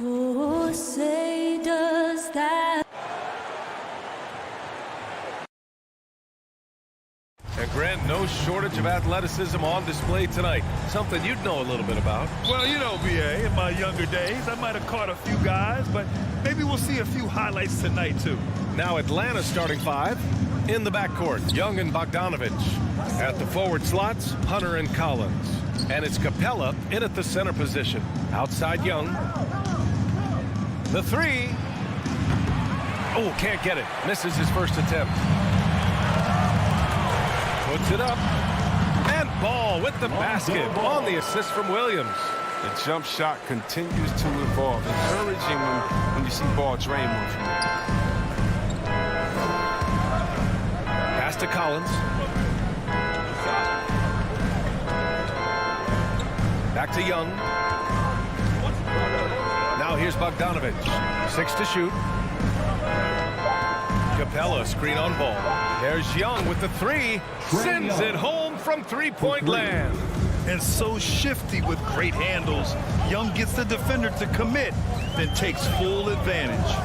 Oh, say does that. And Grant, no shortage of athleticism on display tonight. Something you'd know a little bit about. Well, you know, B.A., in my younger days, I might have caught a few guys, but maybe we'll see a few highlights tonight, too. Now Atlanta's starting five. In the backcourt, Young and Bogdanovich. At the forward slots, Hunter and Collins. And it's Capella in at the center position. Outside Young. The three. Oh, can't get it. Misses his first attempt. Puts it up. And Ball with the basket on the assist from Williams. The jump shot continues to evolve. Encouraging when you see Ball drain one from there. Pass to Collins. Back to Young. Now here's Bogdanovich. 6 to shoot. Capella screen on Ball. There's Young with the three. Sends it home from three-point land. And so shifty with great handles. Young gets the defender to commit, then takes full advantage.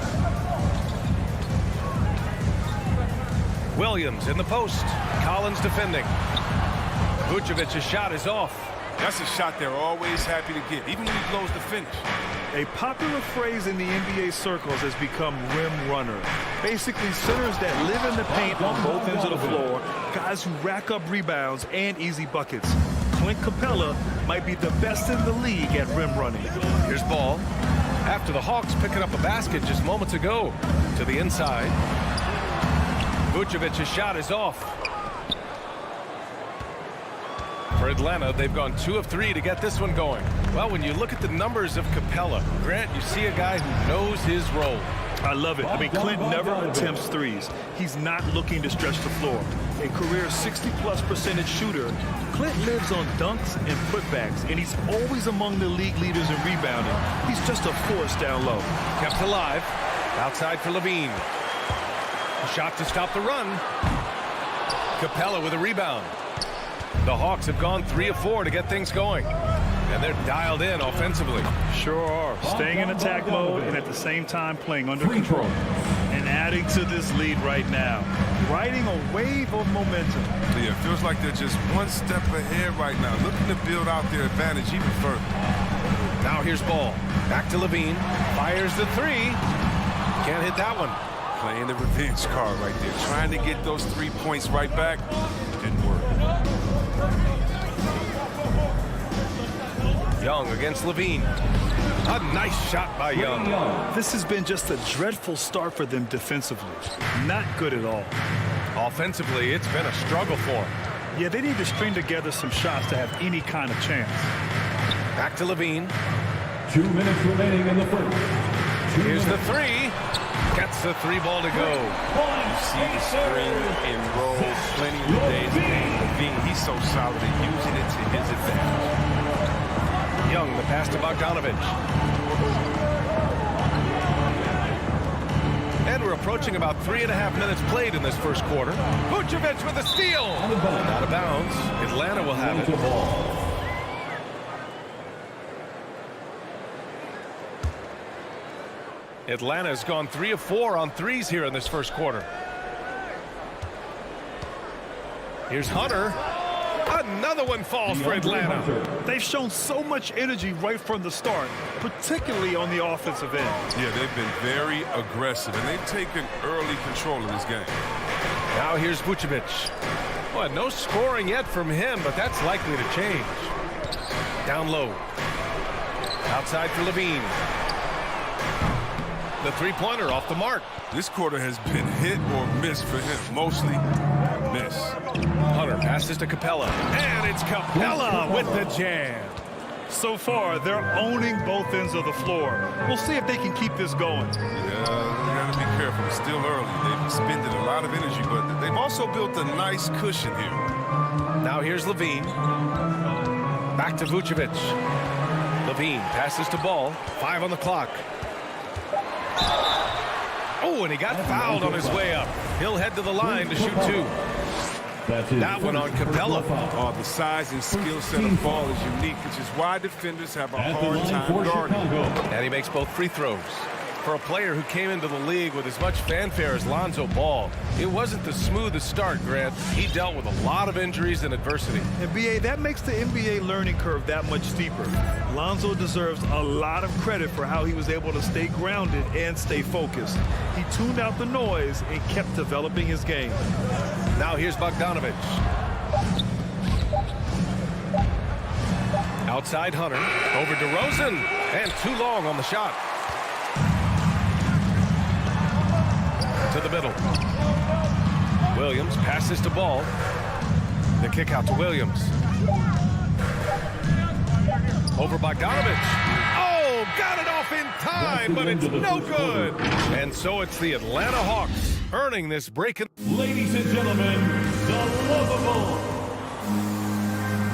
Williams in the post. Collins defending. Vucevic's shot is off. That's a shot they're always happy to get, even when he blows the finish. A popular phrase in the NBA circles has become rim runner. Basically, centers that live in the paint on both ends of the floor, guys who rack up rebounds and easy buckets. Clint Capella might be the best in the league at rim running. Here's Ball. After the Hawks picking up a basket just moments ago. To the inside. Vucevic's shot is off. For Atlanta, they've gone 2 of 3 to get this one going. Well, when you look at the numbers of Capella, Grant, you see a guy who knows his role. I love it. I mean, Clint never attempts threes. He's not looking to stretch the floor. A career 60+% shooter, Clint lives on dunks and putbacks, and he's always among the league leaders in rebounding. He's just a force down low. Kept alive. Outside for Levine. A shot to stop the run. Capella with a rebound. The Hawks have gone 3 of 4 to get things going. And they're dialed in offensively. Sure are. Staying in attack mode and at the same time playing under control. And adding to this lead right now. Riding a wave of momentum. Yeah, it feels like they're just one step ahead right now. Looking to build out their advantage even further. Now here's Ball. Back to Levine. Fires the three. Can't hit that one. Playing the revenge card right there. Trying to get those 3 points right back. Didn't work. Young against Levine. A nice shot by Young. This has been just a dreadful start for them defensively. Not good at all. Offensively, it's been a struggle for them. Yeah, they need to string together some shots to have any kind of chance. Back to Levine. 2 minutes remaining in the first. Here's the three. Gets the 3 ball to go. You see the string and roll plenty of days. Levine, he's so solid at using it to his advantage. Young, the pass to Bogdanovich. And we're approaching about 3.5 minutes played in this first quarter. Vucevic with a steal. Out of bounds. Atlanta will have it. Atlanta's gone 3 of 4 on threes here in this first quarter. Here's Hunter. Another one falls for Atlanta. They've shown so much energy right from the start, particularly on the offensive end. Yeah, they've been very aggressive, and they've taken early control of this game. Now here's Vucevic. Well, no scoring yet from him, but that's likely to change. Down low. Outside for Levine. The three-pointer off the mark. This quarter has been hit or miss for him. Mostly miss. Hunter passes to Capella. And it's Capella with the jam. So far, they're owning both ends of the floor. We'll see if they can keep this going. Yeah, you got to be careful. It's still early. They've expended a lot of energy, but they've also built a nice cushion here. Now here's Levine. Back to Vucevic. Levine passes to Ball. 5 on the clock. Oh, and he got fouled on his way up. He'll head to the line to shoot 2. That's his That one on first Capella. personal foul. The size and skill set of ball is unique, which is why defenders have a At the hard line time for guarding. Chicago. And he makes both free throws. For a player who came into the league with as much fanfare as Lonzo Ball, it wasn't the smoothest start, Grant. He dealt with a lot of injuries and adversity. And BA, that makes the NBA learning curve that much steeper. Lonzo deserves a lot of credit for how he was able to stay grounded and stay focused. He tuned out the noise and kept developing his game. Now here's Bogdanovich. Outside Hunter, over DeRozan, and too long on the shot. To the middle. Williams passes to Ball. The kick out to Williams. Over Bogdanovich. Oh, got it off in time, but it's no good. And so it's the Atlanta Hawks earning this break. Ladies and gentlemen, the lovable.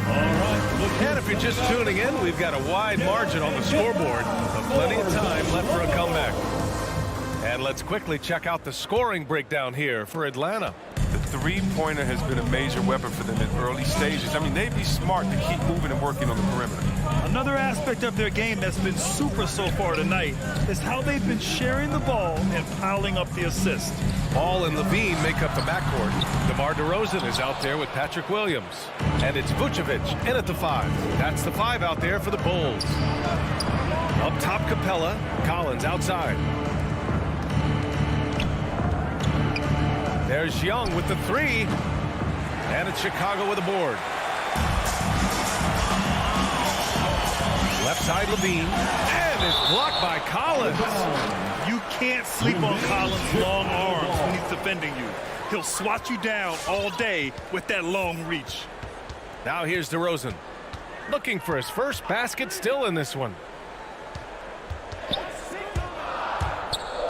All right, look. And if you're just tuning in, we've got a wide margin on the scoreboard, but plenty of time left for a comeback. And let's quickly check out the scoring breakdown here for Atlanta. The three-pointer has been a major weapon for them in early stages. I mean, they'd be smart to keep moving and working on the perimeter. Another aspect of their game that's been super so far tonight is how they've been sharing the ball and piling up the assists. Ball and Levine make up the backcourt. DeMar DeRozan is out there with Patrick Williams. And it's Vucevic in at the 5. That's the 5 out there for the Bulls. Up top, Capella. Collins outside. There's Young with the 3. And it's Chicago with a board. Left side, Levine. And it's blocked by Collins. You can't sleep on Collins' long arms when he's defending you. He'll swat you down all day with that long reach. Now here's DeRozan. Looking for his first basket, still in this one.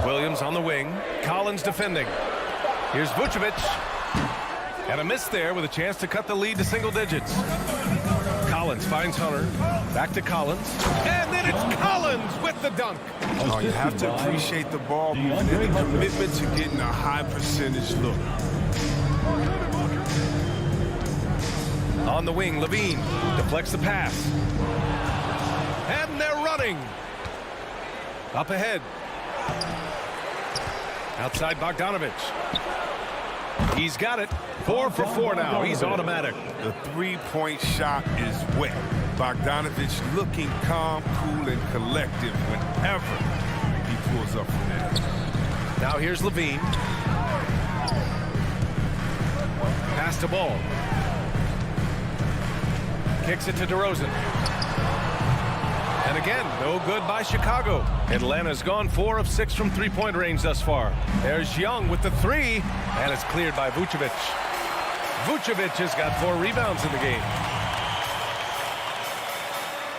Williams on the wing. Collins defending. Here's Vucevic. And a miss there with a chance to cut the lead to single digits. Collins finds Hunter. Back to Collins. And then it's Collins with the dunk. Oh, you have to appreciate the ball movement and the commitment to getting a high percentage look. On the wing, Levine deflects the pass. And they're running. Up ahead. Outside Bogdanovich. He's got it. 4 for 4 now. He's automatic. The three-point shot is wet. Bogdanovich looking calm, cool, and collective whenever he pulls up from there. Now here's Levine. Pass to Ball. Kicks it to DeRozan. And again, no good by Chicago. Atlanta's gone 4 of 6 from three-point range thus far. There's Young with the 3, and it's cleared by Vucevic. Vucevic has got 4 rebounds in the game.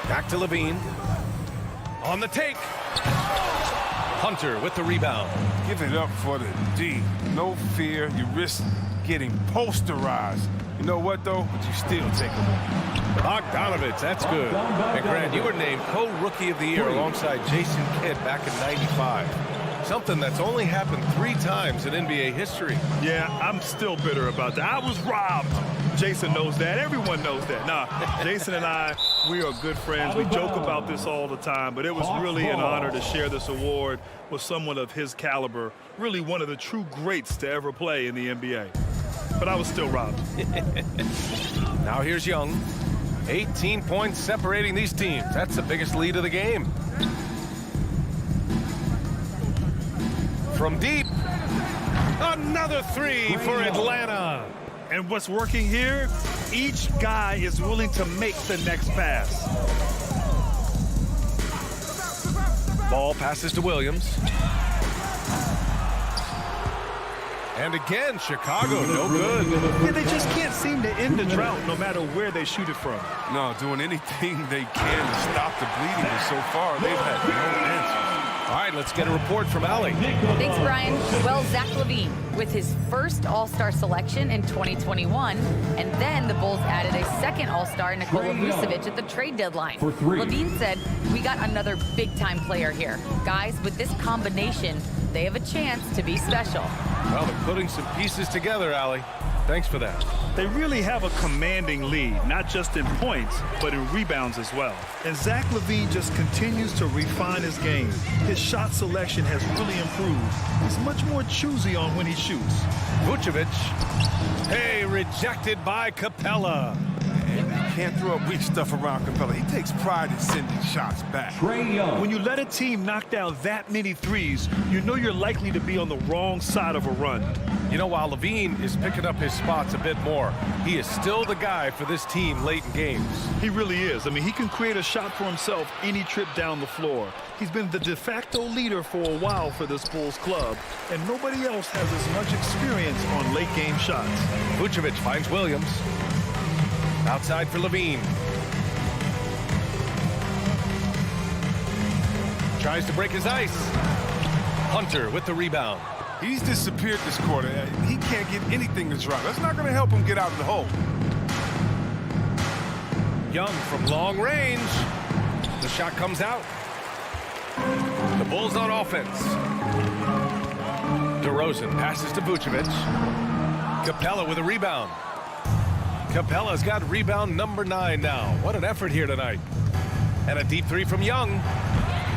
Back to Levine. On the take. Hunter with the rebound. Give it up for the D. No fear. You risk getting posterized. You know what, though? But you still take a look. Bogdanovich, that's good. And Grant, you were named co-rookie of the year alongside Jason Kidd back in '95. Something that's only happened 3 times in NBA history. Yeah, I'm still bitter about that. I was robbed. Jason knows that. Everyone knows that. Nah, Jason and I, we are good friends. We joke about this all the time, but it was really an honor to share this award with someone of his caliber, really one of the true greats to ever play in the NBA. But I was still robbed. Now here's Young. 18 points separating these teams. That's the biggest lead of the game. From deep, another 3 for Atlanta. And what's working here, each guy is willing to make the next pass. Ball passes to Williams. And again, Chicago, no good. Yeah, they just can't seem to end the drought no matter where they shoot it from. No, doing anything they can to stop the bleeding, but so far they've had no answers. All right, let's get a report from Allie. Thanks, Brian. Well, Zach Levine with his first All-Star selection in 2021, and then the Bulls added a second All-Star, Nikola Vucevic, at the trade deadline. Levine said, "We got another big-time player here. Guys, with this combination, they have a chance to be special." Well, they're putting some pieces together, Allie. Thanks for that. They really have a commanding lead, not just in points, but in rebounds as well. And Zach Levine just continues to refine his game. His shot selection has really improved. He's much more choosy on when he shoots. Vucevic. Hey, rejected by Capella. Can't throw up weak stuff around Capella. He takes pride in sending shots back. When you let a team knock down that many threes, you know you're likely to be on the wrong side of a run. You know, while Levine is picking up his spots a bit more, he is still the guy for this team late in games. He really is. I mean, he can create a shot for himself any trip down the floor. He's been the de facto leader for a while for this Bulls club, and nobody else has as much experience on late game shots. Vucevic finds Williams. Outside for Levine. Tries to break his ice. Hunter with the rebound. He's disappeared this quarter. He can't get anything to drop. That's not going to help him get out of the hole. Young from long range. The shot comes out. The Bulls on offense. DeRozan passes to Vucevic. Capella with a rebound. Capella's got rebound number 9 now. What an effort here tonight. And a deep three from Young.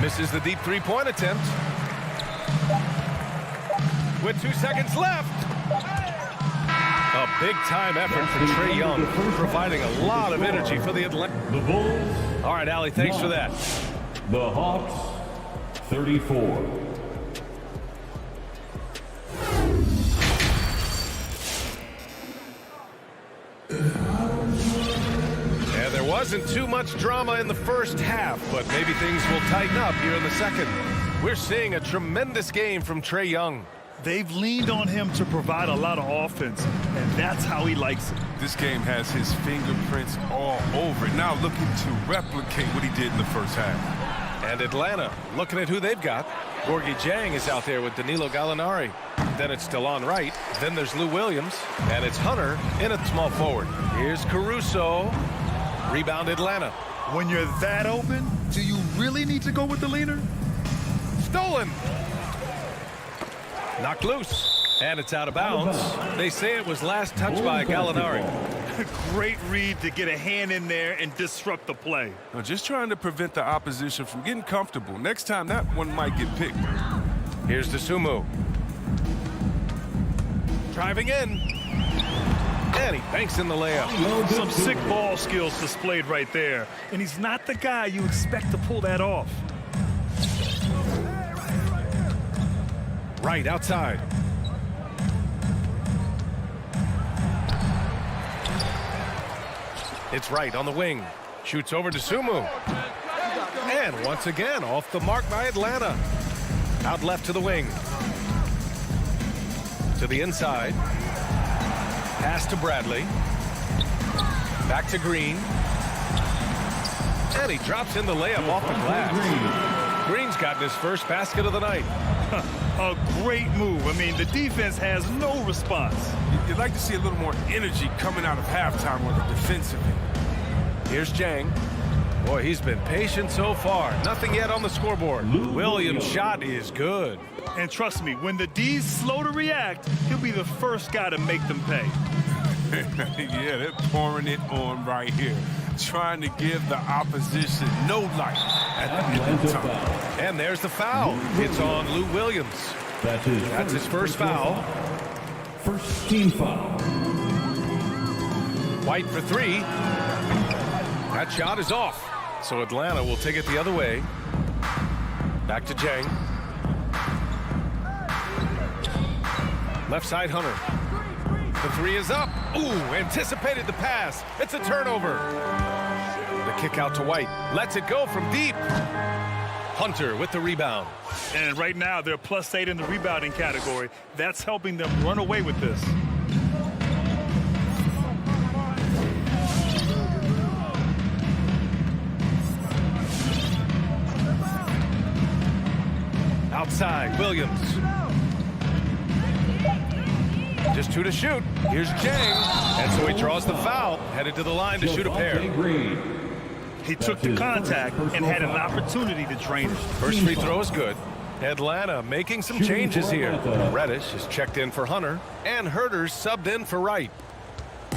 Misses the deep three-point attempt. With 2 seconds left. A big-time effort for Trae Young, providing a lot of energy for the Atlanta. The Bulls. All right, Allie, thanks for that. The Hawks, 34. And there wasn't too much drama in the first half, but maybe things will tighten up here in the second. We're seeing a tremendous game from Trae Young. They've leaned on him to provide a lot of offense, and that's how he likes it. This game has his fingerprints all over it. Now looking to replicate what he did in the first half. And Atlanta, looking at who they've got. Gorgie Jang is out there with Danilo Gallinari. Then it's Delon Wright. Then there's Lou Williams. And it's Hunter in at small forward. Here's Caruso. Rebound Atlanta. When you're that open, do you really need to go with the leader? Stolen. Knocked loose. And it's out of bounds. They say it was last touched by Gallinari. Great read to get a hand in there and disrupt the play. Now just trying to prevent the opposition from getting comfortable. Next time, that one might get picked. Here's Dosunmu. Driving in. And he banks in the layup. Some sick ball skills displayed right there. And he's not the guy you expect to pull that off. Right outside. It's Wright on the wing. Shoots over to Sumu. And once again, off the mark by Atlanta. Out left to the wing. To the inside. Pass to Bradley. Back to Green. And he drops in the layup off the glass. Green's gotten his first basket of the night. A great move. I mean, the defense has no response. You'd like to see a little more energy coming out of halftime on the defensive end. Here's Jang. Boy, he's been patient so far. Nothing yet on the scoreboard. Williams' shot is good. And trust me, when the D's slow to react, he'll be the first guy to make them pay. Yeah, they're pouring it on right here. Trying to give the opposition no life at the end of the time. And there's the foul. It's on Lou Williams. That's his first foul. First team foul. White for 3. That shot is off. So Atlanta will take it the other way. Back to Jang. Left side Hunter. The 3 is up. Ooh, anticipated the pass. It's a turnover. The kick out to White. Lets it go from deep. Hunter with the rebound. And right now, they're +8 in the rebounding category. That's helping them run away with this. Outside, Williams. Just 2 to shoot. Here's Jang. And so he draws the foul. Headed to the line to shoot a pair. He took the contact and had an opportunity to drain it. First free throw is good. Atlanta making some changes here. Reddish is checked in for Hunter, and Herder's subbed in for Wright.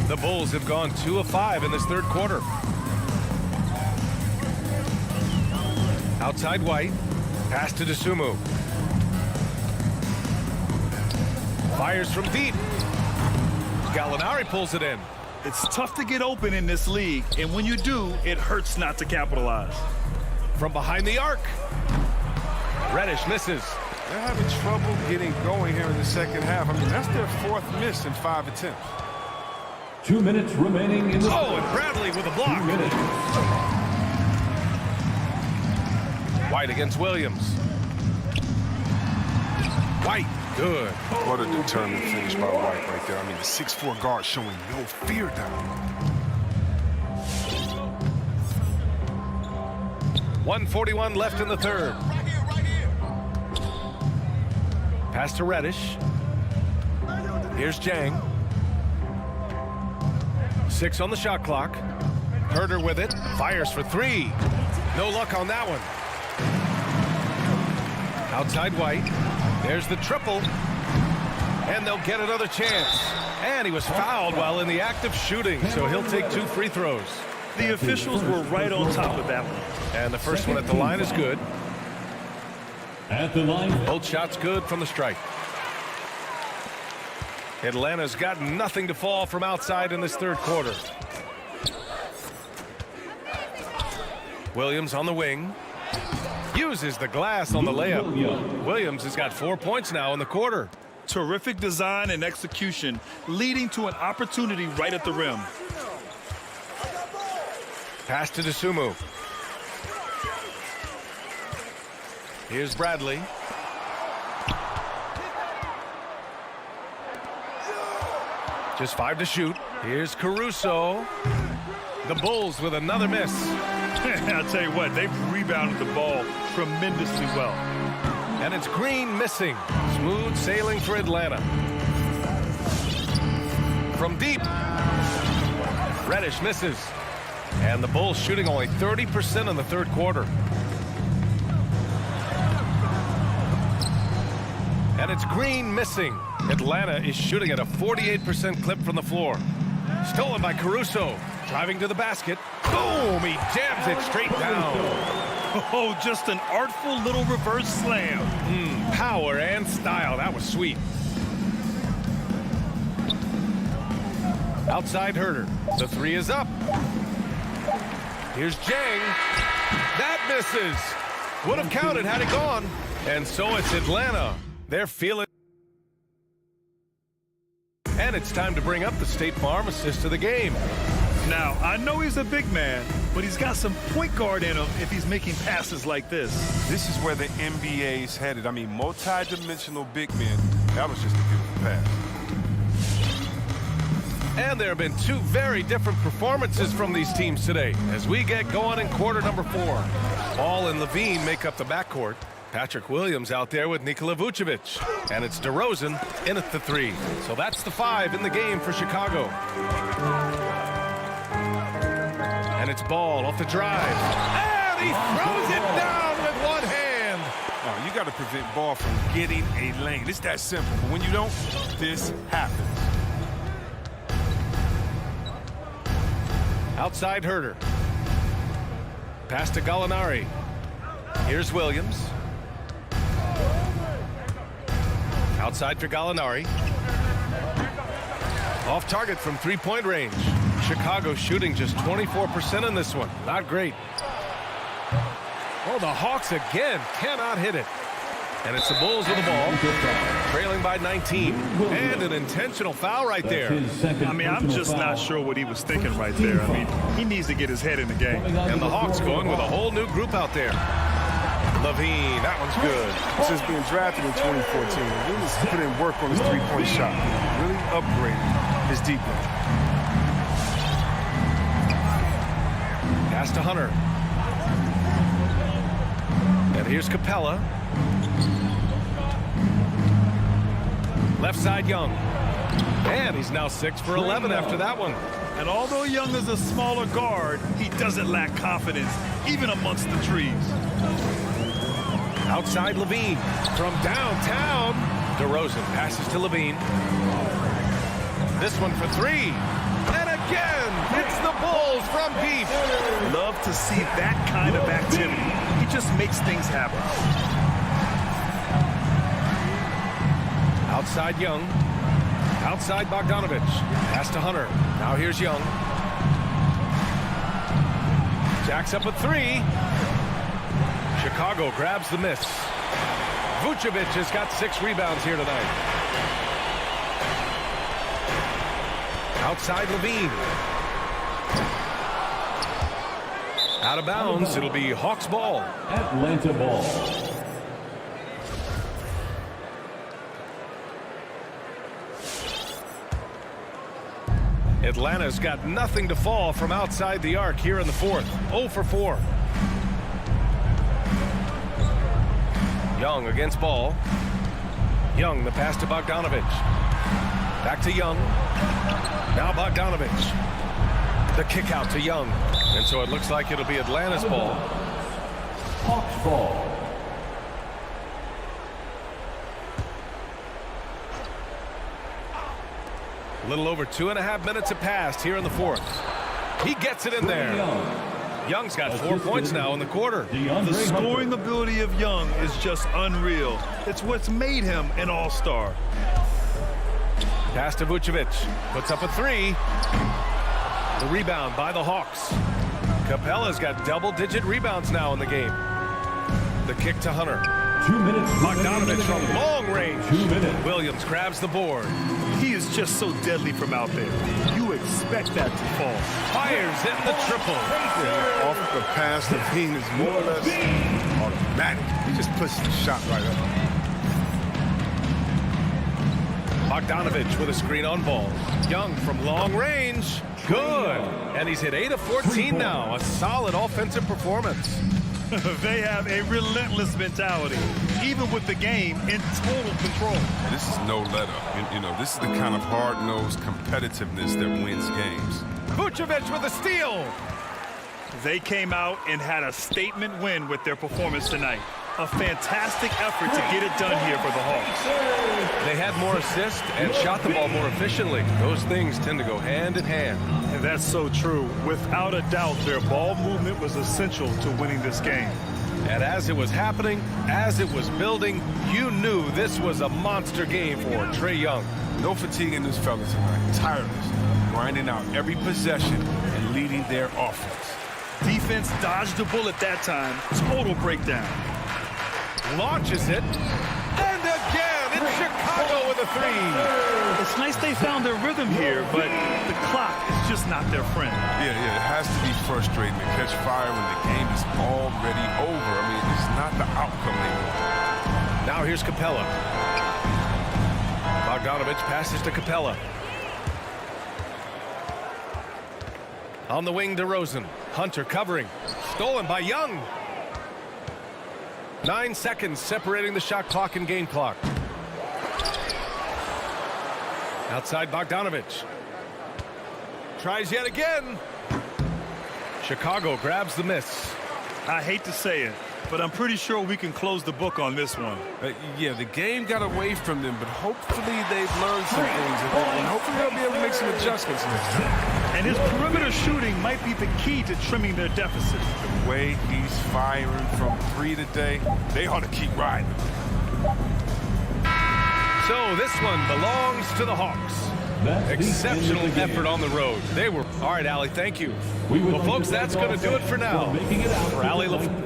The Bulls have gone 2 of 5 in this third quarter. Outside White, pass to DeSumo. Fires from deep. Gallinari pulls it in. It's tough to get open in this league, and when you do, it hurts not to capitalize. From behind the arc. Reddish misses. They're having trouble getting going here in the second half. I mean, that's their 4th miss in 5 attempts. 2 minutes remaining in the Oh, and Bradley with a block. 2 minutes. White against Williams. White, good. What a determined finish by White right there. I mean, the 6'4" guard showing no fear down. 1:41 left in the third. Pass to Reddish. Here's Jang. 6 on the shot clock. Herder with it. Fires for 3. No luck on that one. Outside White. There's the triple. And they'll get another chance. And he was fouled while in the act of shooting, so he'll take 2 free throws. The officials were right on top of that one. And the first one at the line is good. At the line. Both shots good from the strike. Atlanta's got nothing to fall from outside in this third quarter. Williams on the wing. Uses the glass on the layup. Williams has got 4 points now in the quarter. Terrific design and execution, leading to an opportunity right at the rim. Pass to DeSumo. Here's Bradley. Just 5 to shoot. Here's Caruso. The Bulls with another miss. I'll tell you what, they've rebounded the ball tremendously well. And it's Green missing. Smooth sailing for Atlanta. From deep. Reddish misses. And the Bulls shooting only 30% in the third quarter. And it's Green missing. Atlanta is shooting at a 48% clip from the floor. Stolen by Caruso. Driving to the basket. Boom! He jams it straight down. Oh, just an artful little reverse slam. Power and style. That was sweet. Outside Herder. The 3 is up. Here's Jang. That misses. Would have counted had it gone. And so it's Atlanta. They're feeling. And it's time to bring up the State Farm assist of the game. Now, I know he's a big man, but he's got some point guard in him if he's making passes like this. This is where the NBA's headed. I mean, multi-dimensional big men. That was just a beautiful pass. And there have been 2 very different performances from these teams today as we get going in quarter number 4. Ball and Levine make up the backcourt. Patrick Williams out there with Nikola Vucevic. And it's DeRozan in at the 3. So that's the 5 in the game for Chicago. And it's Ball off the drive. And he throws it down with one hand. Oh, you got to prevent Ball from getting a lane. It's that simple. But when you don't, this happens. Outside Herder. Pass to Gallinari. Here's Williams. Outside for Gallinari. Off target from 3-point range. Chicago shooting just 24% in this one. Not great. Oh, the Hawks again cannot hit it. And it's the Bulls with the ball. Trailing by 19. And an intentional foul right there. I mean, I'm just not sure what he was thinking right there. I mean, he needs to get his head in the game. And the Hawks going with a whole new group out there. Levine, that one's good. Since being drafted in 2014, he's put in work on his 3-point shot. Really upgraded his defense. Pass to Hunter. And here's Capella. Left side Young. And he's now 6 for 11 after that one. And although Young is a smaller guard, he doesn't lack confidence, even amongst the trees. Outside Levine. From downtown, DeRozan passes to Levine. This one for three. And again, hits the Bulls from deep. Love to see that kind of activity. He just makes things happen. Outside Young. Outside Bogdanovich. Pass to Hunter. Now here's Young. Jacks up a three. Chicago grabs the miss. Vucevic has got 6 rebounds here tonight. Outside Levine. Out of bounds. It'll be Hawks ball. Atlanta ball. Atlanta's got nothing to fall from outside the arc here in the fourth. 0 for 4. Young against Ball. Young, the pass to Bogdanovich. Back to Young. Now Bogdanovich. The kick out to Young. And so it looks like it'll be Atlanta's ball. Hawks ball. A little over 2.5 minutes have passed here in the fourth. He gets it in there. Young's got 4 points now in the quarter. The scoring ability of Young is just unreal. It's what's made him an all-star. Pass to Vucevic. Puts up a three. The rebound by the Hawks. Capella's got double-digit rebounds now in the game. The kick to Hunter. 2 minutes. Bogdanovich from long range. 2 minutes. Williams grabs the board. He is just so deadly from out there. You expect that to fall. Fires in the triple. Yeah, off the pass, the team is more or less automatic. He just pushes the shot right up. Bogdanovich with a screen on Ball. Young from long range. Good. And he's hit 8 of 14 now. A solid offensive performance. They have a relentless mentality, even with the game in total control. And this is no let-up. You know, this is the kind of hard-nosed competitiveness that wins games. Vucevic with a steal. They came out and had a statement win with their performance tonight. A fantastic effort to get it done here for the Hawks. They had more assists and shot the ball more efficiently. Those things tend to go hand in hand. And that's so true. Without a doubt, their ball movement was essential to winning this game. And as it was happening, as it was building, you knew this was a monster game for Trae Young. No fatigue in this fella tonight. Tireless, grinding out every possession and leading their offense. Defense dodged a bullet that time. Total breakdown. Launches it. And again, it's Chicago with a three. It's nice they found their rhythm here, but the clock is just not their friend. Yeah, it has to be frustrating to catch fire when the game is already over. I mean, it's not the outcome they want. Now here's Capella. Bogdanovich passes to Capella. On the wing, DeRozan. Hunter covering. Stolen by Young. 9 seconds separating the shot clock and game clock. Outside Bogdanovich. Tries yet again. Chicago grabs the miss. I hate to say it, but I'm pretty sure we can close the book on this one. Yeah, the game got away from them, but hopefully they've learned some things, and hopefully they'll be able to make some adjustments next time. And his perimeter shooting might be the key to trimming their deficit. The way he's firing from three today, they ought to keep riding. So this one belongs to the Hawks. Exceptional effort on the road. They were... All right, Allie, thank you. Well, folks, that's going to do it for now. For Allie Levine.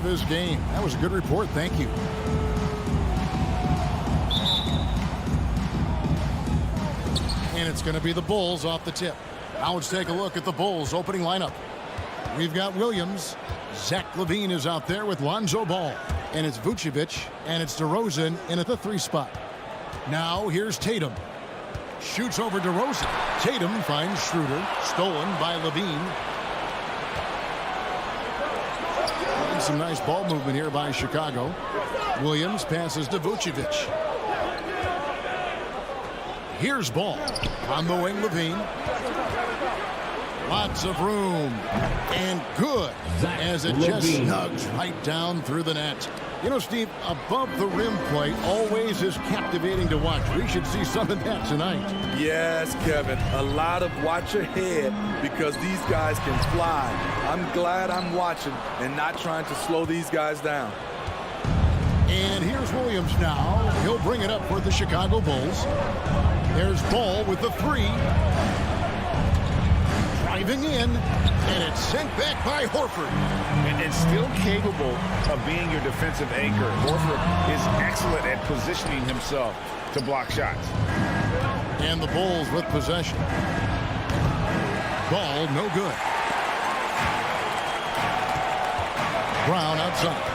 of his game. That was a good report. Thank you. And it's going to be the Bulls off the tip. Now let's take a look at the Bulls opening lineup. We've got Williams. Zach Levine is out there with Lonzo Ball. And it's Vucevic. And it's DeRozan in at the 3 spot. Now here's Tatum. Shoots over DeRozan. Tatum finds Schroeder. Stolen by Levine. Some nice ball movement here by Chicago. Williams passes to Vucevic. Here's Ball. On the wing, Levine. Lots of room. And good. As it just snugs right down through the net. You know, Steve, above the rim play always is captivating to watch. We should see some of that tonight. Yes, Kevin. A lot of watch ahead because these guys can fly. I'm glad I'm watching and not trying to slow these guys down. And here's Williams now. He'll bring it up for the Chicago Bulls. There's Ball with the 3. Driving in. And it's sent back by Horford. And still capable of being your defensive anchor. Horford is excellent at positioning himself to block shots. And the Bulls with possession. Ball no good. Brown outside.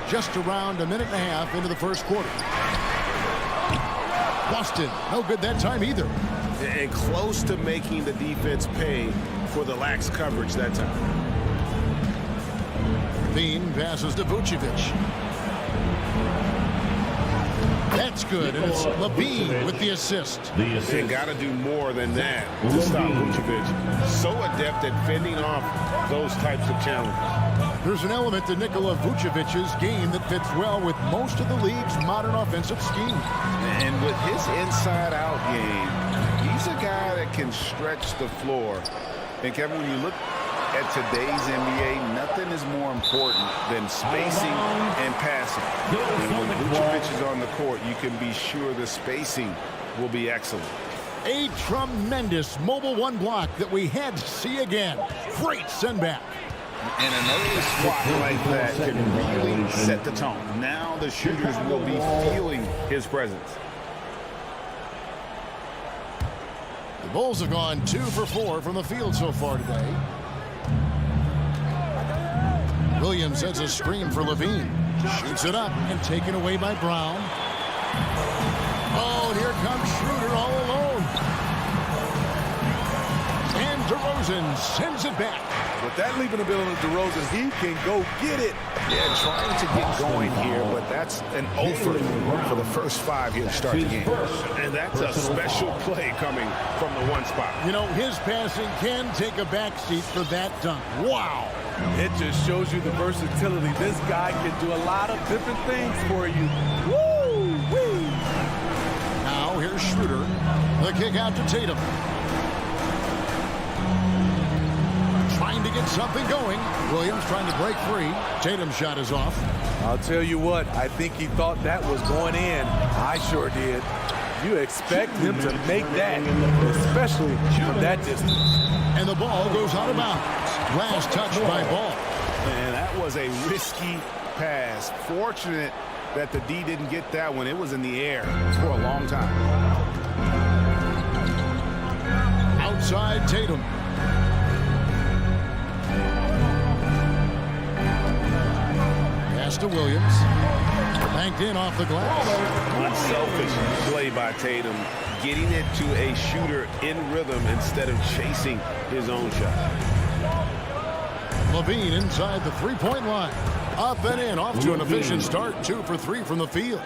Just around a minute and a half into the first quarter. Boston, no good that time either. And close to making the defense pay for the lax coverage that time. Levine passes to Vucevic. That's good, and it's Levine with the assist. They got to do more than that to stop Vucevic. So adept at fending off those types of challenges. There's an element to Nikola Vucevic's game that fits well with most of the league's modern offensive scheme. And with his inside-out game, he's a guy that can stretch the floor. And Kevin, when you look at today's NBA, nothing is more important than spacing and passing. And when Vucevic is on the court, you can be sure the spacing will be excellent. A tremendous mobile 1 block that we had to see again. Great send back. And an early swat like that can really set the tone. Now the shooters will be feeling his presence. The Bulls have gone 2 for 4 from the field so far today. Williams sends a screen for Levine. Shoots it up and taken away by Brown. Oh, and here comes Schroeder all alone. And DeRozan sends it back. With that leaping ability of DeRozan, he can go get it. Yeah, trying to get going here, but that's an over for the first 5 here to start the game. And that's a special play coming from the 1 spot. You know, his passing can take a backseat for that dunk. Wow. It just shows you the versatility. This guy can do a lot of different things for you. Woo-wee. Now here's Schroeder. The kick out to Tatum. Trying to get something going. Williams trying to break free. Tatum's shot is off. I'll tell you what, I think he thought that was going in. I sure did. You expect him to make that, especially from that distance. And the ball goes out of bounds. Last touch by Ball. And that was a risky pass. Fortunate that the D didn't get that one. It was in the air for a long time. Outside Tatum. Pass to Williams. Banked in off the glass. Unselfish play by Tatum, getting it to a shooter in rhythm instead of chasing his own shot. Levine inside the 3-point line. Up and in, off to an efficient start. 2 for 3 from the field.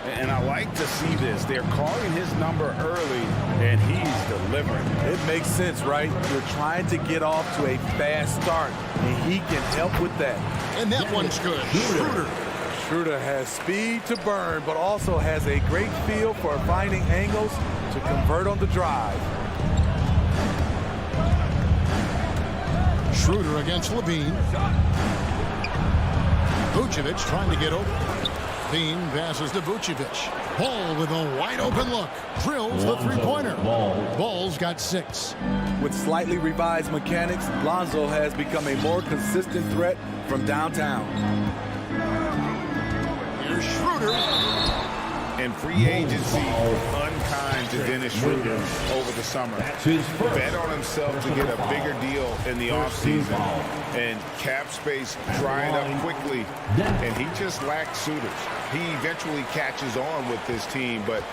And I like to see this. They're calling his number early, and he's delivering. It makes sense, right? You're trying to get off to a fast start, and he can help with that. And that one's good. Schroeder. Schroeder has speed to burn, but also has a great feel for finding angles to convert on the drive. Schroeder against Levine. Vucevic trying to get over. Levine passes to Vucevic. Ball with a wide open look. Drills the three-pointer. Ball's got 6. With slightly revised mechanics, Lonzo has become a more consistent threat from downtown. Here's Schroeder. In free agency, unkind to Dennis Schroeder over the summer. Bet on himself to get a bigger deal in the offseason. And cap space drying up quickly. And he just lacked suitors. He eventually catches on with this team, but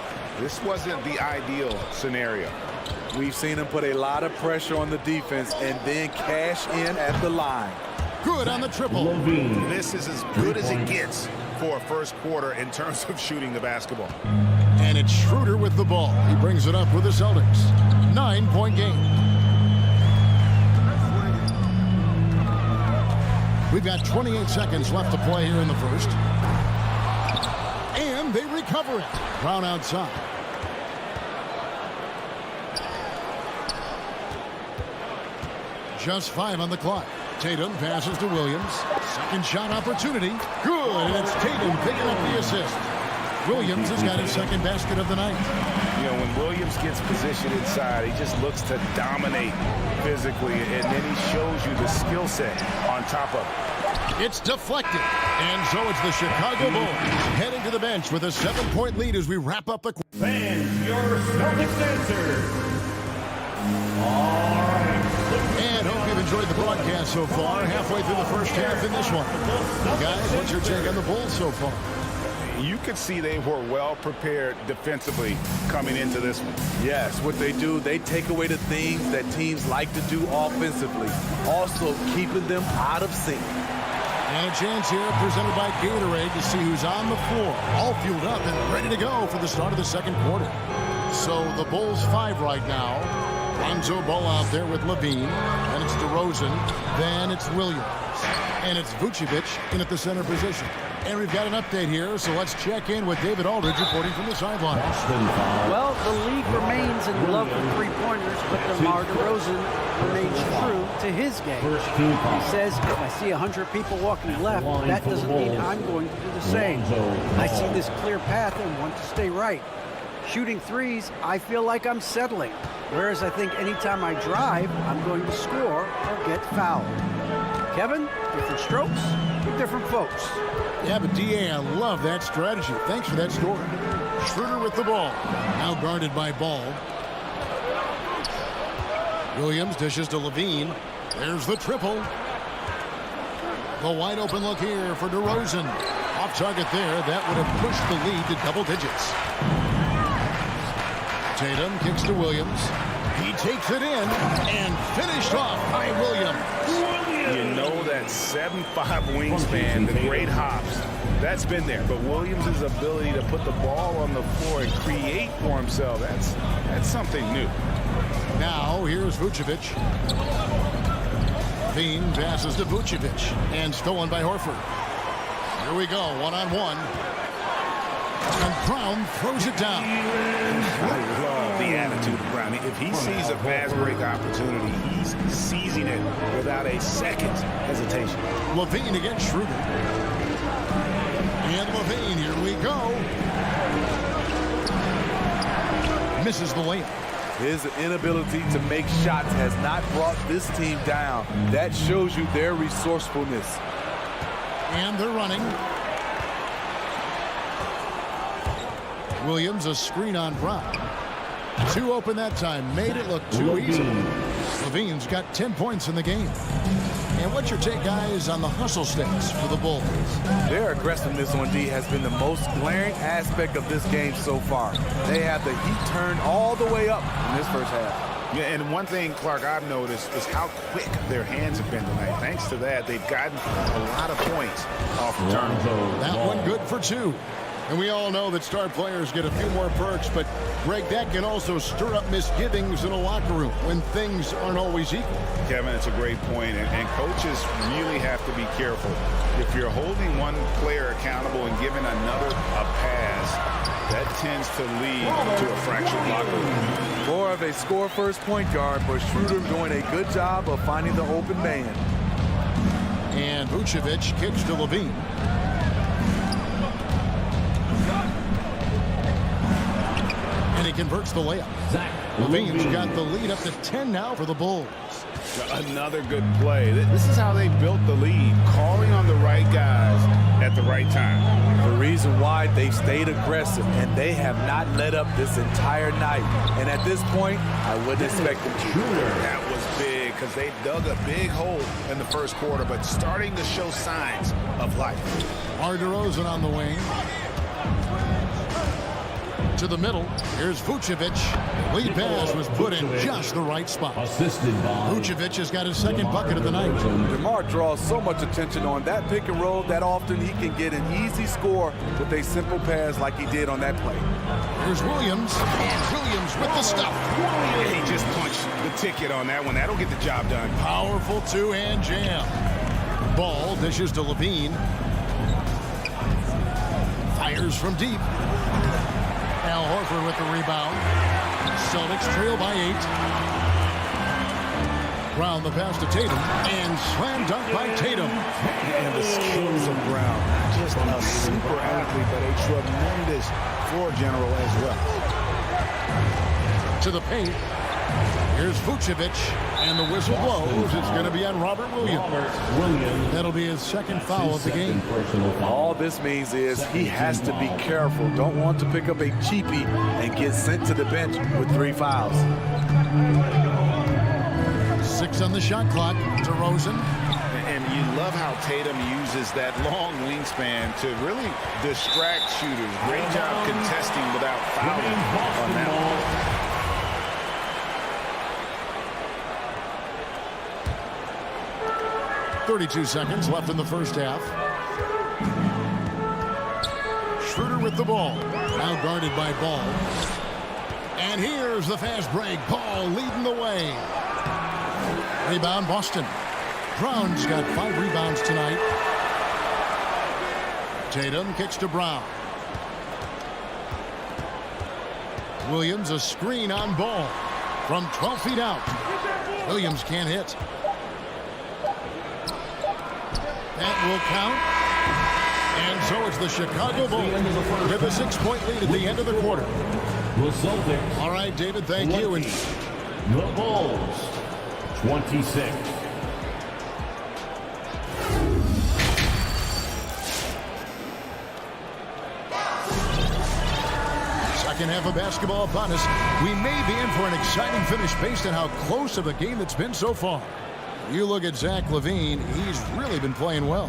this wasn't the ideal scenario. We've seen him put a lot of pressure on the defense and then cash in at the line. Good on the triple. This is as good as it gets for a first quarter in terms of shooting the basketball. And it's Schroeder with the ball. He brings it up with the Celtics. 9-point game. We've got 28 seconds left to play here in the first. And they recover it. Brown outside. Just 5 on the clock. Tatum passes to Williams. Second shot opportunity. Good, and it's Tatum picking up the assist. Williams has got his second basket of the night. You know, when Williams gets positioned inside, he just looks to dominate physically, and then he shows you the skill set on top of it. It's deflected, and so it's the Chicago Bulls heading to the bench with a 7-point lead as we wrap up the quarter. Fans, your Celtics answer. And hope you've enjoyed the broadcast so far. Halfway through the first half in this one. Guys, what's your take on the Bulls so far? You could see they were well prepared defensively coming into this one. Yes, what they do, they take away the things that teams like to do offensively, also keeping them out of sync. And a chance here presented by Gatorade to see who's on the floor, all fueled up and ready to go for the start of the second quarter. So the Bulls 5 right now. Lonzo Ball out there with Levine, and it's DeRozan, then it's Williams, and it's Vucevic in at the center position. And we've got an update here, so let's check in with David Aldridge reporting from the sideline. Well, the league remains in love with three-pointers, but DeMar DeRozan remains true to his game. He says, if I see 100 people walking left, that doesn't mean I'm going to do the same. I see this clear path and want to stay right. Shooting threes, I feel like I'm settling. Whereas I think anytime I drive, I'm going to score or get fouled. Kevin, different strokes for different folks. Yeah, but D.A., I love that strategy. Thanks for that story. Schroeder with the ball. Now guarded by Ball. Williams dishes to Levine. There's the triple. The wide open look here for DeRozan. Off target there. That would have pushed the lead to double digits. Tatum kicks to Williams. He takes it in and finished off by Williams. You know that 7'5" wingspan, the great hops, that's been there. But Williams' ability to put the ball on the floor and create for himself, that's something new. Now here's Vucevic. Levine passes to Vucevic and stolen by Horford. Here we go, one-on-one. And Brown throws it down. I love the attitude of Brown. If he sees a fast break opportunity, he's seizing it without a second's hesitation. Levine against Schroeder. And Levine, here we go. Misses the layup. His inability to make shots has not brought this team down. That shows you their resourcefulness. And they're running. Williams, a screen on Brown. 2 open that time. Made it look too easy. Levine's got 10 points in the game. And what's your take, guys, on the hustle stats for the Bulls? Their aggressiveness on D has been the most glaring aspect of this game so far. They have the heat turned all the way up in this first half. Yeah, and one thing, Clark, I've noticed is how quick their hands have been tonight. Thanks to that, they've gotten a lot of points off the turnover. That one good for 2. And we all know that star players get a few more perks, but, Greg, that can also stir up misgivings in a locker room when things aren't always equal. Kevin, it's a great point, and coaches really have to be careful. If you're holding one player accountable and giving another a pass, that tends to lead to a fractured locker room. More of a score-first point guard, but Schroeder doing a good job of finding the open man. And Vucevic kicks to Levine. he converts the layup. Levine's got the lead up to 10 now for the Bulls. Another good play. This is how they built the lead, calling on the right guys at the right time. The reason why they stayed aggressive, and they have not let up this entire night. And at this point, I wouldn't expect them to. That was big because they dug a big hole in the first quarter, but starting to show signs of life. DeRozan on the wing. To the middle. Here's Vucevic. The lead pass was put in just the right spot. Vucevic has got his second bucket of the night. DeMar draws so much attention on that pick and roll that often he can get an easy score with a simple pass like he did on that play. Here's Williams. And Williams with the stuff. He just punched the ticket on that one. That'll get the job done. Powerful two-hand jam. Ball dishes to Levine. Fires from deep. Al Horford with the rebound. Celtics trail by 8. Brown the pass to Tatum. And slam dunk by Tatum. And the skills of Brown. Just a super athlete, but a tremendous floor general as well. To the paint. Here's Vucevic. And the whistle blows. It's going to be on Robert Williams. That'll be his second foul of the game. All this means is he has to be careful. Don't want to pick up a cheapie and get sent to the bench with 3 fouls. 6 on the shot clock. DeRozan. And you love how Tatum uses that long wingspan to really distract shooters. Great job contesting without fouling on that one. 32 seconds left in the first half. Schroeder with the ball. Now guarded by Ball. And here's the fast break. Ball leading the way. Rebound Boston. Brown's got 5 rebounds tonight. Tatum kicks to Brown. Williams a screen on Ball. From 12 feet out. Williams can't hit. That will count. And so it's the Chicago Bulls with a 6-point lead at the end of the quarter. All right, David, thank you. And the Bulls, 26. Second half of basketball upon us. We may be in for an exciting finish based on how close of a game it's been so far. You look at Zach Levine, he's really been playing well.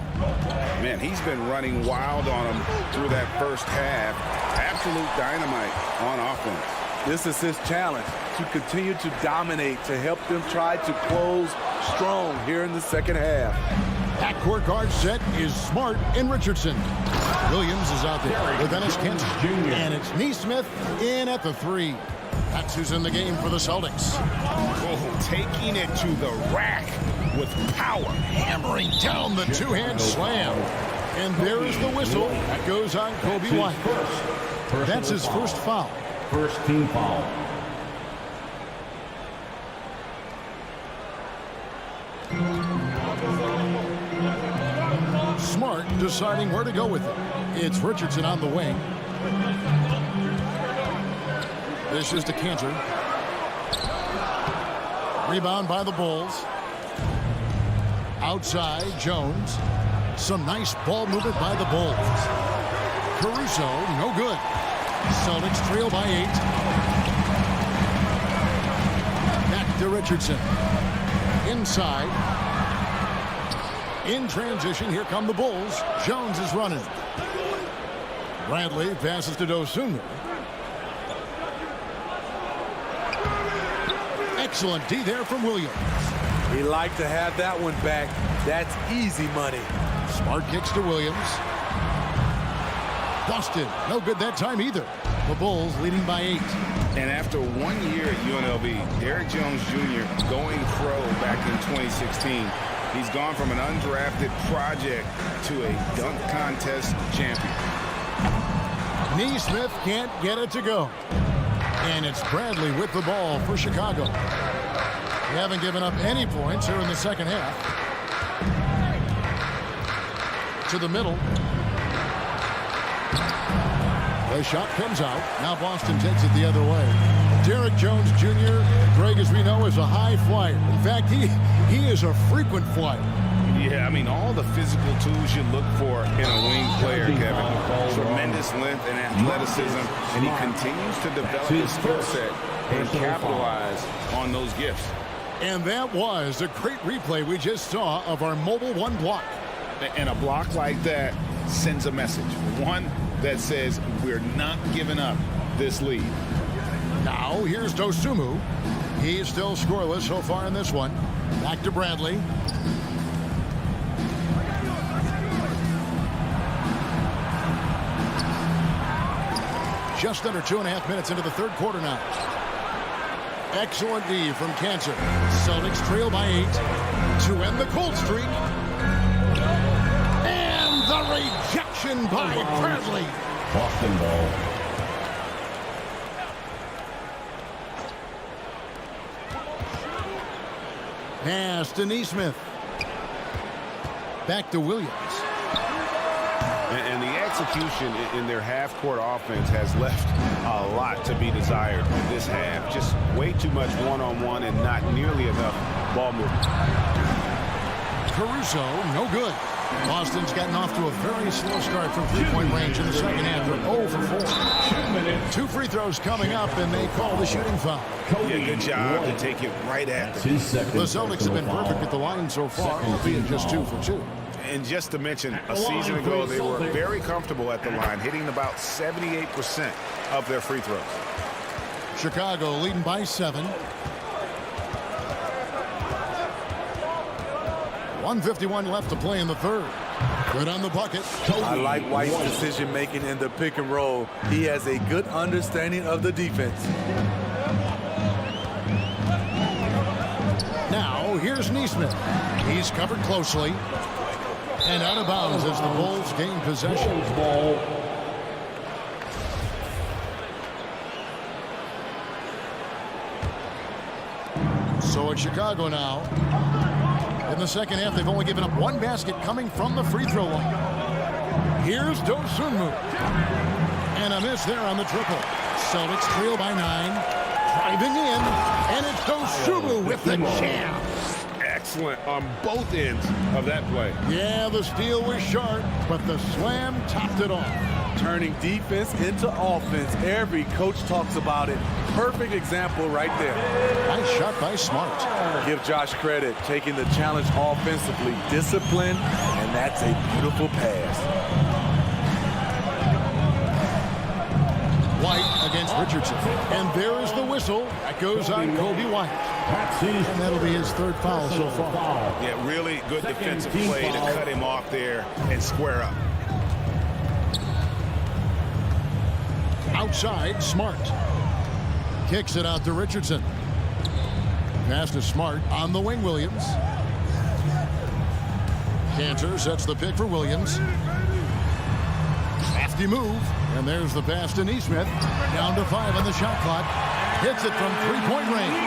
Man, he's been running wild on him through that first half. Absolute dynamite on offense. This is his challenge, to continue to dominate, to help them try to close strong here in the second half. Backcourt guard set is Smart and Richardson. Williams is out there with Dennis Kent. And it's Neesmith in at the 3. That's who's in the game for the Celtics. Oh, taking it to the rack with power. Hammering down the two-hand slam. And there is the whistle. That goes on Kobe White. That's his first foul. First team foul. Smart deciding where to go with it. It's Richardson on the wing. This is to Cantor. Rebound by the Bulls. Outside, Jones. Some nice ball movement by the Bulls. Caruso, no good. Celtics trail by 8. Back to Richardson. Inside. In transition, here come the Bulls. Jones is running. Bradley passes to Dosunmu. Excellent D there from Williams. He liked to have that one back. That's easy money. Smart kicks to Williams. Boston, no good that time either. The Bulls leading by 8. And after 1 year at UNLV, Derrick Jones Jr. going pro back in 2016. He's gone from an undrafted project to a dunk contest champion. Neesmith can't get it to go. And it's Bradley with the ball for Chicago. They haven't given up any points here in the second half. To the middle. The shot comes out. Now Boston takes it the other way. Derek Jones Jr., Greg, as we know, is a high flyer. In fact, he is a frequent flyer. Yeah, I mean, all the physical tools you look for in a wing player, Kevin. Tremendous length and athleticism, and he continues to develop his skill set and capitalize on those gifts. And that was a great replay we just saw of our Mobile One block. And a block like that sends a message. One that says we're not giving up this lead. Now, here's Dosunmu. He's still scoreless so far in this one. Back to Bradley. Just under 2.5 minutes into the third quarter now. Excellent D from Cantor. Celtics trail by 8 to end the cold streak. And the rejection by Bradley. Boston ball. Pass to Neesmith. Back to Williams. And the execution in their half-court offense has left a lot to be desired in this half. Just way too much one-on-one and not nearly enough ball movement. Caruso, no good. Boston's gotten off to a very slow start from three-point range in the second half. They're 0 for 4. 2 free throws coming up, and they call the shooting foul. Yeah, good job to take it right at them. The Celtics have been perfect at the line so far, albeit just 2 for 2. And just to mention, a season ago, they were very comfortable at the line, hitting about 78% of their free throws. Chicago leading by 7. 1:51 left to play in the third. Good on the bucket. I like White's decision-making in the pick and roll. He has a good understanding of the defense. Now, here's Neesmith. He's covered closely. And out of bounds as the Bulls gain possession. So it's Chicago now. In the second half, they've only given up 1 basket coming from the free throw line. Here's Dosunmu. And a miss there on the triple. Celtics trail by 9. Driving in. And it's Dosunmu with the jam. Excellent on both ends of that play. Yeah, the steal was sharp, but the slam topped it off. Turning defense into offense. Every coach talks about it. Perfect example right there. Nice shot by Smart. Give Josh credit, taking the challenge offensively. Discipline, and that's a beautiful pass. White against Richardson. And there is the whistle. That goes on Kobe White. And that'll be his 3rd foul so far. Yeah, really good defensive play to cut him off there and square up. Outside, Smart. Kicks it out to Richardson. Pass to Smart on the wing, Williams. Cantor sets the pick for Williams. Hefty move. And there's the pass to Neesmith. Down to 5 on the shot clock. Hits it from 3-point range.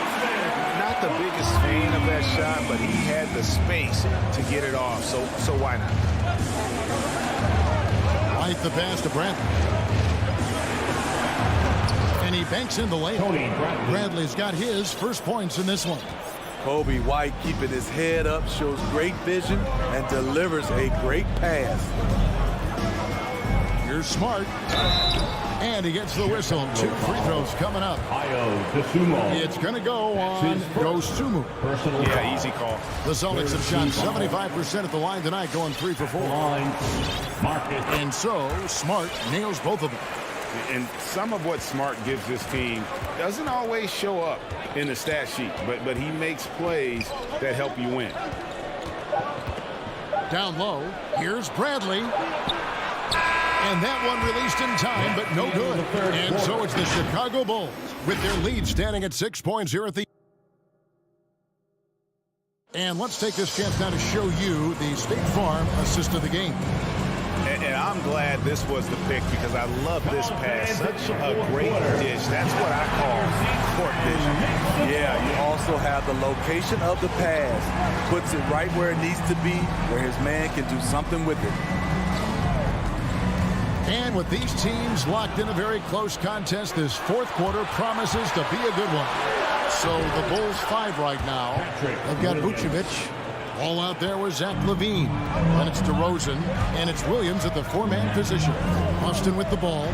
Not the biggest fan of that shot, but he had the space to get it off, so why not? White the pass to Bradley. And he banks in the layup. Bradley's got his first points in this one. Kobe White keeping his head up, shows great vision, and delivers a great pass. Here's Smart. And he gets the whistle. 2 free throws coming up. It's going to go on Dosunmu. Yeah, easy call. The Celtics have shot 75% at the line tonight, going 3 for 4. And so, Smart nails both of them. And some of what Smart gives this team doesn't always show up in the stat sheet, but he makes plays that help you win. Down low, here's Bradley. And that one released in time, but no good. And so it's the Chicago Bulls with their lead standing at 6 points here at the... And let's take this chance now to show you the State Farm assist of the game. And I'm glad this was the pick because I love this pass. Such a great dish. That's what I call court vision. Yeah, you also have the location of the pass. Puts it right where it needs to be, where his man can do something with it. And with these teams locked in a very close contest, this fourth quarter promises to be a good one. So the Bulls 5 right now. They've got Vucevic. All out there with Zach Levine. Then it's DeRozan, and it's Williams at the four-man position. Austin with the ball.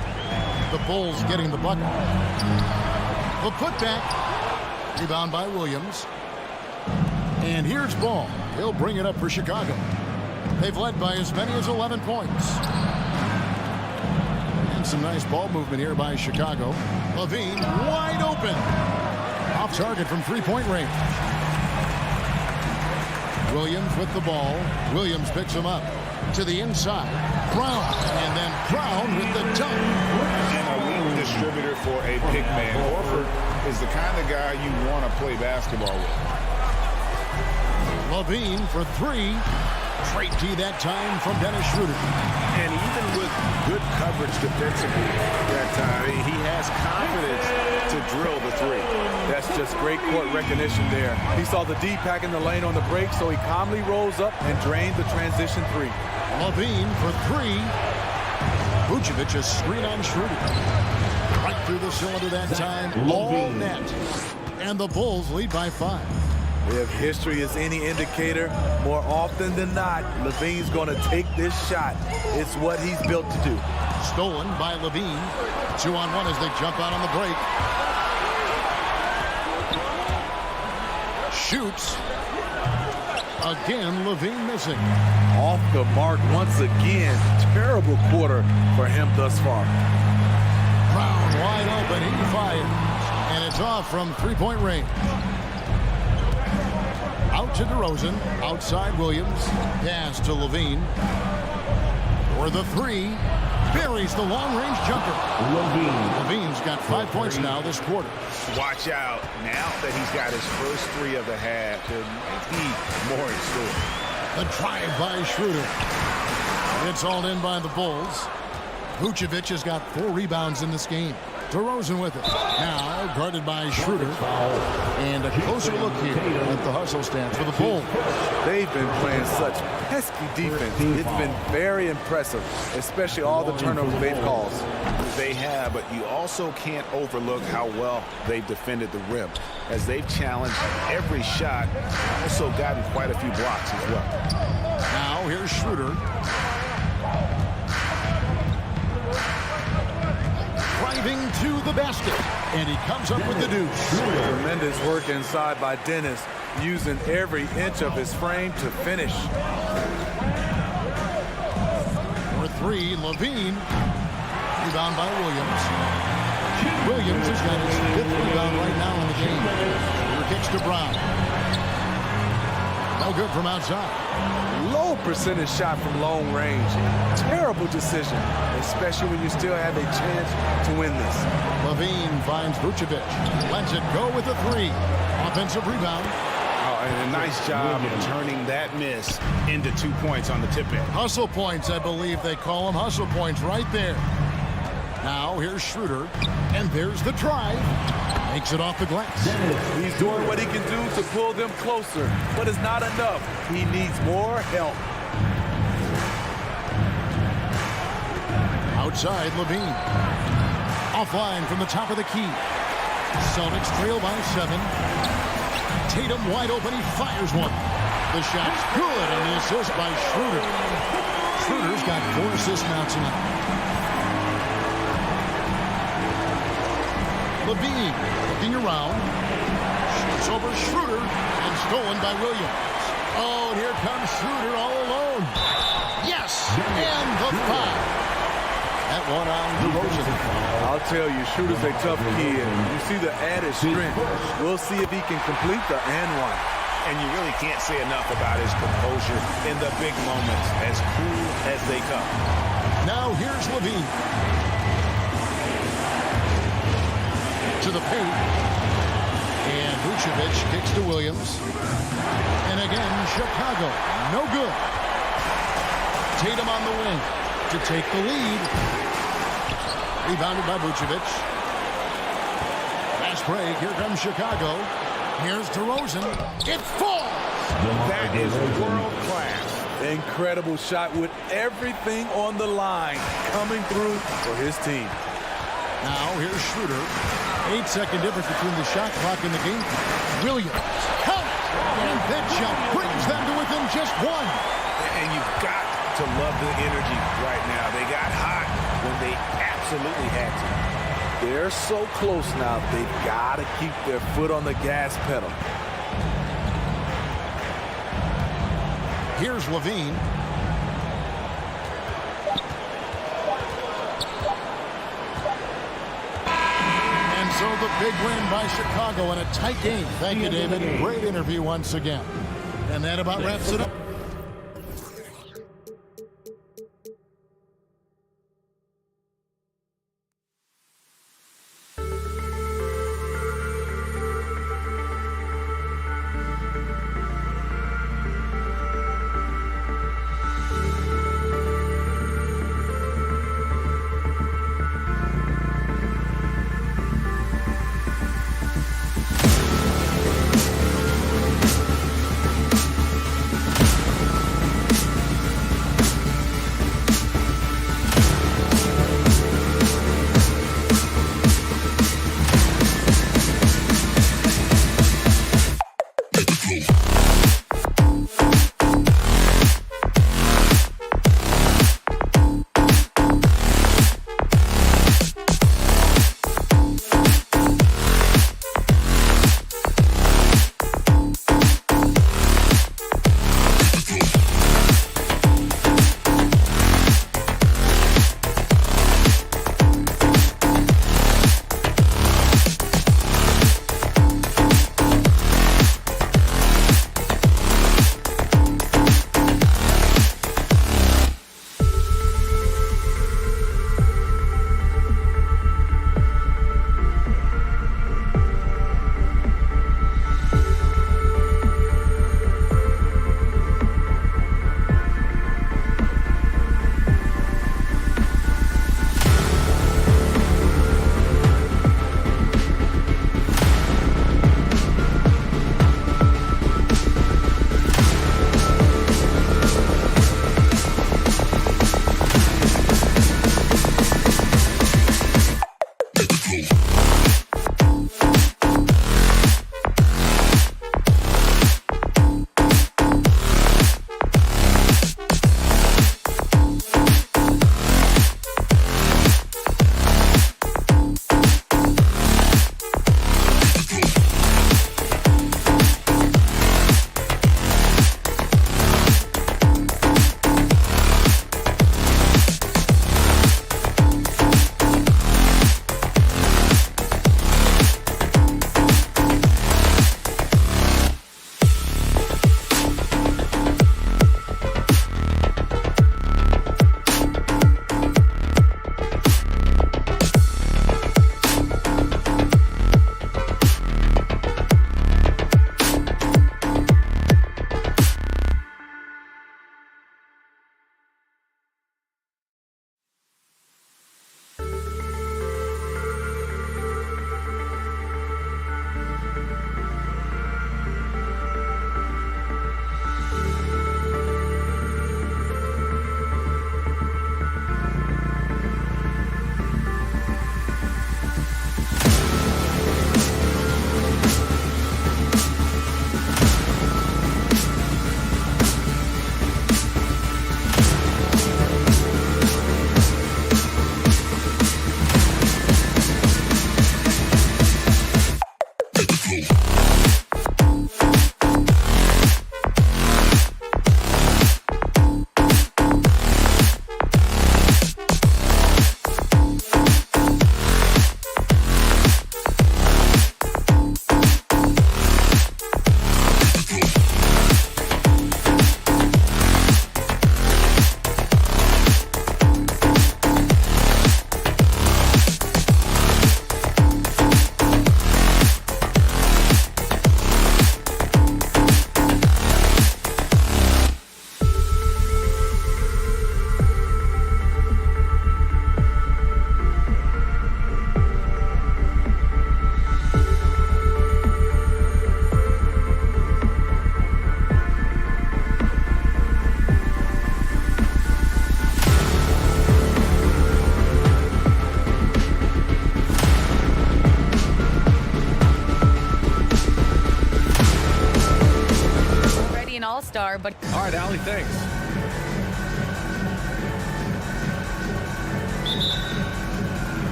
The Bulls getting the bucket. The putback. Rebound by Williams. And here's Ball. He'll bring it up for Chicago. They've led by as many as 11 points. And some nice ball movement here by Chicago. Levine wide open. Off target from three-point range. Williams with the ball. Williams picks him up to the inside. Brown, and then Brown with the dunk. And a lead distributor for a big man. Horford is the kind of guy you want to play basketball with. Levine for three. Great D that time from Dennis Schroeder. And even with good coverage defensively that time, he has confidence to drill the three. That's just great court recognition there. He saw the D pack in the lane on the break, so he calmly rolls up and drained the transition three. Levine for three. Vucevic a screen on Schroeder. Right through the cylinder that time. All net. And the Bulls lead by 5. If history is any indicator, more often than not, Levine's going to take this shot. It's what he's built to do. Stolen by Levine. 2-on-1 as they jump out on the break. Shoots. Again, Levine missing. Off the mark once again. Terrible quarter for him thus far. Brown wide open. He fires. And it's off from three-point range. Out to DeRozan. Outside Williams. Pass to Levine. For the three. Buries the long-range jumper. Levine's got 5 points now this quarter. Watch out. Now that he's got his first three of the half, there might be more in store. The drive by Schroeder. It's all in by the Bulls. Vucevic has got 4 rebounds in this game. DeRozan with it. Now guarded by Schroeder. And a closer look here at the hustle stance for the Bulls. They've been playing such pesky defense. It's been very impressive, especially all the turnovers they've caused. They have, but you also can't overlook how well they've defended the rim. As they've challenged every shot, also gotten quite a few blocks as well. Now here's Schroeder. Driving to the basket, and he comes up with the deuce. Tremendous work inside by Dennis, using every inch of his frame to finish. For three, Levine. Rebound by Williams. Williams has got his 5th rebound right now in the game. Here kicks to Brown. No good from outside. Low percentage shot from long range. Terrible decision, especially when you still have a chance to win this. Levine finds Vucevic. Lets it go with a three. Offensive rebound. And a nice job of turning that miss into 2 points on the tip end. Hustle points, I believe they call them. Hustle points right there. Now here's Schroeder. And there's the drive. Makes it off the glass. He's doing what he can do to pull them closer, but it's not enough. He needs more help. Outside, Levine. Offline from the top of the key. Celtics trail by 7. Tatum wide open. He fires one. The shot's good, and the assist by Schroeder. Schroeder's got 4 assists now tonight. Levine looking around. Shoots over Schroeder and stolen by Williams. Oh, and here comes Schroeder all alone. Yes, and the foul. That one on DeRozan. I'll tell you, Schroeder's a tough kid. You see the added strength. We'll see if he can complete the and one. And you really can't say enough about his composure in the big moments, as cool as they come. Now here's Levine. To the paint. And Vucevic kicks to Williams. And again, Chicago. No good. Tatum on the wing to take the lead. Rebounded by Vucevic. Fast break. Here comes Chicago. Here's DeRozan. It falls. That is world class. Incredible shot with everything on the line coming through for his team. Now here's Schroeder. 8-second difference between the shot clock and the game. Williams. Count! And that shot brings them to within just one. And you've got to love the energy right now. They got hot when they absolutely had to. They're so close now, they've got to keep their foot on the gas pedal. Here's Levine. And so the big win by Chicago in a tight game. Thank you, David. Great interview once again. And that about wraps it up.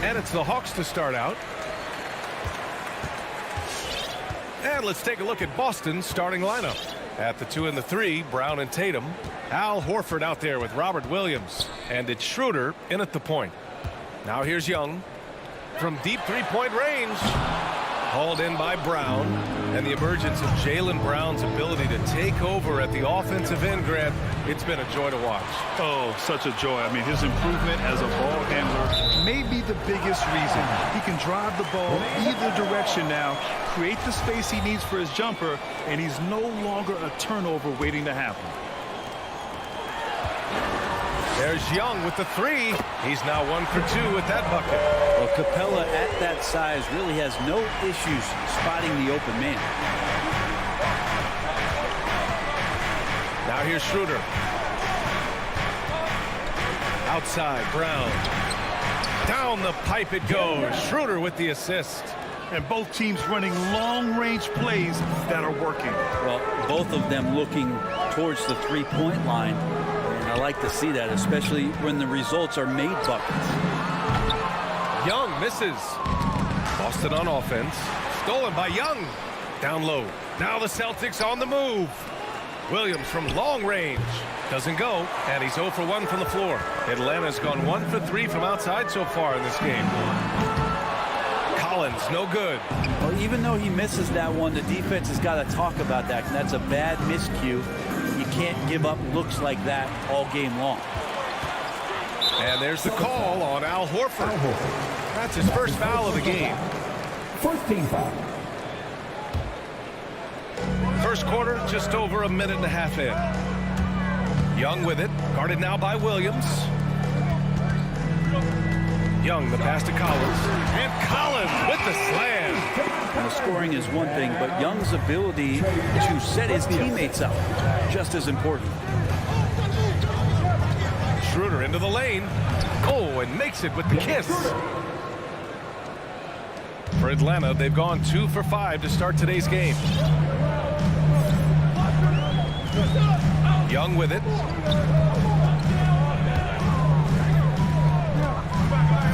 And it's the Hawks to start out. And let's take a look at Boston's starting lineup. At the 2 and the 3, Brown and Tatum. Al Horford out there with Robert Williams. And it's Schroeder in at the point. Now here's Young from deep three-point range. Hauled in by Brown. And the emergence of Jaylen Brown's ability to take over at the offensive end, Grant, it's been a joy to watch. Oh, such a joy. I mean, his improvement as a ball handler may be the biggest reason. He can drive the ball either direction now, create the space he needs for his jumper, and he's no longer a turnover waiting to happen. There's Young with the 3. He's now 1 for 2 with that bucket. Well, Capella at that size really has no issues spotting the open man. Now here's Schroeder. Outside, Brown. Down the pipe it goes. Schroeder with the assist. And both teams running long-range plays that are working. Well, both of them looking towards the three-point line. And I like to see that, especially when the results are made buckets. Young misses. Boston on offense. Stolen by Young. Down low. Now the Celtics on the move. Williams from long range. Doesn't go, and he's 0 for 1 from the floor. Atlanta's gone 1 for 3 from outside so far in this game. Collins, no good. Well, even though he misses that one, the defense has got to talk about that. That's a bad miscue. You can't give up looks like that all game long. And there's the call on Al Horford. That's his first foul of the game. First team foul. First quarter, just over a minute and a half in. Young with it, guarded now by Williams. Young, the pass to Collins. And Collins with the slam. Now, scoring is one thing, but Young's ability to set his teammates up, just as important. Schroeder into the lane. Oh, and makes it with the kiss. For Atlanta, they've gone 2 for 5 to start today's game. Young with it.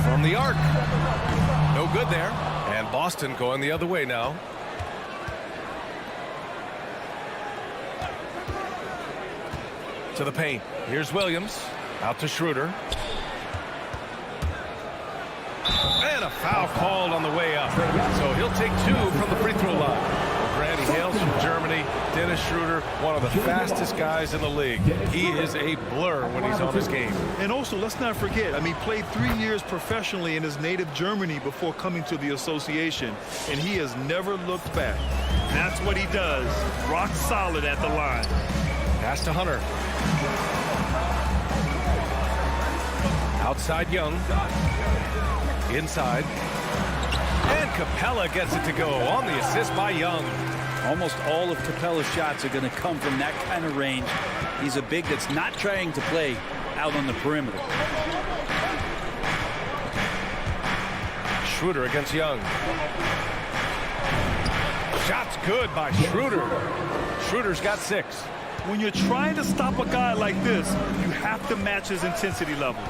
From the arc. No good there. And Boston going the other way now. To the paint. Here's Williams. Out to Schroeder. And a foul called on the way up. So he'll take 2 from the free throw line. Grant, he hails from Germany. Dennis Schroeder, one of the fastest guys in the league. He is a blur when he's on his game. And also, let's not forget, I mean, played 3 years professionally in his native Germany before coming to the association, and he has never looked back. That's what he does. Rock solid at the line. Pass to Hunter. Outside Young. Inside. And Capella gets it to go on the assist by Young. Almost all of Capella's shots are going to come from that kind of range. He's a big that's not trying to play out on the perimeter. Schroeder against Young. Shot's good by Schroeder. Schroeder's got 6. When you're trying to stop a guy like this, you have to match his intensity level.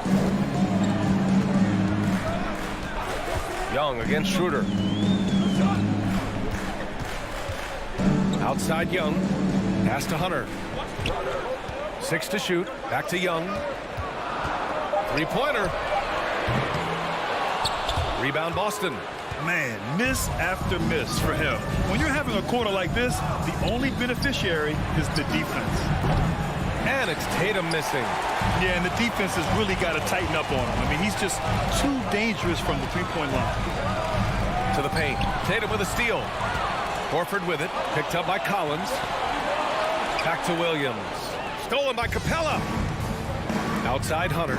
Young against Schroeder. Outside Young. Pass to Hunter. 6 to shoot. Back to Young. 3-pointer. Rebound Boston. Man, miss after miss for him. When you're having a quarter like this, the only beneficiary is the defense. And it's Tatum missing. Yeah, and the defense has really got to tighten up on him. I mean, he's just too dangerous from the three-point line. To the paint. Tatum with a steal. Horford with it. Picked up by Collins. Back to Williams. Stolen by Capella. Outside Hunter.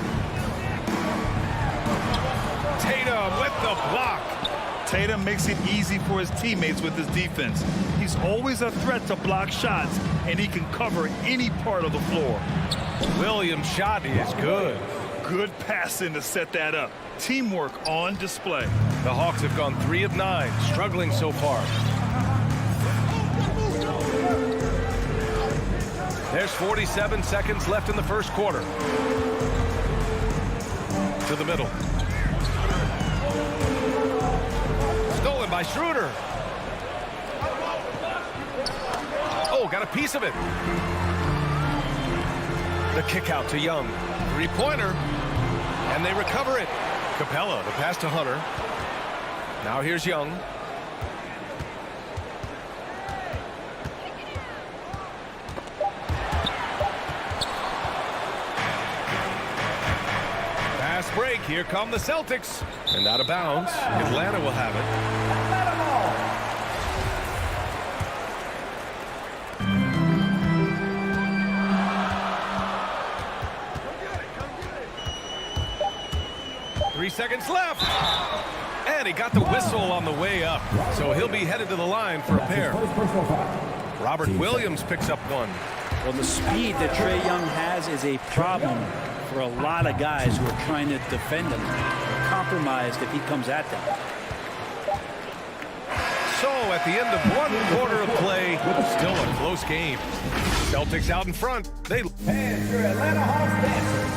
Tatum with the block. Tatum makes it easy for his teammates with his defense. He's always a threat to block shots, and he can cover any part of the floor. Williams' shot is good. Good passing to set that up. Teamwork on display. The Hawks have gone 3 of 9, struggling so far. There's 47 seconds left in the first quarter. To the middle. Stolen by Schroeder. Oh, got a piece of it. The kick out to Young. Three-pointer. And they recover it. Capella, the pass to Hunter. Now here's Young. Fast break. Here come the Celtics. And out of bounds. Atlanta will have it. 3 seconds left. And he got the whistle on the way up. So he'll be headed to the line for a pair. Robert Williams picks up one. Well, the speed that Trae Young has is a problem for a lot of guys who are trying to defend him. They're compromised if he comes at them. So at the end of one quarter of play, still a close game. Celtics out in front. They And your Atlanta Hawks dancers.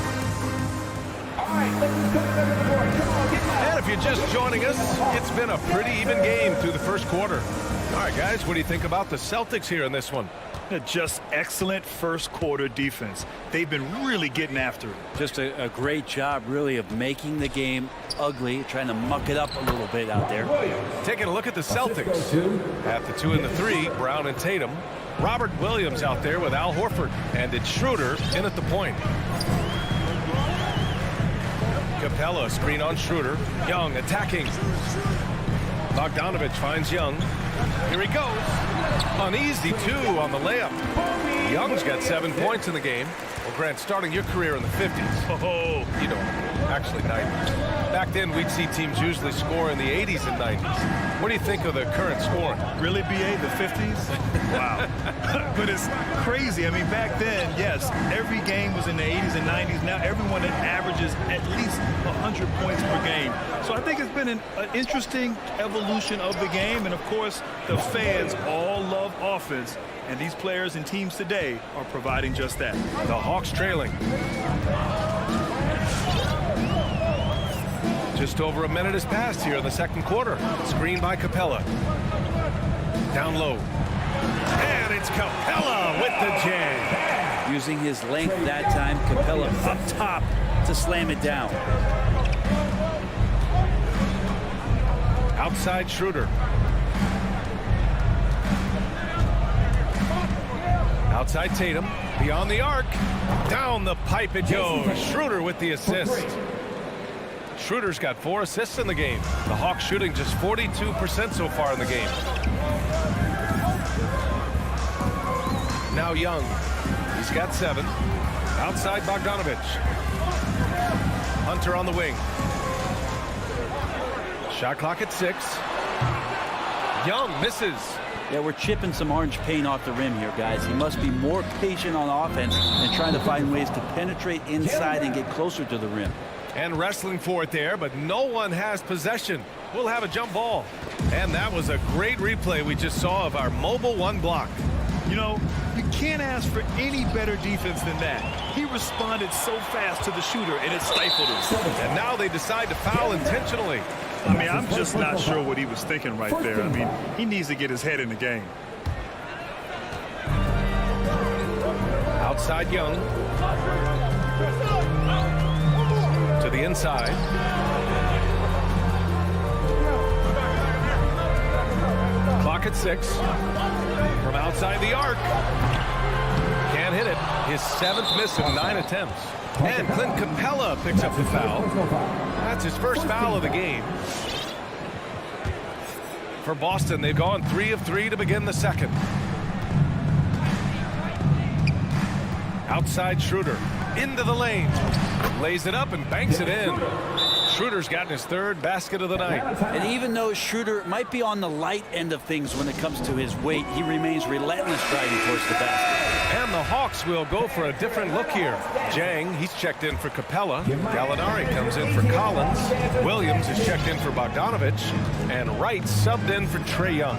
All right, let's go to the board. Come on, get And if you're just joining us, it's been a pretty even game through the first quarter. All right, guys, what do you think about the Celtics here in this one? Just excellent first quarter defense. They've been really getting after it. Just a great job, really, of making the game ugly, trying to muck it up a little bit out there. Taking a look at the Celtics. At the 2 and the 3, Brown and Tatum. Robert Williams out there with Al Horford. And it's Schroeder in at the point. Capella, screen on Schroeder. Young attacking. Bogdanovich finds Young. Here he goes. An easy 2 on the layup. Young's got 7 points in the game. Well, Grant, starting your career in the 50s. Oh, You know, actually 90s. Back then, we'd see teams usually score in the 80s and 90s. What do you think of the current scoring? really, BA, the 50s? Wow. But it's crazy. I mean, back then, yes, every game was in the 80s and 90s. Now everyone averages at least 100 points per game. So I think it's been an interesting evolution of the game. And, of course, the fans all love offense. And these players and teams today are providing just that. The Hawks trailing. Just over a minute has passed here in the second quarter. Screen by Capella. Down low. And it's Capella with the jam. Using his length that time, Capella up top to slam it down. Outside Schroeder. Outside Tatum. Beyond the arc. Down the pipe it goes. Schroeder with the assist. Schroeder's got 4 assists in the game. The Hawks shooting just 42% so far in the game. Now Young. He's got 7. Outside Bogdanovich. Hunter on the wing. Shot clock at 6. Young misses. Yeah, we're chipping some orange paint off the rim here, guys. He must be more patient on offense and trying to find ways to penetrate inside and get closer to the rim. And wrestling for it there, but no one has possession. We'll have a jump ball. And that was a great replay we just saw of our mobile 1 block. You know, you can't ask for any better defense than that. He responded so fast to the shooter, and it stifled him. And now they decide to foul intentionally. I mean, I'm just not sure what he was thinking right there. I mean, he needs to get his head in the game. Outside Young. To the inside. Clock at 6. From outside the arc. Can't hit it. His 7th miss in 9 attempts. And Clint Capella picks up the foul. That's his first foul of the game. For Boston, they've gone 3 of 3 to begin the second. Outside Schroeder. Into the lane. Lays it up and banks it in. Schroeder's gotten his 3rd basket of the night. And even though Schroeder might be on the light end of things when it comes to his weight, he remains relentless driving towards the basket. And the Hawks will go for a different look here. Jang, he's checked in for Capella. Gallinari comes in for Collins. Williams is checked in for Bogdanovich. And Wright subbed in for Trae Young.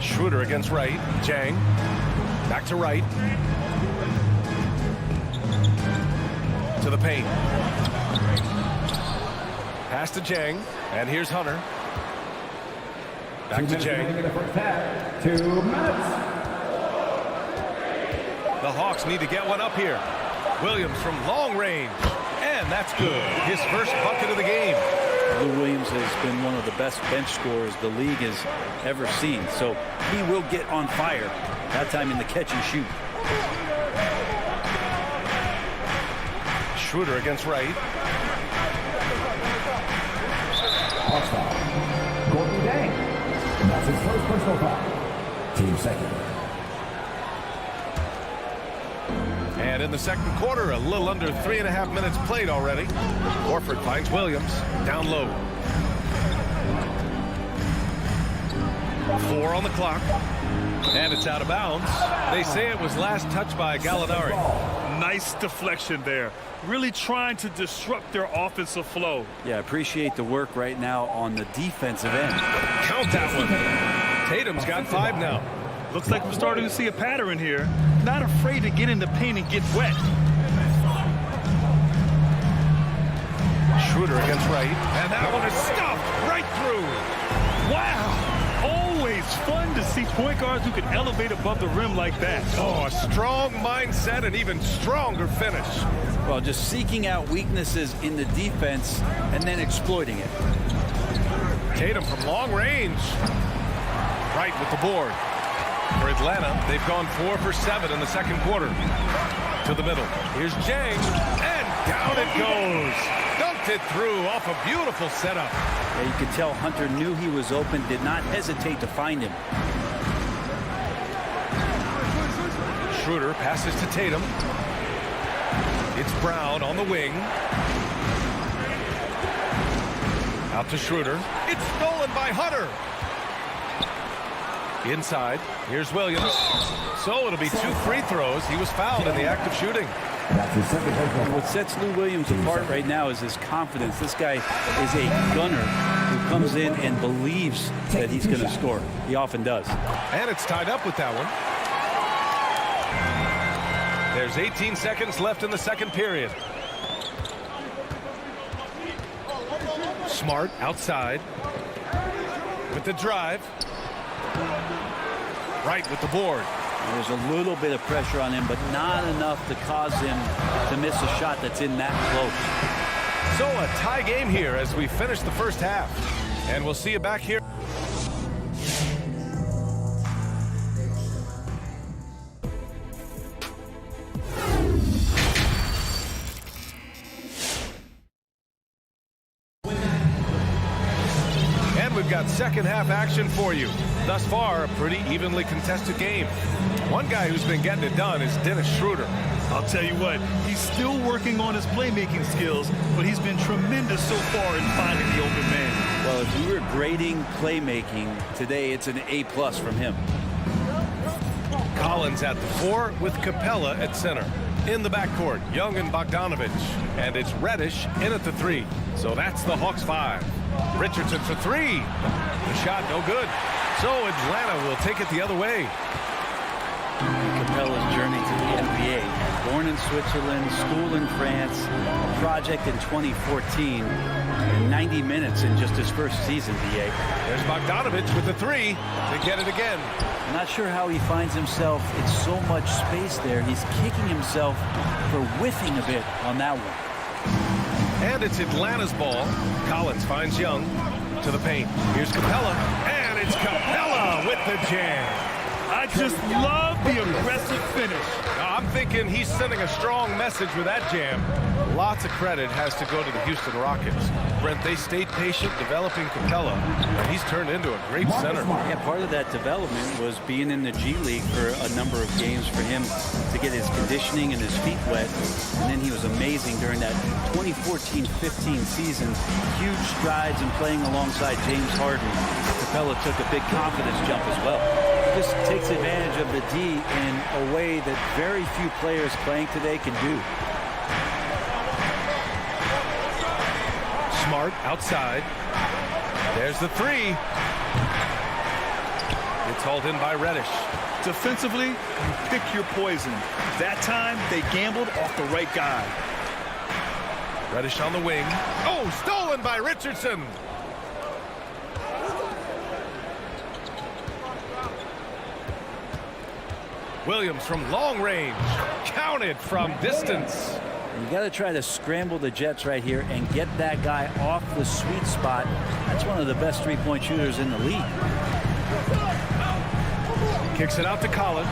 Schroeder against right. Jang. Back to right. To the paint. Pass to Jang. And here's Hunter. Back to Jang. 2 minutes. The Hawks need to get one up here. Williams from long range. And that's good. His first bucket of the game. Lou Williams has been one of the best bench scorers the league has ever seen. So he will get on fire, that time in the catch and shoot. Schroeder against right. Hawks foul. Gordon Dang. That's his first personal foul. Team second. And in the second quarter, a little under 3.5 minutes played already. Horford finds Williams down low. 4 on the clock. And it's out of bounds. They say it was last touched by Gallinari. Nice deflection there. Really trying to disrupt their offensive flow. Yeah, appreciate the work right now on the defensive end. Count that one. Tatum's got 5 now. Looks like we're starting to see a pattern here. Not afraid to get in the paint and get wet. Schroeder against right. And that one is stuffed right through. Wow. Always fun to see point guards who can elevate above the rim like that. Oh, a strong mindset and even stronger finish. Well, just seeking out weaknesses in the defense and then exploiting it. Tatum from long range. Right with the board. For Atlanta, they've gone 4 for 7 in the second quarter. To the middle. Here's Jang. And down it goes. Dunked it through off a beautiful setup. Yeah, you could tell Hunter knew he was open, did not hesitate to find him. Schroeder passes to Tatum. It's Brown on the wing. Out to Schroeder. It's stolen by Hunter. Inside. Here's Williams. So it'll be 2 free throws. He was fouled in the act of shooting. What sets Lou Williams apart right now is his confidence. This guy is a gunner who comes in and believes that he's going to score. He often does. And it's tied up with that one. There's 18 seconds left in the second period. Smart outside with the drive. Right with the board. There's a little bit of pressure on him, but not enough to cause him to miss a shot that's in that close. So a tie game here as we finish the first half. And we'll see you back here. And we've got second half action for you. Thus far, a pretty evenly contested game. One guy who's been getting it done is Dennis Schroeder. I'll tell you what, he's still working on his playmaking skills, but he's been tremendous so far in finding the open man. Well, if we were grading playmaking today, it's an A+ from him. Collins at the 4 with Capella at center. In the backcourt, Young and Bogdanovich. And it's Reddish in at the 3. So that's the Hawks 5. Richardson for 3. The shot no good. So Atlanta will take it the other way. Capella's journey to the NBA. Born in Switzerland, school in France, a project in 2014, and 90 minutes in just his first season, BA. There's Bogdanovich with the 3 to get it again. I'm not sure how he finds himself in so much space there. He's kicking himself for whiffing a bit on that one. And it's Atlanta's ball. Collins finds Young to the paint. Here's Capella, and it's Capella with the jam. I just love the aggressive finish. I'm thinking he's sending a strong message with that jam. Lots of credit has to go to the Houston Rockets. Brent, they stayed patient developing Capella, and he's turned into a great center. Yeah, part of that development was being in the G League for a number of games for him to get his conditioning and his feet wet. And then he was amazing during that 2014-15 season. Huge strides in playing alongside James Harden. Capella took a big confidence jump as well. He just takes advantage of the D in a way that very few players playing today can do. Smart outside. There's the 3. It's hauled in by Reddish. Defensively, you pick your poison. That time, they gambled off the right guy. Reddish on the wing. Oh, stolen by Richardson. Williams from long range. Counted from distance. You got to try to scramble the Jets right here and get that guy off the sweet spot. That's one of the best three-point shooters in the league. Kicks it out to Collins.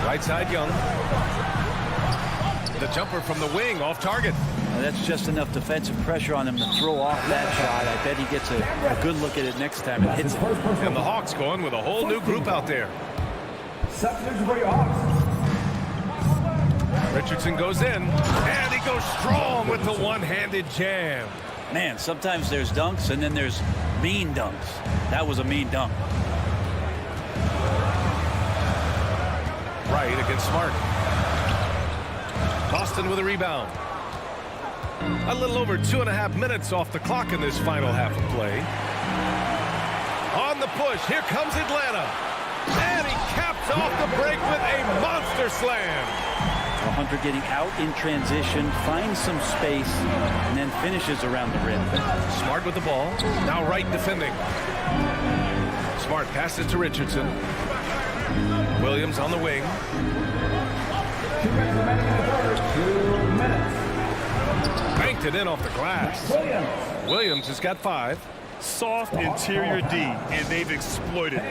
Right side, Young. The jumper from the wing, off target. Now that's just enough defensive pressure on him to throw off that shot. I bet he gets a good look at it next time and hits it. And the Hawks going with a whole new group out there. Richardson goes in, and he goes strong with the one-handed jam. Man, sometimes there's dunks, and then there's mean dunks. That was a mean dunk. Right against Smart. Boston with a rebound. A little over 2.5 minutes off the clock in this final half of play. On the push, here comes Atlanta. And he caps off the break with a monster slam. Hunter getting out in transition, finds some space, and then finishes around the rim. Smart with the ball. Now Wright defending. Smart passes to Richardson. Williams on the wing. 2 minutes. Banked it in off the glass. Williams has got 5. Soft interior D, and they've exploited it.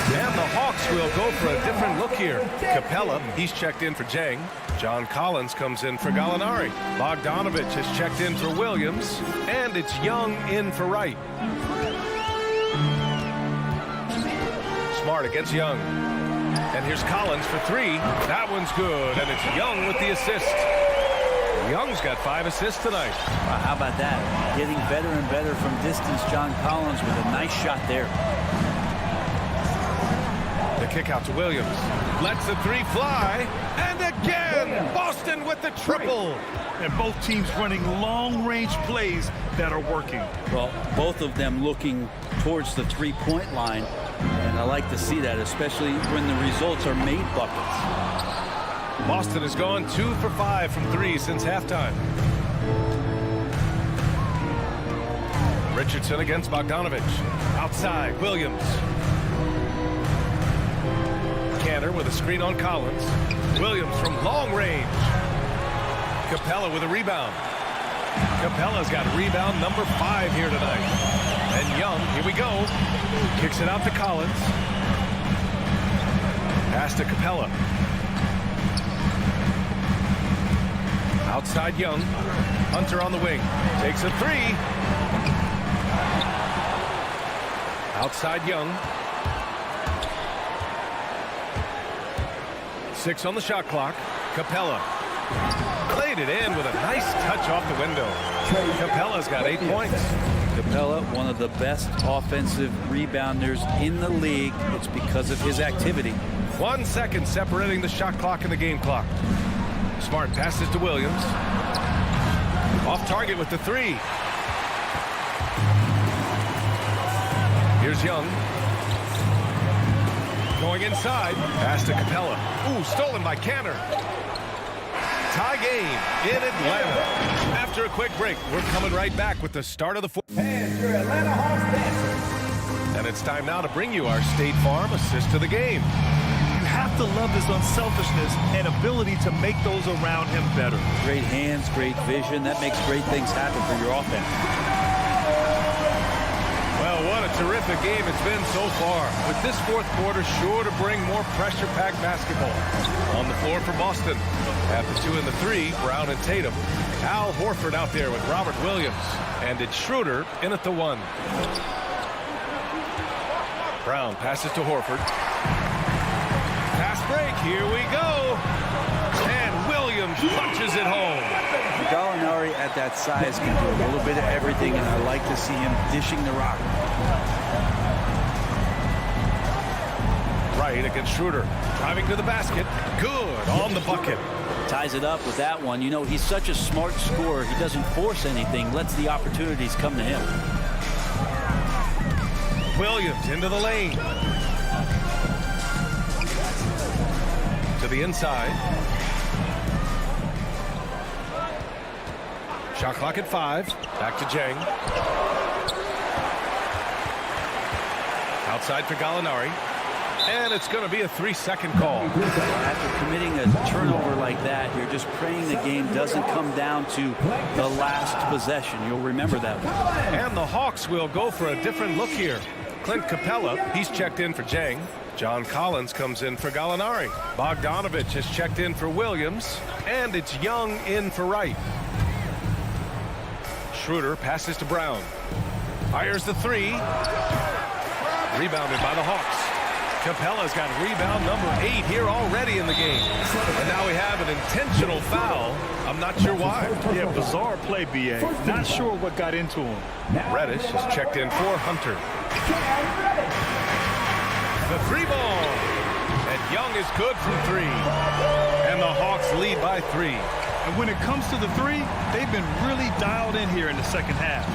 And the Hawks will go for a different look here. Capella, he's checked in for Jang. John Collins comes in for Gallinari. Bogdanovich has checked in for Williams. And it's Young in for Wright. Smart against Young. And here's Collins for 3. That one's good. And it's Young with the assist. Young's got 5 assists tonight. Wow, how about that? Getting better and better from distance. John Collins with a nice shot there. The kick out to Williams. Lets the 3 fly. And again, Boston with the triple. And both teams running long-range plays that are working. Well, both of them looking towards the three-point line. And I like to see that, especially when the results are made buckets. Boston has gone 2 for 5 from 3 since halftime. Richardson against Bogdanovich. Outside, Williams. Cantor with a screen on Collins. Williams from long range. Capella with a rebound. Capella's got rebound number 5 here tonight. And Young, here we go. Kicks it out to Collins. Pass to Capella. Outside Young. Hunter on the wing. Takes a 3. Outside Young. 6 on the shot clock. Capella. Played it in with a nice touch off the window. Capella's got 8 points. Capella, one of the best offensive rebounders in the league. It's because of his activity. 1 second separating the shot clock and the game clock. Smart passes to Williams. Off target with the 3. Here's Young. Going inside. Pass to Capella. Ooh, stolen by Cantor. Tie game in Atlanta. After a quick break, we're coming right back with the start of the fourth. And your Atlanta Hawks dancers. And it's time now to bring you our State Farm assist to the game. You have to love his unselfishness and ability to make those around him better. Great hands, great vision. That makes great things happen for your offense. Well, what a terrific game it's been so far. With this fourth quarter sure to bring more pressure-packed basketball. On the floor for Boston. At the 2 and the 3, Brown and Tatum. Al Horford out there with Robert Williams. And it's Schroeder in at the 1. Brown passes to Horford. Pass break, here we go. And Williams punches it home. Gallinari at that size can do a little bit of everything, and I like to see him dishing the rock. Right against Schroeder. Driving to the basket. Good on the bucket. Ties it up with that one. You know, he's such a smart scorer. He doesn't force anything, lets the opportunities come to him. Williams into the lane. To the inside. Shot clock at 5. Back to Jang. Outside for Gallinari. And it's going to be a 3-second call. After committing a turnover like that, you're just praying the game doesn't come down to the last possession. You'll remember that one. And the Hawks will go for a different look here. Clint Capella, he's checked in for Jang. John Collins comes in for Gallinari. Bogdanovich has checked in for Williams. And it's Young in for Wright. Schroeder passes to Brown. Fires the 3. Rebounded by the Hawks. Capella's got rebound number 8 here already in the game. And now we have an intentional foul. I'm not sure why. Yeah, bizarre play, B.A. Not sure what got into him. Reddish has checked in for Hunter. The 3 ball. And Young is good from 3. And the Hawks lead by 3. And when it comes to the 3, they've been really dialed in here in the second half.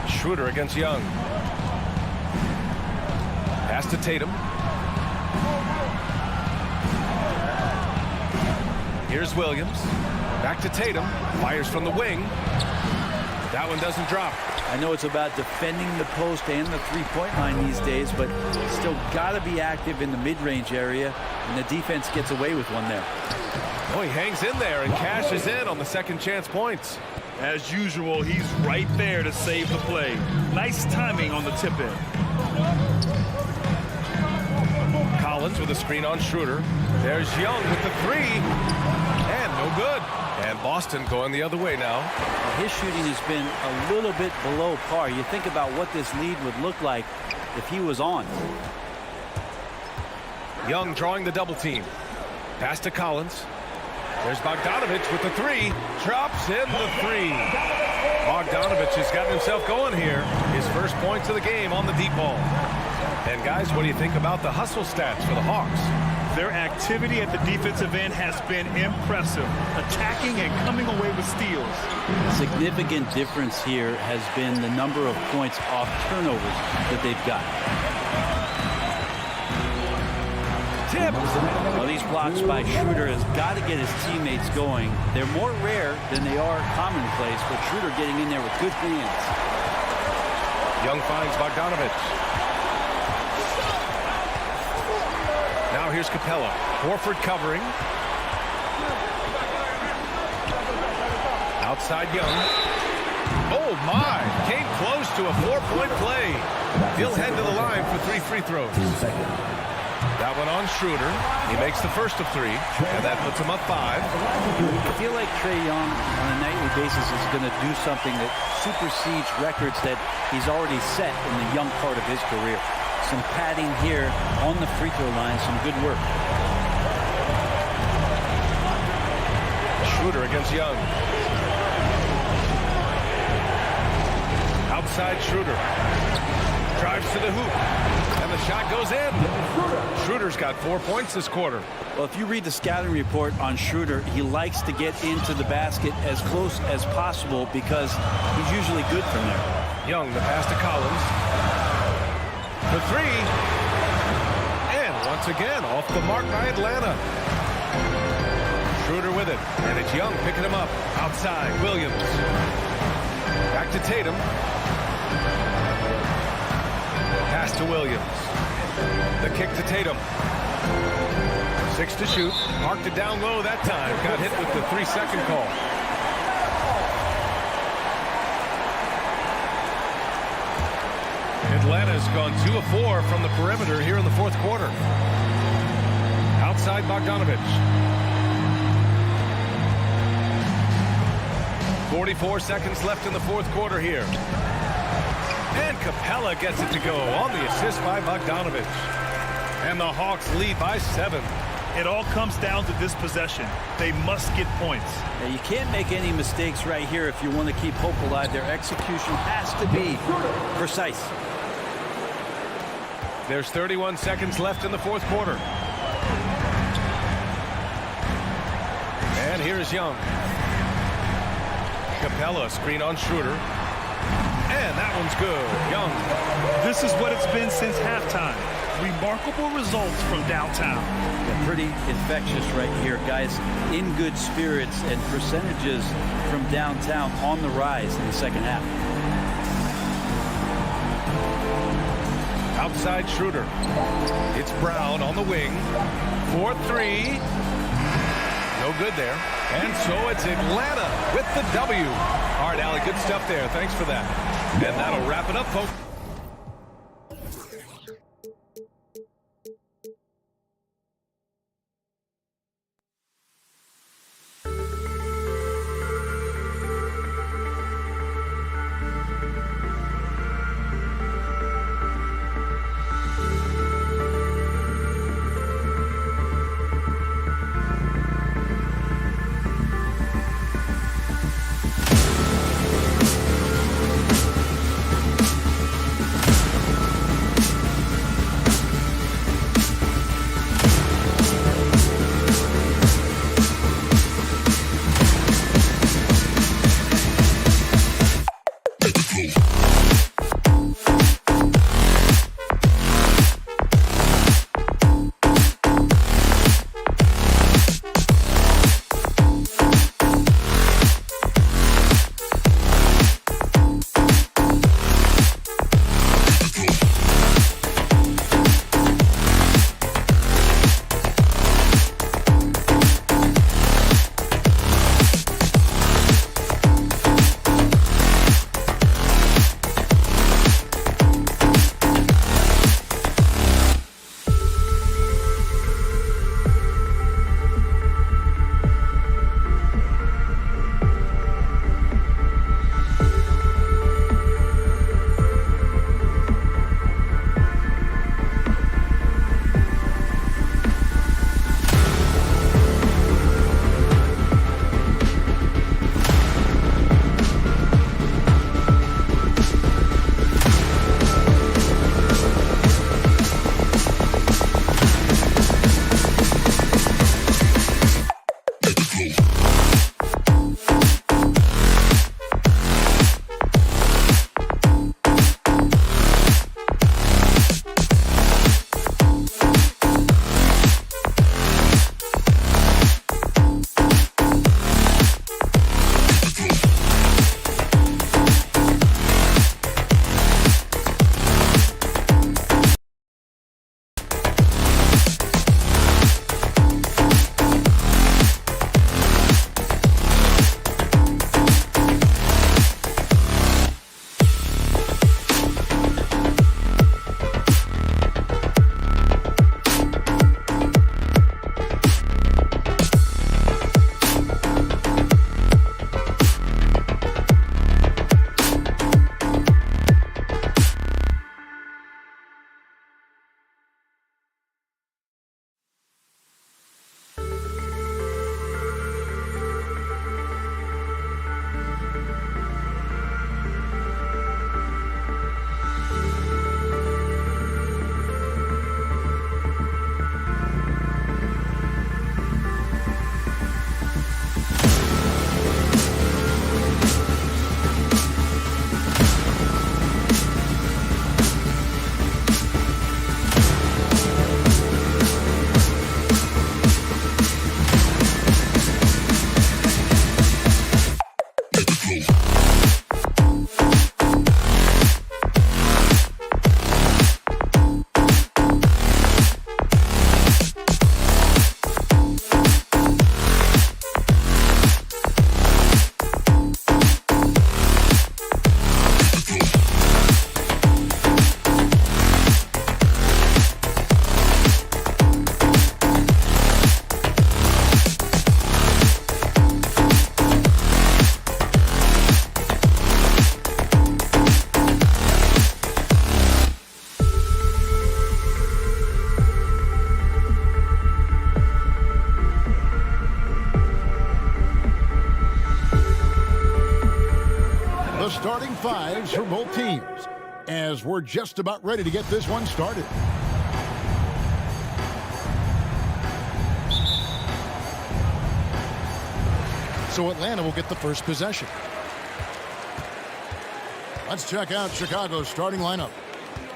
Schroeder against Young. Pass to Tatum. Here's Williams. Back to Tatum. Fires from the wing. That one doesn't drop. I know it's about defending the post and the three-point line these days, but still got to be active in the mid-range area, and the defense gets away with one there. Oh, he hangs in there and cashes in on the second chance points. As usual, he's right there to save the play. Nice timing on the tip-in. Collins with a screen on Schroeder. There's Young with the 3. And no good. And Boston going the other way now. His shooting has been a little bit below par. You think about what this lead would look like if he was on. Young drawing the double team. Pass to Collins. There's Bogdanovich with the 3. Drops in the 3. Bogdanovich has gotten himself going here. His first points of the game on the deep ball. And guys, what do you think about the hustle stats for the Hawks? Their activity at the defensive end has been impressive. Attacking and coming away with steals. A significant difference here has been the number of points off turnovers that they've got. Tip. Well, these blocks by Schroeder has got to get his teammates going. They're more rare than they are commonplace, but Schroeder getting in there with good hands. Young finds Bogdanovich. Now here's Capella. Horford covering. Outside Young. Oh my! Came close to a 4-point play. He'll head to the line for 3 free throws. That one on Schroeder. He makes the first of 3, and that puts him up 5. I feel like Trae Young on a nightly basis is going to do something that supersedes records that he's already set in the young part of his career. Some padding here on the free throw line, some good work. Schroeder against Young. Outside Schroeder. Drives to the hoop. And the shot goes in. Schroeder's got 4 points this quarter. Well, if you read the scouting report on Schroeder, he likes to get into the basket as close as possible because he's usually good from there. Young, the pass to Collins. The 3. And once again, off the mark by Atlanta. Schroeder with it. And it's Young picking him up. Outside, Williams. Back to Tatum. Pass to Williams. The kick to Tatum. 6 to shoot. Marked it down low that time. Got hit with the 3-second call. Atlanta's gone 2 of 4 from the perimeter here in the fourth quarter. Outside Bogdanovich. 44 seconds left in the fourth quarter here. And Capella gets it to go on the assist by Bogdanovich. And the Hawks lead by 7. It all comes down to this possession. They must get points. Yeah, you can't make any mistakes right here if you want to keep hope alive. Their execution has to be precise. There's 31 seconds left in the fourth quarter. And here's Young. Capella, screen on Schroeder. And that one's good. Young. This is what it's been since halftime. Remarkable results from downtown. Yeah, pretty infectious right here. Guys in good spirits and percentages from downtown on the rise in the second half. Outside Schroeder. It's Brown on the wing. 4-3. No good there. And so it's Atlanta with the W. All right, Allie, good stuff there. Thanks for that. And that'll wrap it up, folks. drives for both teams as we're just about ready to get this one started. So Atlanta will get the first possession. Let's check out Chicago's starting lineup.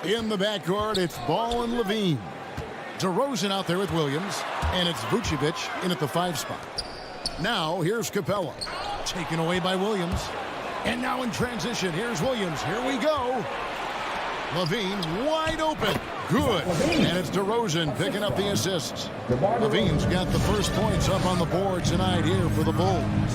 In the backcourt, it's Ball and Levine. DeRozan out there with Williams, and it's Vucevic in at the 5 spot. Now, here's Capella, taken away by Williams. And now in transition, here's Williams. Here we go. Levine wide open. Good. And it's DeRozan picking up the assists. Levine's got the first points up on the board tonight here for the Bulls.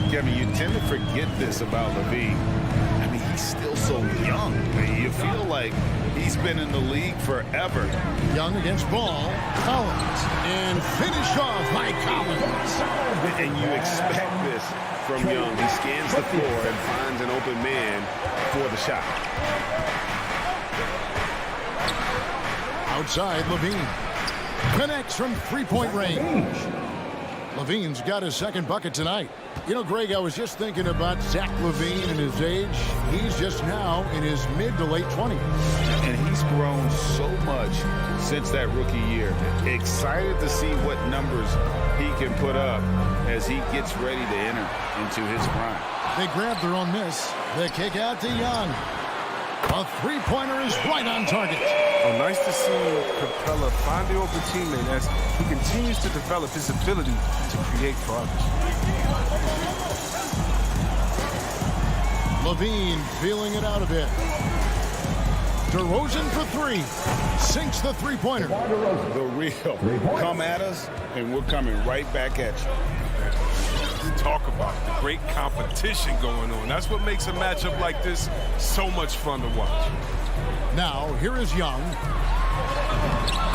Kevin, you tend to forget this about Levine. I mean, he's still so young. You feel like he's been in the league forever. Young against Ball. Collins. And finished off by Collins. And you expect this from Young. He scans the floor and finds an open man for the shot. Outside, Levine connects from three-point range. Levine's got his second bucket tonight. You know, Greg, I was just thinking about Zach Levine and his age. He's just now in his mid to late 20s. And he's grown so much since that rookie year. Excited to see what numbers he can put up as he gets ready to enter into his prime. They grab their own miss. The kick out to Young. A three-pointer is right on target. Oh, nice to see Capella find the open teammate as he continues to develop his ability to create for others. Levine feeling it out a bit. DeRozan for 3. Sinks the three-pointer. The real. Come at us, and we're coming right back at you. Talk about the great competition going on. That's what makes a matchup like this so much fun to watch. Now, here is Young.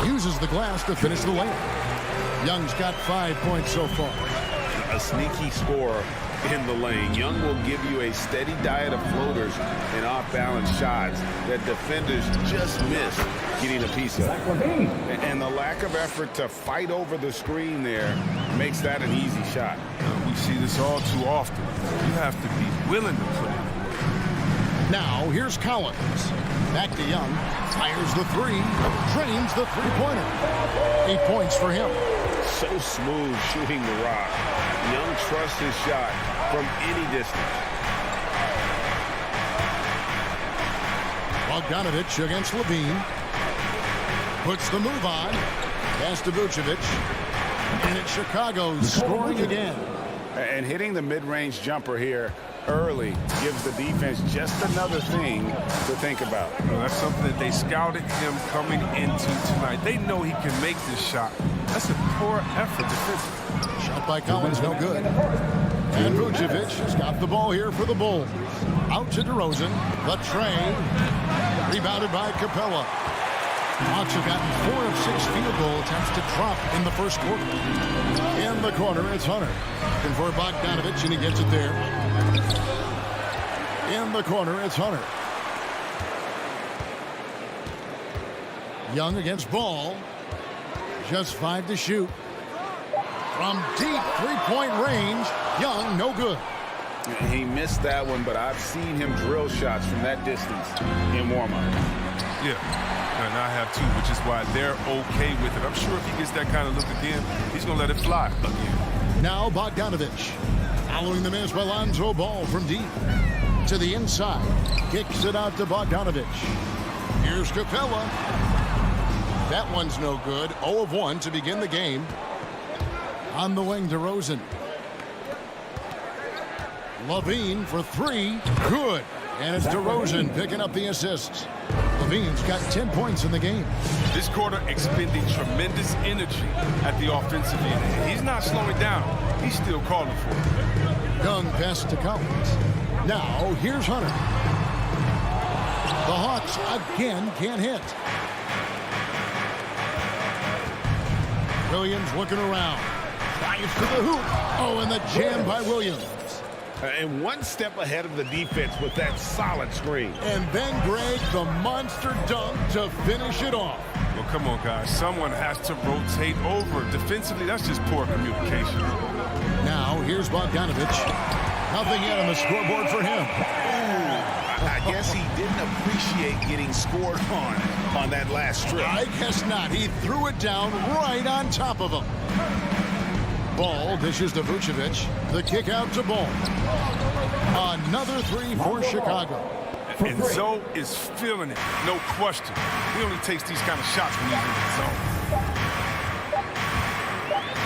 Uses the glass to finish the layup. Young's got 5 points so far. A sneaky scorer in the lane. Young will give you a steady diet of floaters and off-balance shots that defenders just miss getting a piece of. And the lack of effort to fight over the screen there makes that an easy shot. We see this all too often. You have to be willing to put it in. Now, here's Collins. Back to Young. Fires the 3. Drains the three-pointer. 8 points for him. So smooth shooting the rock. Young trusts his shot from any distance. Bogdanovich against Levine. Puts the move on. Pass to Vucevic. And it's Chicago scoring again. And hitting the mid-range jumper here early gives the defense just another thing to think about. Well, that's something that they scouted him coming into tonight. They know he can make this shot. That's a poor effort defensively. Shot by Collins, no good. And Vucevic has got the ball here for the Bulls. Out to DeRozan. The tray. Rebounded by Capella. Hawks have gotten 4 of 6 field goal attempts to drop in the first quarter. In the corner, it's Hunter. And for Bogdanovich, and he gets it there. In the corner, it's Hunter. Young against Ball. Just 5 to shoot. From deep three-point range, Young, no good. He missed that one, but I've seen him drill shots from that distance in warm-up. Yeah, and I have too, which is why they're okay with it. I'm sure if he gets that kind of look again, he's going to let it fly again. Now Bogdanovich. Following the miss by Lonzo Ball from deep. To the inside. Kicks it out to Bogdanovich. Here's Capella. That one's no good. 0 of 1 to begin the game. On the wing, DeRozan. Levine for 3. Good. And it's DeRozan picking up the assists. Levine's got 10 points in the game. This quarter expending tremendous energy at the offensive end. He's not slowing down. He's still calling for it. Young pass to Collins. Now, here's Hunter. The Hawks again can't hit. Williams looking around. Drives to the hoop. Oh, and the jam by Williams. And one step ahead of the defense with that solid screen. And then, Greg, the monster dunk to finish it off. Well, come on, guys. Someone has to rotate over. Defensively, that's just poor communication. Now, here's Bogdanovich. Nothing yet on the scoreboard for him. Ooh, I guess he didn't appreciate getting scored on that last trip. I guess not. He threw it down right on top of him. Ball dishes to Vucevic. The kick out to Ball. Another three for Chicago. And Zoe is feeling it, no question. He only takes these kind of shots when he's in the zone.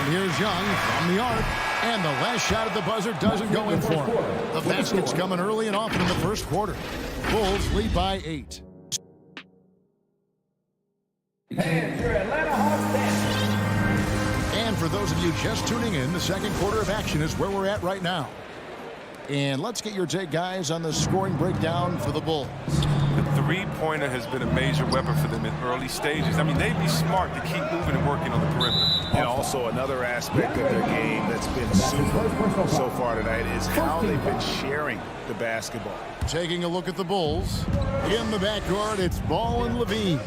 And here's Young from the arc. And the last shot at the buzzer doesn't go in for him. The basket's coming early and often in the first quarter. Bulls lead by 8. And for those of you just tuning in, the second quarter of action is where we're at right now. And let's get your take, guys, on the scoring breakdown for the Bulls. The three-pointer has been a major weapon for them in early stages. I mean, they'd be smart to keep moving and working on the perimeter. And also another aspect of their game that's been super so far tonight is how they've been sharing the basketball. Taking a look at the Bulls. In the backcourt, it's Ball and Levine.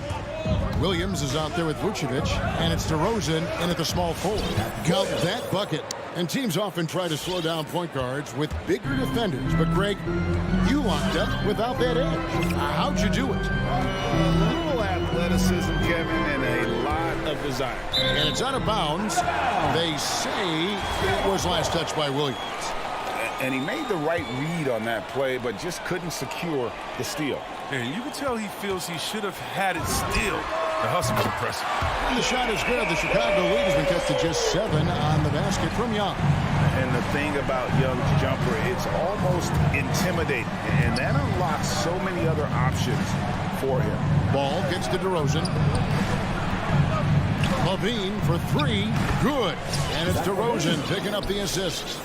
Williams is out there with Vucevic, and it's DeRozan in at the small forward. Count that bucket. And teams often try to slow down point guards with bigger defenders. But, Greg, you locked up without that edge. How'd you do it? A little athleticism, Kevin, and a lot of desire. And it's out of bounds. They say it was last touched by Williams. And he made the right read on that play, but just couldn't secure the steal. And you can tell he feels he should have had it still. The hustle was impressive. And the shot is good. The Chicago lead has been cut to just 7 on the basket from Young. And the thing about Young's jumper, it's almost intimidating. And that unlocks so many other options for him. Ball gets to DeRozan. Levine for 3. Good. And it's DeRozan picking up the assist.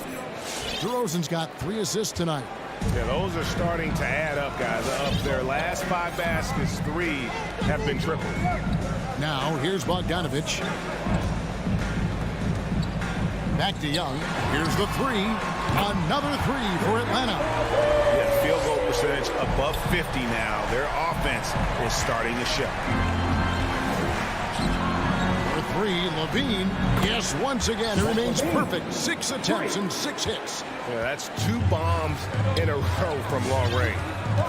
DeRozan's got 3 assists tonight. Yeah, those are starting to add up, guys. Of their last 5 baskets, 3 have been triple. Now, here's Bogdanovich. Back to Young. Here's the 3. Another 3 for Atlanta. Yeah, field goal percentage above 50 now. Their offense is starting to show. For 3, Levine. Yes, once again, it remains perfect. 6 attempts and 6 hits. Yeah, that's 2 bombs in a row from long range.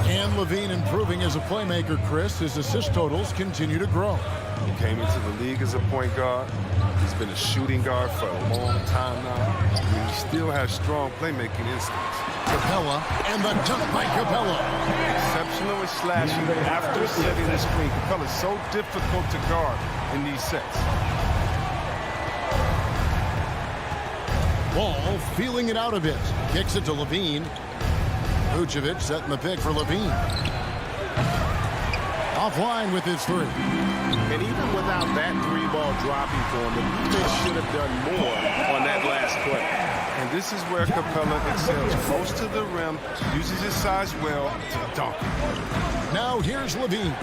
And Levine improving as a playmaker, Chris. His assist totals continue to grow. He came into the league as a point guard. He's been a shooting guard for a long time now. And he still has strong playmaking instincts. Capella, and the dunk by Capella. Exceptional with slashing after setting the screen. Capella's so difficult to guard in these sets. Ball feeling it out a bit. Kicks it to Levine. Vucevic setting the pick for Levine. Offline with his 3. And even without that 3-ball dropping for him, the defense should have done more on that last play. And this is where Capella excels. Close to the rim, uses his size well to dunk. Now here's Levine.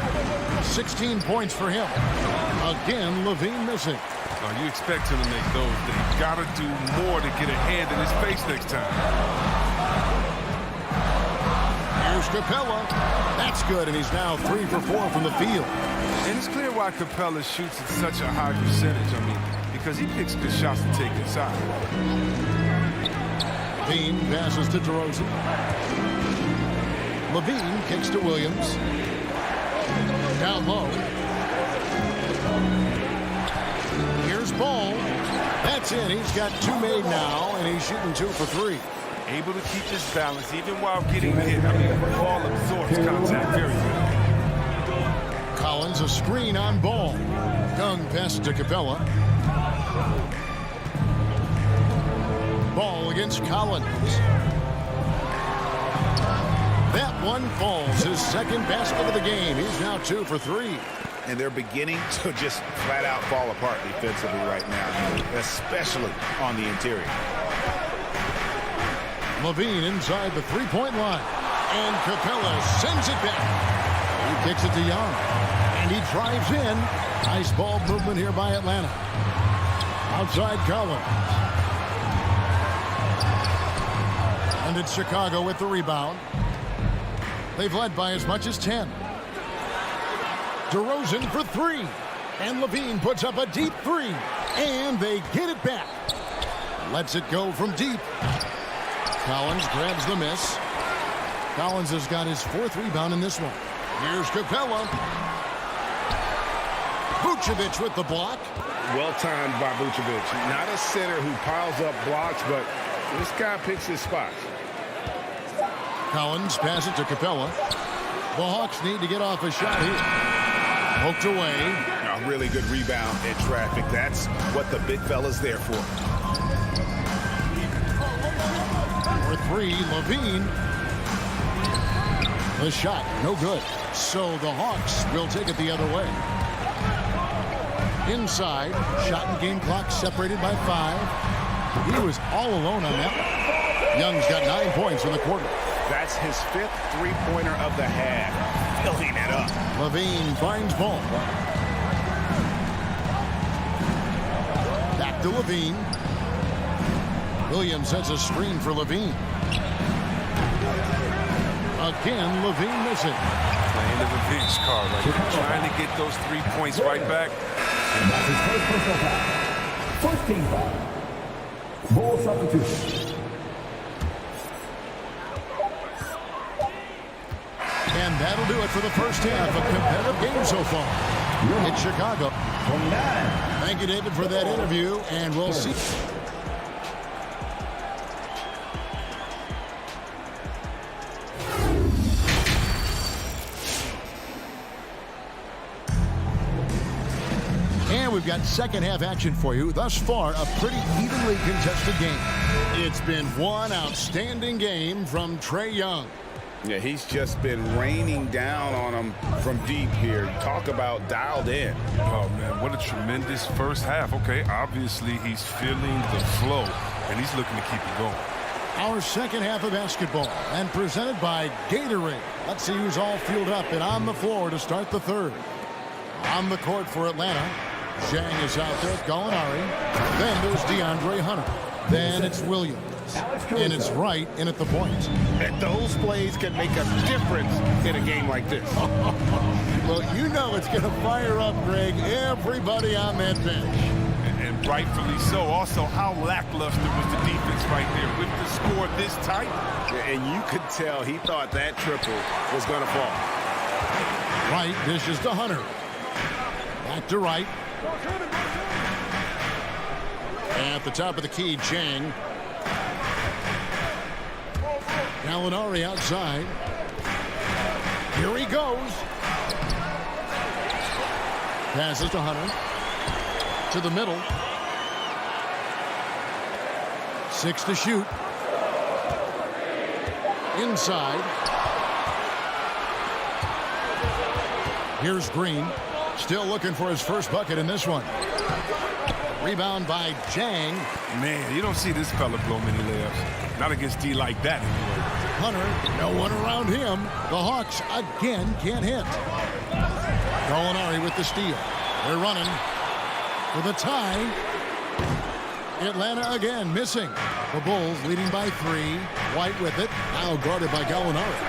16 points for him. Again, Levine missing. You expect him to make those. They got to do more to get a hand in his face next time. Here's Capella. That's good, and he's now 3 for 4 from the field. And it's clear why Capella shoots at such a high percentage. I mean, because he picks good shots to take inside. Levine passes to DeRozan. Levine kicks to Williams. Down low. Here's Ball. That's in. He's got 2 made now, and he's shooting 2 for 3. Able to keep his balance even while getting hit. I mean, Ball absorbs contact very good. Collins, a screen on Ball. Young pass to Capella. Ball against Collins. That one falls. His second basket of the game. He's now 2 for 3. And they're beginning to just flat out fall apart defensively right now, especially on the interior. Levine inside the 3-point line. And Capella sends it back. He kicks it to Young. And he drives in. Nice ball movement here by Atlanta. Outside Collins. And it's Chicago with the rebound. They've led by as much as 10. DeRozan for 3. And Levine puts up a deep 3. And they get it back. Lets it go from deep. Collins grabs the miss. Collins has got his 4th rebound in this one. Here's Capella. Vucevic with the block. Well timed by Vucevic. Not a center who piles up blocks, but this guy picks his spots. Collins passes it to Capella. The Hawks need to get off a shot here. Poked away. A really good rebound in traffic. That's what the big fella's there for. For 3, Levine. The shot, no good. So the Hawks will take it the other way. Inside, shot and game clock separated by 5. He was all alone on that one. Young's got 9 points in the quarter. That's his 5th three-pointer of the half. Filling it up. Levine finds ball. Back to Levine. Williams sets a screen for Levine. Again, Levine missing. Playing the revenge card, right? Trying to get those 3 points right back. And that's his first personal foul. First team foul. Ball substitution. And that'll do it for the first half. A competitive game so far. It's Chicago. 29. Thank you, David, for that interview, and we'll see. And we've got second half action for you. Thus far, a pretty evenly contested game. It's been one outstanding game from Trae Young. Yeah, he's just been raining down on him from deep here. Talk about dialed in. Oh, man, what a tremendous first half. Okay, obviously he's feeling the flow, and he's looking to keep it going. Our second half of basketball, and presented by Gatorade. Let's see who's all fueled up and on the floor to start the third. On the court for Atlanta, Zhang is out there, Gallinari. Then there's DeAndre Hunter. Then it's Williams. And it's Wright in at the point. And those plays can make a difference in a game like this. Well, you know it's going to fire up, Greg, everybody on that bench. And rightfully so. Also, how lackluster was the defense right there with the score this tight? And you could tell he thought that triple was going to fall. Wright dishes to Hunter. Back to Wright. At the top of the key, Zhang. Gallinari outside. Here he goes. Passes to Hunter. To the middle. 6 to shoot. Inside. Here's Green. Still looking for his first bucket in this one. Rebound by Zhang. Man, you don't see this fella blow many layups. Not against D like that anyway. Hunter, no one around him. The Hawks again can't hit. Gallinari with the steal. They're running for the tie. Atlanta again missing. The Bulls leading by 3. White with it. Now guarded by Gallinari.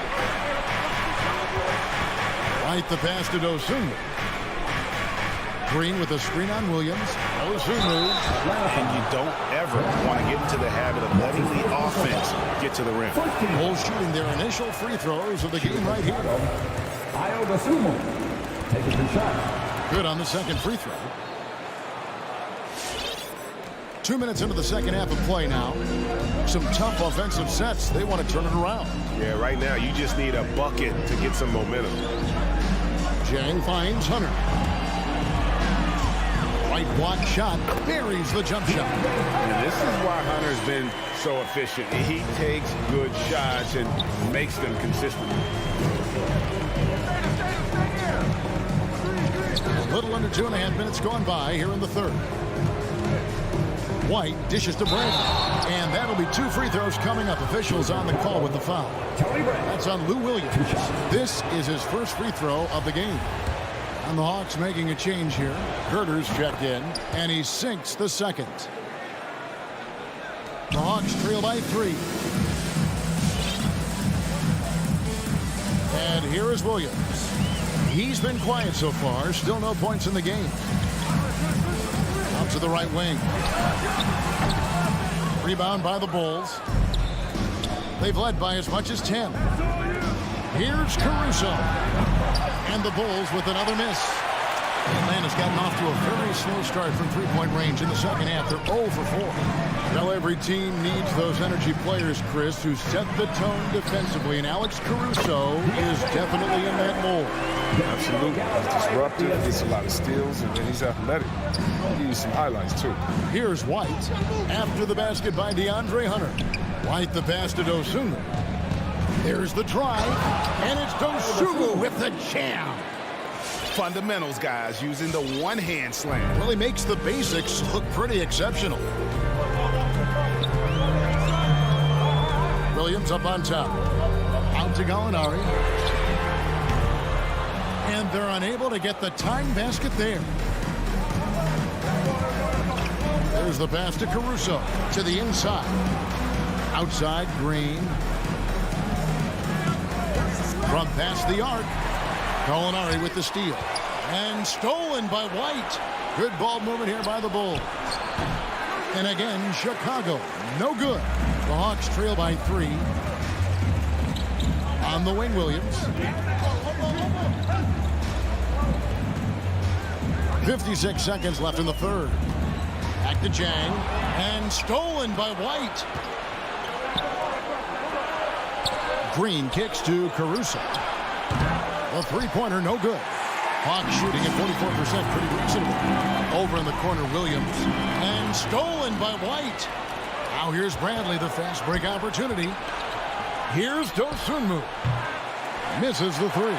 White the pass to Dosunmu. Green with a screen on Williams. Dosunmu. And you don't ever want to get into the habit of letting the offense get to the rim. Bulls shooting their initial free throws of the game right here. Dosunmu taking the shot. Good on the second free throw. 2 minutes into the second half of play now. Some tough offensive sets. They want to turn it around. Yeah, right now you just need a bucket to get some momentum. Zhang finds Hunter. Right block shot. Buries the jump shot. And this is why Hunter's been so efficient. He takes good shots and makes them consistent. A little under 2.5 minutes gone by here in the third. White dishes to Brandon. And that'll be 2 free throws coming up. Officials on the call with the foul. That's on Lou Williams. This is his first free throw of the game. And the Hawks making a change here. Schroeder's checked in, and he sinks the second. The Hawks trail by 3. And here is Williams. He's been quiet so far. Still no points in the game. Out to the right wing. Rebound by the Bulls. They've led by as much as 10. Here's Caruso. And the Bulls with another miss. Atlanta's gotten off to a very slow start from three-point range in the second half. They're 0 for 4. Well, every team needs those energy players, Chris, who set the tone defensively. And Alex Caruso is definitely in that mold. Absolutely. He's disruptive, gets a lot of steals, and then he's athletic. He needs some highlights, too. Here's White. After the basket by DeAndre Hunter. White the pass to Dosunmu. There's the drive, and it's Dosunmu with the jam. Fundamentals, guys, using the one-hand slam. Well, he makes the basics look pretty exceptional. Williams up on top. Out to Gallinari. And they're unable to get the time basket there. There's the pass to Caruso to the inside. Outside, Green. From past the arc. Gallinari with the steal. And stolen by White. Good ball movement here by the Bulls. And again, Chicago. No good. The Hawks trail by 3. On the wing, Williams. 56 seconds left in the third. Back to Jang. And stolen by White. Green kicks to Caruso. The three-pointer, no good. Hawks shooting at 44%, pretty reasonable. Over in the corner, Williams. And stolen by White. Now here's Bradley, the fast break opportunity. Here's Dosunmu. Misses the three.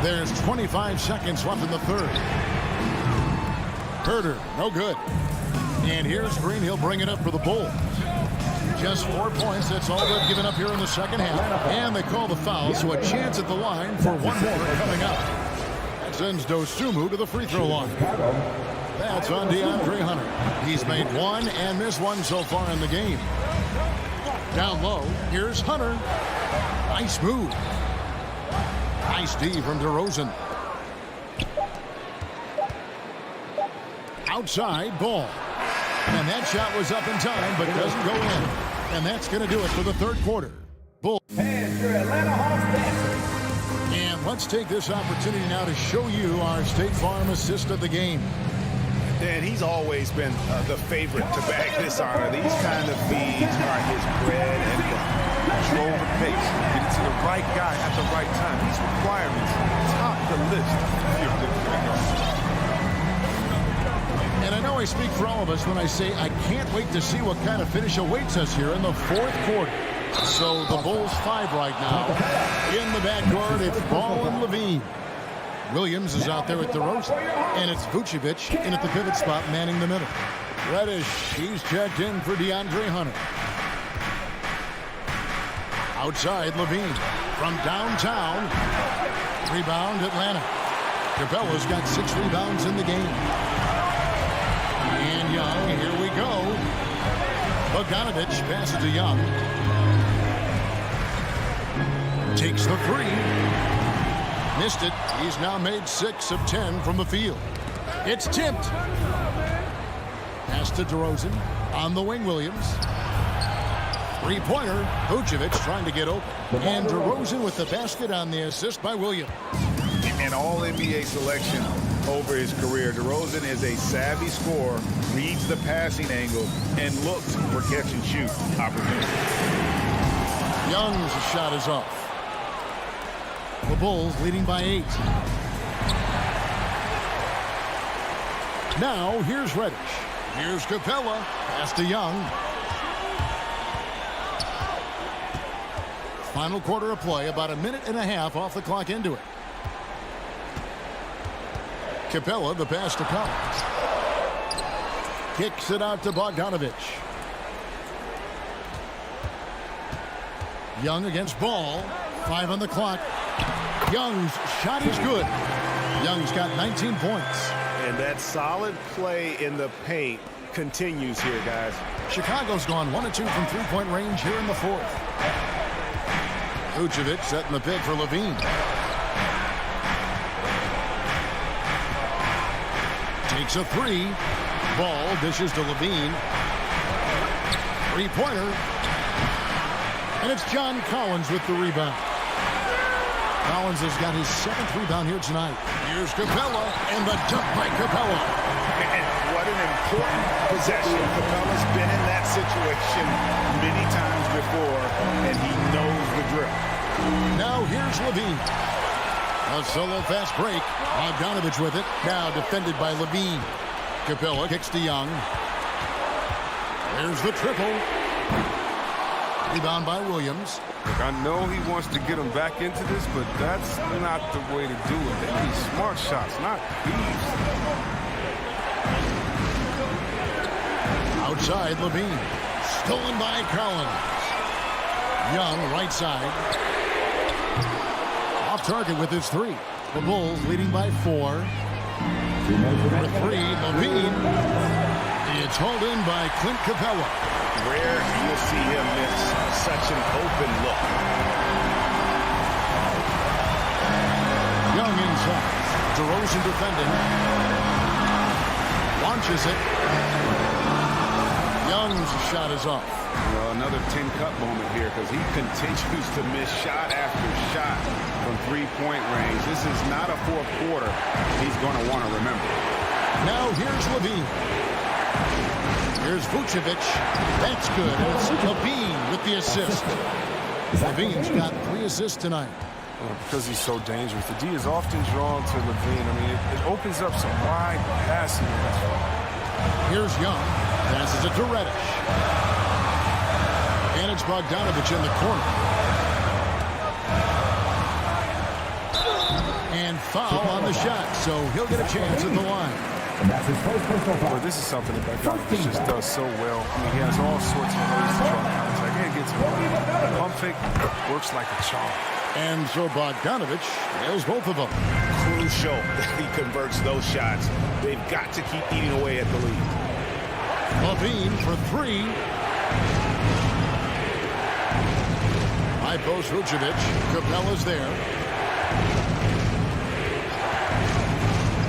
There's 25 seconds left in the third. Schroeder, no good. And here's Green. He'll bring it up for the Bulls. Just 4 points. That's all they've given up here in the second half. And they call the foul, so a chance at the line for one more coming up. That sends Dosunmu to the free throw line. That's on DeAndre Hunter. He's made one and missed one so far in the game. Down low, here's Hunter. Nice move. Nice D from DeRozan. Outside, Ball. And that shot was up in time, but doesn't go in. And that's going to do it for the third quarter. Bulls. And let's take this opportunity now to show you our State Farm assist of the game. And he's always been the favorite to bag this honor. These kind of feeds are his bread and butter. Control the pace. Get it to the right guy at the right time. These requirements top the list if you're a good point guard. And I know I speak for all of us when I say I can't wait to see what kind of finish awaits us here in the fourth quarter. So the Bulls 5 right now. In the backcourt, it's Ball and Levine. Williams is out there with DeRozan. And it's Vucevic in at the pivot spot, manning the middle. Reddish, he's checked in for DeAndre Hunter. Outside, Levine. From downtown. Rebound, Atlanta. Capella's got 6 rebounds in the game. And Young, here we go. Bogdanovich passes to Young. Takes the three. Missed it. He's now made 6 of 10 from the field. It's tipped. Pass to DeRozan. On the wing, Williams. Three-pointer. Vucevic trying to get open. And DeRozan with the basket on the assist by Williams. An all-NBA selection over his career. DeRozan is a savvy scorer, reads the passing angle, and looks for catch-and-shoot opportunities. Young's shot is off. The Bulls leading by 8. Now, here's Reddish. Here's Capella. Pass to Young. Final quarter of play, about a minute and a half off the clock into it. Capella, the pass to Collins. Kicks it out to Bogdanovich. Young against Ball. 5 on the clock. Young's shot is good. Young's got 19 points. And that solid play in the paint continues here, guys. Chicago's gone 1 of 2 from three-point range here in the fourth. Vucevic setting the pick for Levine. Takes a three. Ball dishes to Levine. Three-pointer. And it's John Collins with the rebound. Collins has got his 7th rebound here tonight. Here's Capella, and the dunk by Capella. And what an important possession. Capella's been in that situation many times before, and he knows the drill. Now here's Levine. A solo fast break. Bogdanovich with it. Now defended by Levine. Capella kicks to Young. There's the triple. Rebound by Williams. Look, I know he wants to get him back into this, but that's not the way to do it. They need smart shots, not thieves. Outside, Levine. Stolen by Collins. Young, right side. Off target with his 3. The Bulls leading by 4. For 3, Levine. It's hauled in by Clint Capella. Rare you'll see him miss such an open look. Young inside. DeRozan defending. Launches it. Young's shot is off. Well, another 10-cut moment here because he continues to miss shot after shot from three-point range. This is not a fourth quarter he's going to want to remember. Now here's Levine. Here's Vucevic. That's good. And it's Levine with the assist. Levine's got 3 assists tonight. Well, because he's so dangerous. The D is often drawn to Levine. I mean, it opens up some wide passing. Here's Young. Passes it to Reddish. And it's Bogdanovich in the corner. And foul on the shot, so he'll get a chance at the line. And that's his first personal foul. Well, this is something that Bogdanovich just does so well. I mean, he has all sorts of ways to draw contact. And gets him. Pump fake works like a charm. And so Bogdanovich nails both of them. Crucial that he converts those shots. They've got to keep eating away at the lead. Levine for 3. High post Vucevic. Capella's there.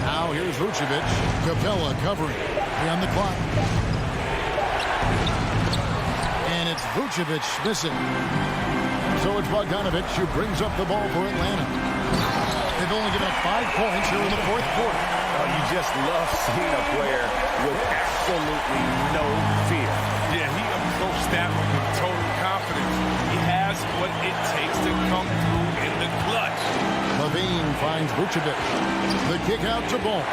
Now here's Vucevic. Capella covering. 3 on the clock. And it's Vucevic missing. So it's Bogdanovich who brings up the ball for Atlanta. They've only given up 5 points here in the 4th quarter. You just love seeing a player with absolutely no fear. Yeah, he approached that one with total confidence. He has what it takes to come through in the clutch. Levine finds Vucevic. The kick out to Ball.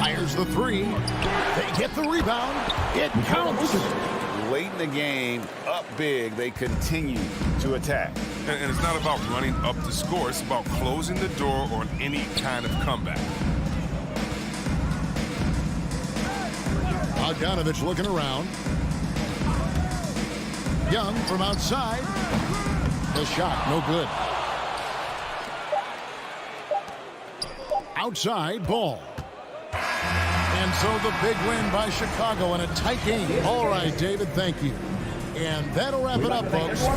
Fires the 3. They get the rebound. It counts. Late in the game, up big, they continue to attack. And it's not about running up the score. It's about closing the door on any kind of comeback. Bogdanovich looking around. Young from outside. The shot, no good. Outside, Ball. And so the big win by Chicago in a tight game. All right, David, thank you. And that'll wrap it up, folks.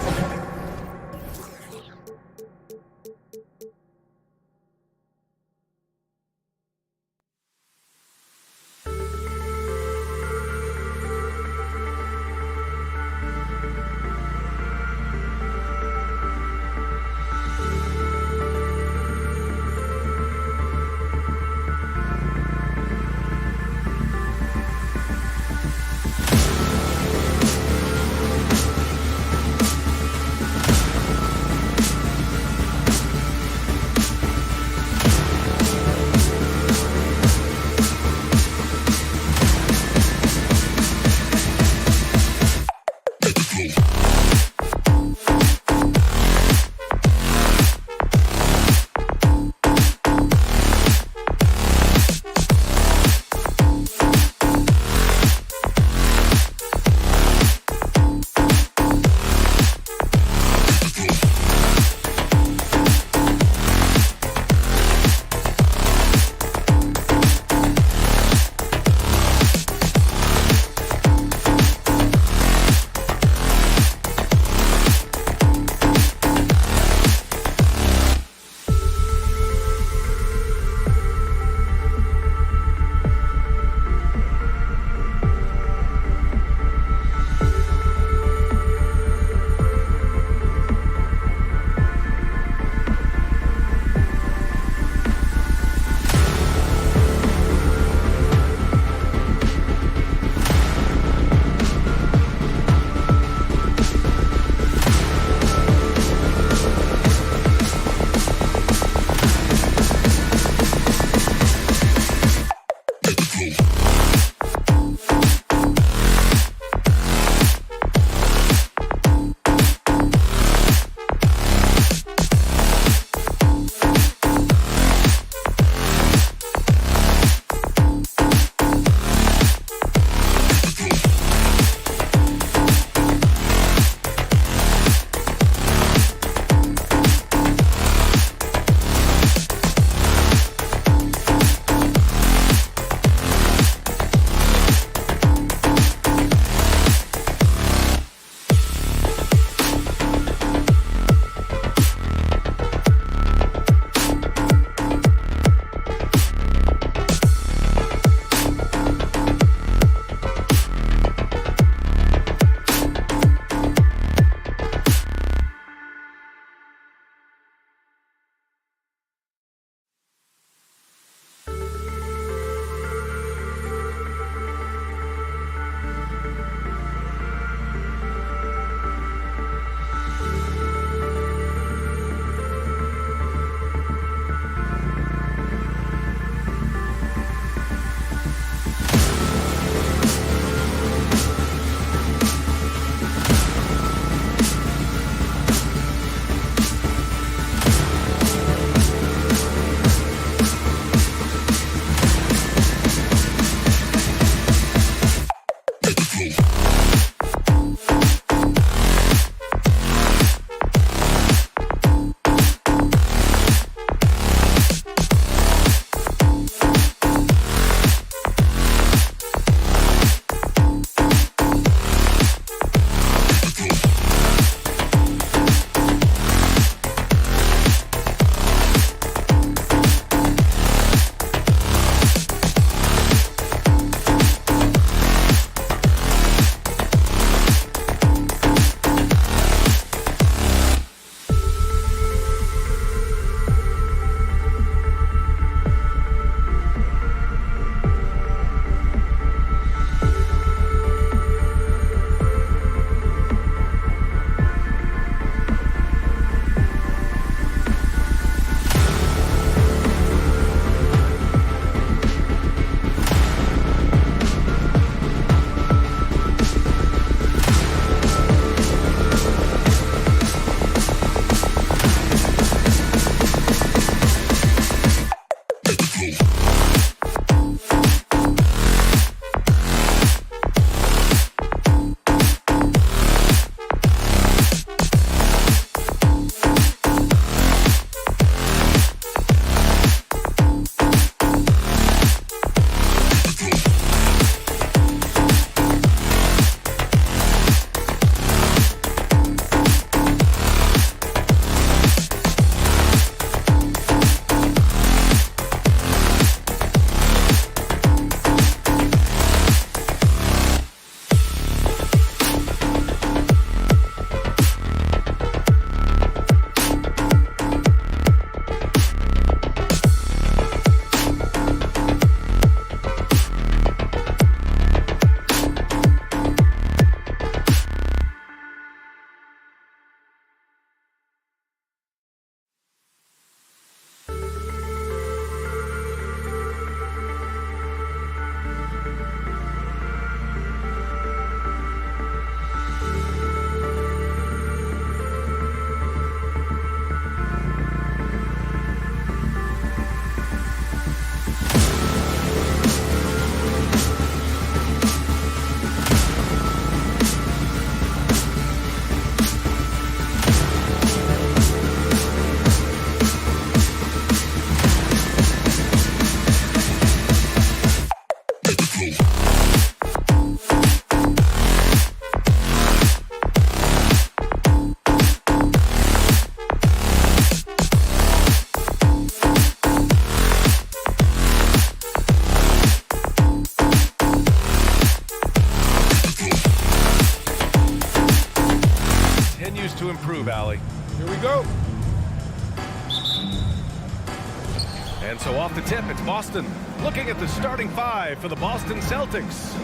And so off the tip, it's Boston. Looking at the starting 5 for the Boston Celtics.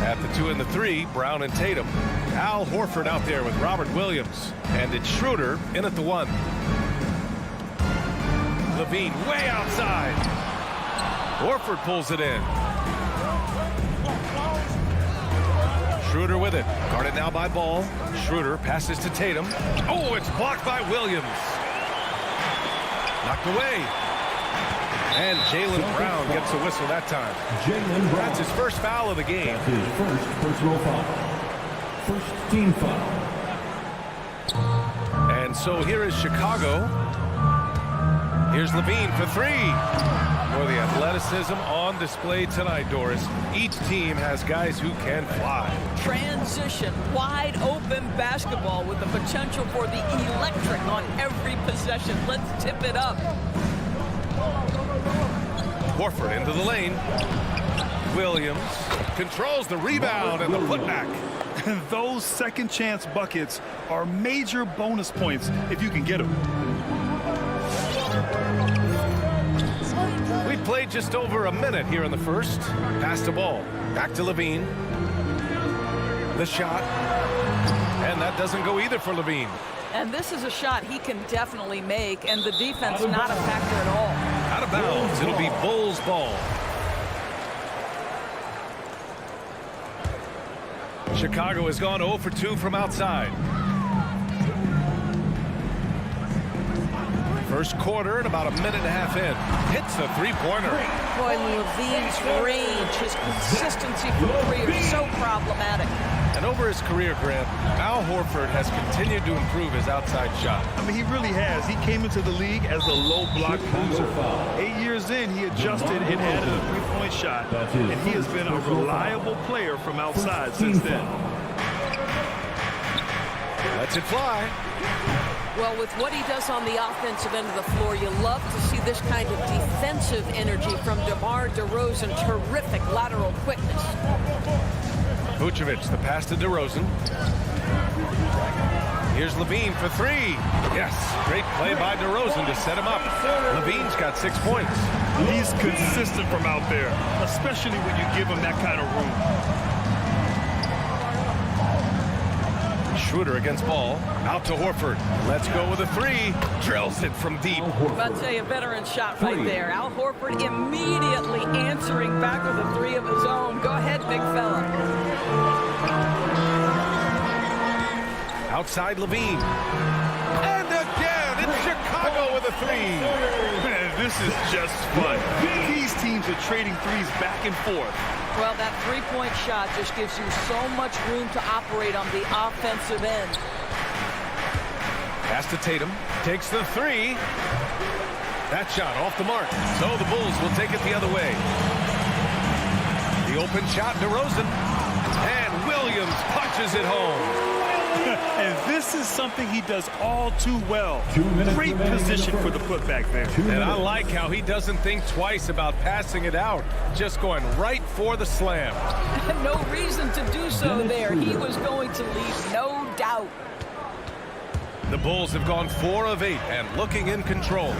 At the 2 and the 3, Brown and Tatum. Al Horford out there with Robert Williams. And it's Schroeder in at the 1. Levine way outside. Horford pulls it in. Schroeder with it. Guarded now by Ball. Schroeder passes to Tatum. Oh, it's blocked by Williams. Knocked away. And Jaylen Brown gets a whistle that time. That's his first foul of the game. That's his first personal foul. First team foul. And so here is Chicago. Here's Levine for 3. For the athleticism on display tonight, Doris. Each team has guys who can fly. Transition, wide open basketball with the potential for the electric on every possession. Let's tip it up. Horford into the lane. Williams controls the rebound and the putback. Those second chance buckets are major bonus points if you can get them. We played just over a minute here in the first. Pass the ball. Back to Levine. The shot. And that doesn't go either for Levine. And this is a shot he can definitely make, and the defense not a factor at all. Out of bounds. It'll be Bulls ball. Chicago has gone 0 for 2 from outside. First quarter and about a minute and a half in. Hits a three-pointer. Boy, Levine's range, his consistency from 3 are so problematic. And over his career, Grant, Al Horford has continued to improve his outside shot. I mean, he really has. He came into the league as a low-block loser. 8 years in, he adjusted and added a three-point shot. And he has been a reliable player from outside since then. Lets it fly. Well, with what he does on the offensive end of the floor, you love to see this kind of defensive energy from DeMar DeRozan. Terrific lateral quickness. Vucevic, the pass to DeRozan. Here's Levine for 3. Yes, great play by DeRozan to set him up. Levine's got 6 points. He's consistent from out there, especially when you give him that kind of room. Schroeder against Ball. Out to Horford. Let's go with a 3. Drills it from deep. I'd say a veteran shot right there. Al Horford immediately answering back with a 3 of his own. Go ahead, big fella. Outside Levine. And again, it's Chicago with a 3. Man, this is just fun. These teams are trading threes back and forth. Well, that three-point shot just gives you so much room to operate on the offensive end. Pass to Tatum. Takes the 3. That shot off the mark. So the Bulls will take it the other way. The open shot, DeRozan. And Williams punches it home. And this is something he does all too well. Great position for the putback there. And I like how he doesn't think twice about passing it out. Just going right for the slam. No reason to do so there. He was going to leave, no doubt. The Bulls have gone 4 of 8 and looking in control.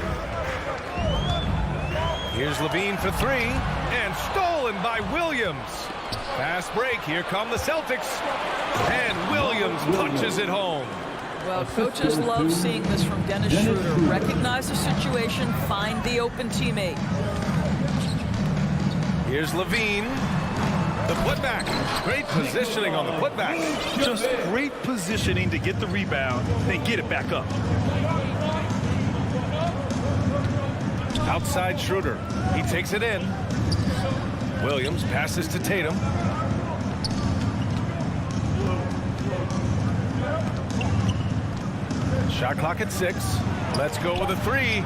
Here's Levine for 3. And stolen by Williams. Fast break. Here come the Celtics. And Williams punches it home. Well, coaches love seeing this from Dennis Schroeder. Recognize the situation, find the open teammate. Here's Levine. The putback. Great positioning on the putback. Just great positioning to get the rebound, then get it back up. Outside Schroeder. He takes it in. Williams passes to Tatum. Shot clock at 6. Let's go with a 3.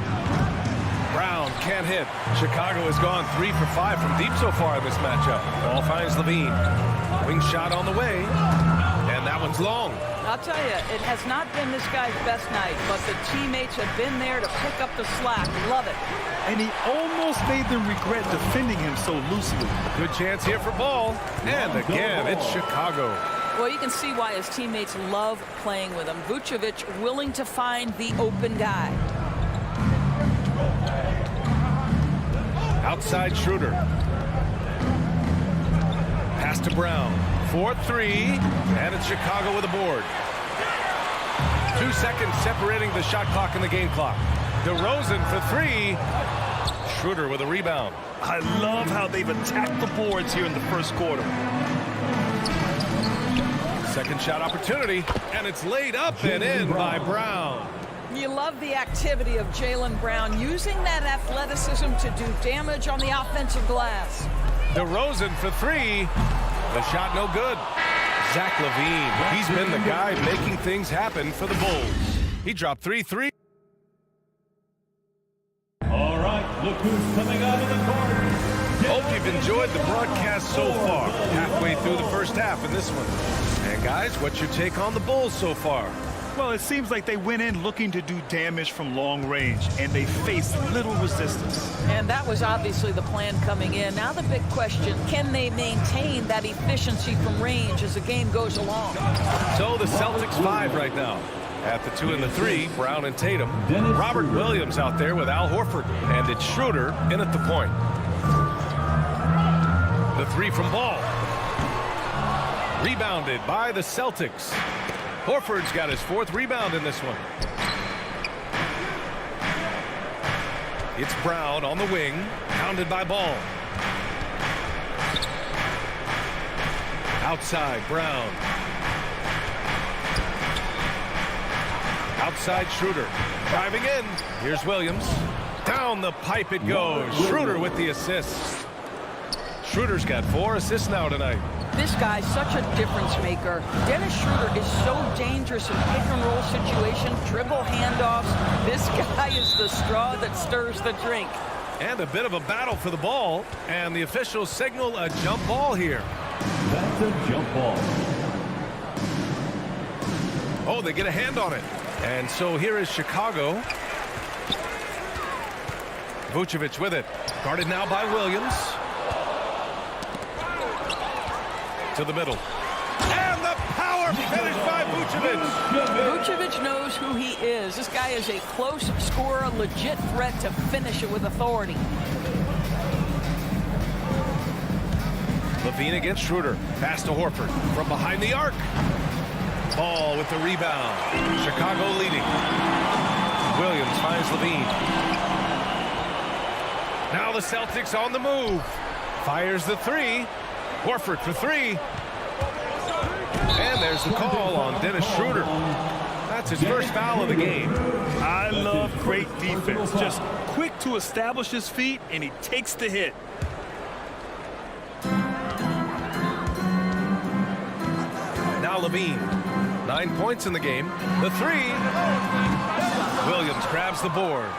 Brown can't hit. Chicago has gone 3 for 5 from deep so far in this matchup. Ball finds Levine. Wing shot on the way. And that one's long. I'll tell you, it has not been this guy's best night, but the teammates have been there to pick up the slack. Love it. And he almost made them regret defending him so loosely. Good chance here for Ball. And again, it's Chicago. Well, you can see why his teammates love playing with him. Vucevic willing to find the open guy. Outside Schroeder. Pass to Brown. 4-3, and it's Chicago with a board. 2 seconds separating the shot clock and the game clock. DeRozan for 3. Schroeder with a rebound. I love how they've attacked the boards here in the first quarter. Second shot opportunity, and it's laid up and in by Brown. You love the activity of Jaylen Brown, using that athleticism to do damage on the offensive glass. DeRozan for 3. The shot no good. Zach Levine, he's been the guy making things happen for the Bulls. He dropped 3 threes. All right, look who's coming out of the court. Hope you've enjoyed the broadcast so far. Halfway through the first half in this one. And guys, what's your take on the Bulls so far? Well, it seems like they went in looking to do damage from long range, and they faced little resistance. And that was obviously the plan coming in. Now the big question, can they maintain that efficiency from range as the game goes along? So the Celtics 5 right now. At the 2 and the 3, Brown and Tatum. Robert Williams out there with Al Horford. And it's Schroeder in at the point. The 3 from Ball. Rebounded by the Celtics. Horford's got his 4th rebound in this one. It's Brown on the wing, pounded by Ball. Outside, Brown. Outside, Schroeder. Driving in. Here's Williams. Down the pipe it goes. Schroeder with the assist. Schroeder's got 4 assists now tonight. This guy's such a difference maker. Dennis Schroeder is so dangerous in pick-and-roll situation, dribble handoffs. This guy is the straw that stirs the drink. And a bit of a battle for the ball, and the officials signal a jump ball here. That's a jump ball. Oh, they get a hand on it. And so here is Chicago. Vucevic with it. Guarded now by Williams. To the middle. And the power finish by Vucevic. Vucevic knows who he is. This guy is a close scorer, legit threat to finish it with authority. Levine against Schroeder. Pass to Horford from behind the arc. Ball with the rebound. Chicago leading. Williams finds Levine. Now the Celtics on the move. Fires the 3. Horford for 3. And there's the call on Dennis Schroeder. That's his first foul of the game. I love great defense. Just quick to establish his feet, and he takes the hit. Now Levine. 9 points in the game. The 3. Williams grabs the board.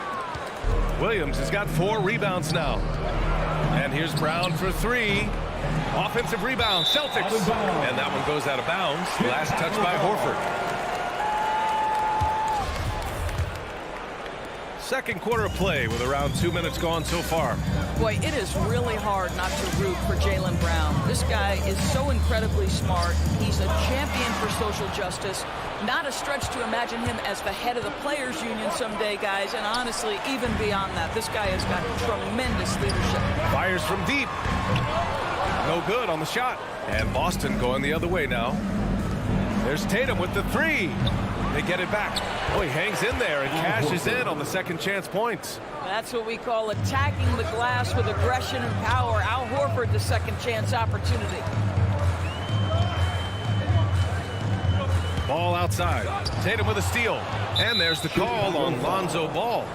Williams has got 4 rebounds now. And here's Brown for 3. Offensive rebound, Celtics. And that one goes out of bounds. Last touch by Horford. Second quarter of play with around 2 minutes gone so far. Boy, it is really hard not to root for Jaylen Brown. This guy is so incredibly smart. He's a champion for social justice. Not a stretch to imagine him as the head of the Players Union someday, guys. And honestly, even beyond that, this guy has got tremendous leadership. Fires from deep. No good on the shot. And Boston going the other way now. There's Tatum with the 3. They get it back. Oh, he hangs in there and cashes in on the second chance points. That's what we call attacking the glass with aggression and power. Al Horford, the second chance opportunity. Ball outside. Tatum with a steal. And there's the call on Lonzo Ball.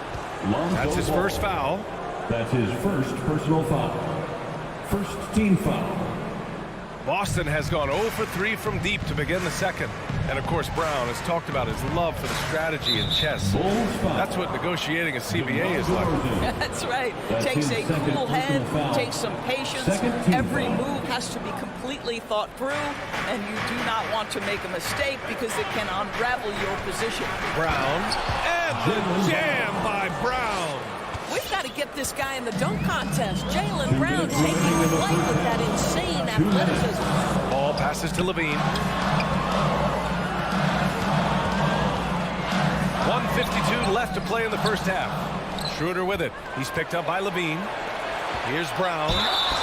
That's his first foul. That's his first personal foul. First team foul. Boston has gone 0 for 3 from deep to begin the second. And of course, Brown has talked about his love for the strategy in chess. That's what negotiating a CBA is like. That's right. Takes a cool head, takes some patience. Every move has to be completely thought through, and you do not want to make a mistake because it can unravel your position. Brown, and the jam by Brown. We've got to get this guy in the dunk contest. Jaylen Brown taking flight with that insane athleticism. Ball passes to Levine. 1:52 left to play in the first half. Schroeder with it. He's picked up by Levine. Here's Brown,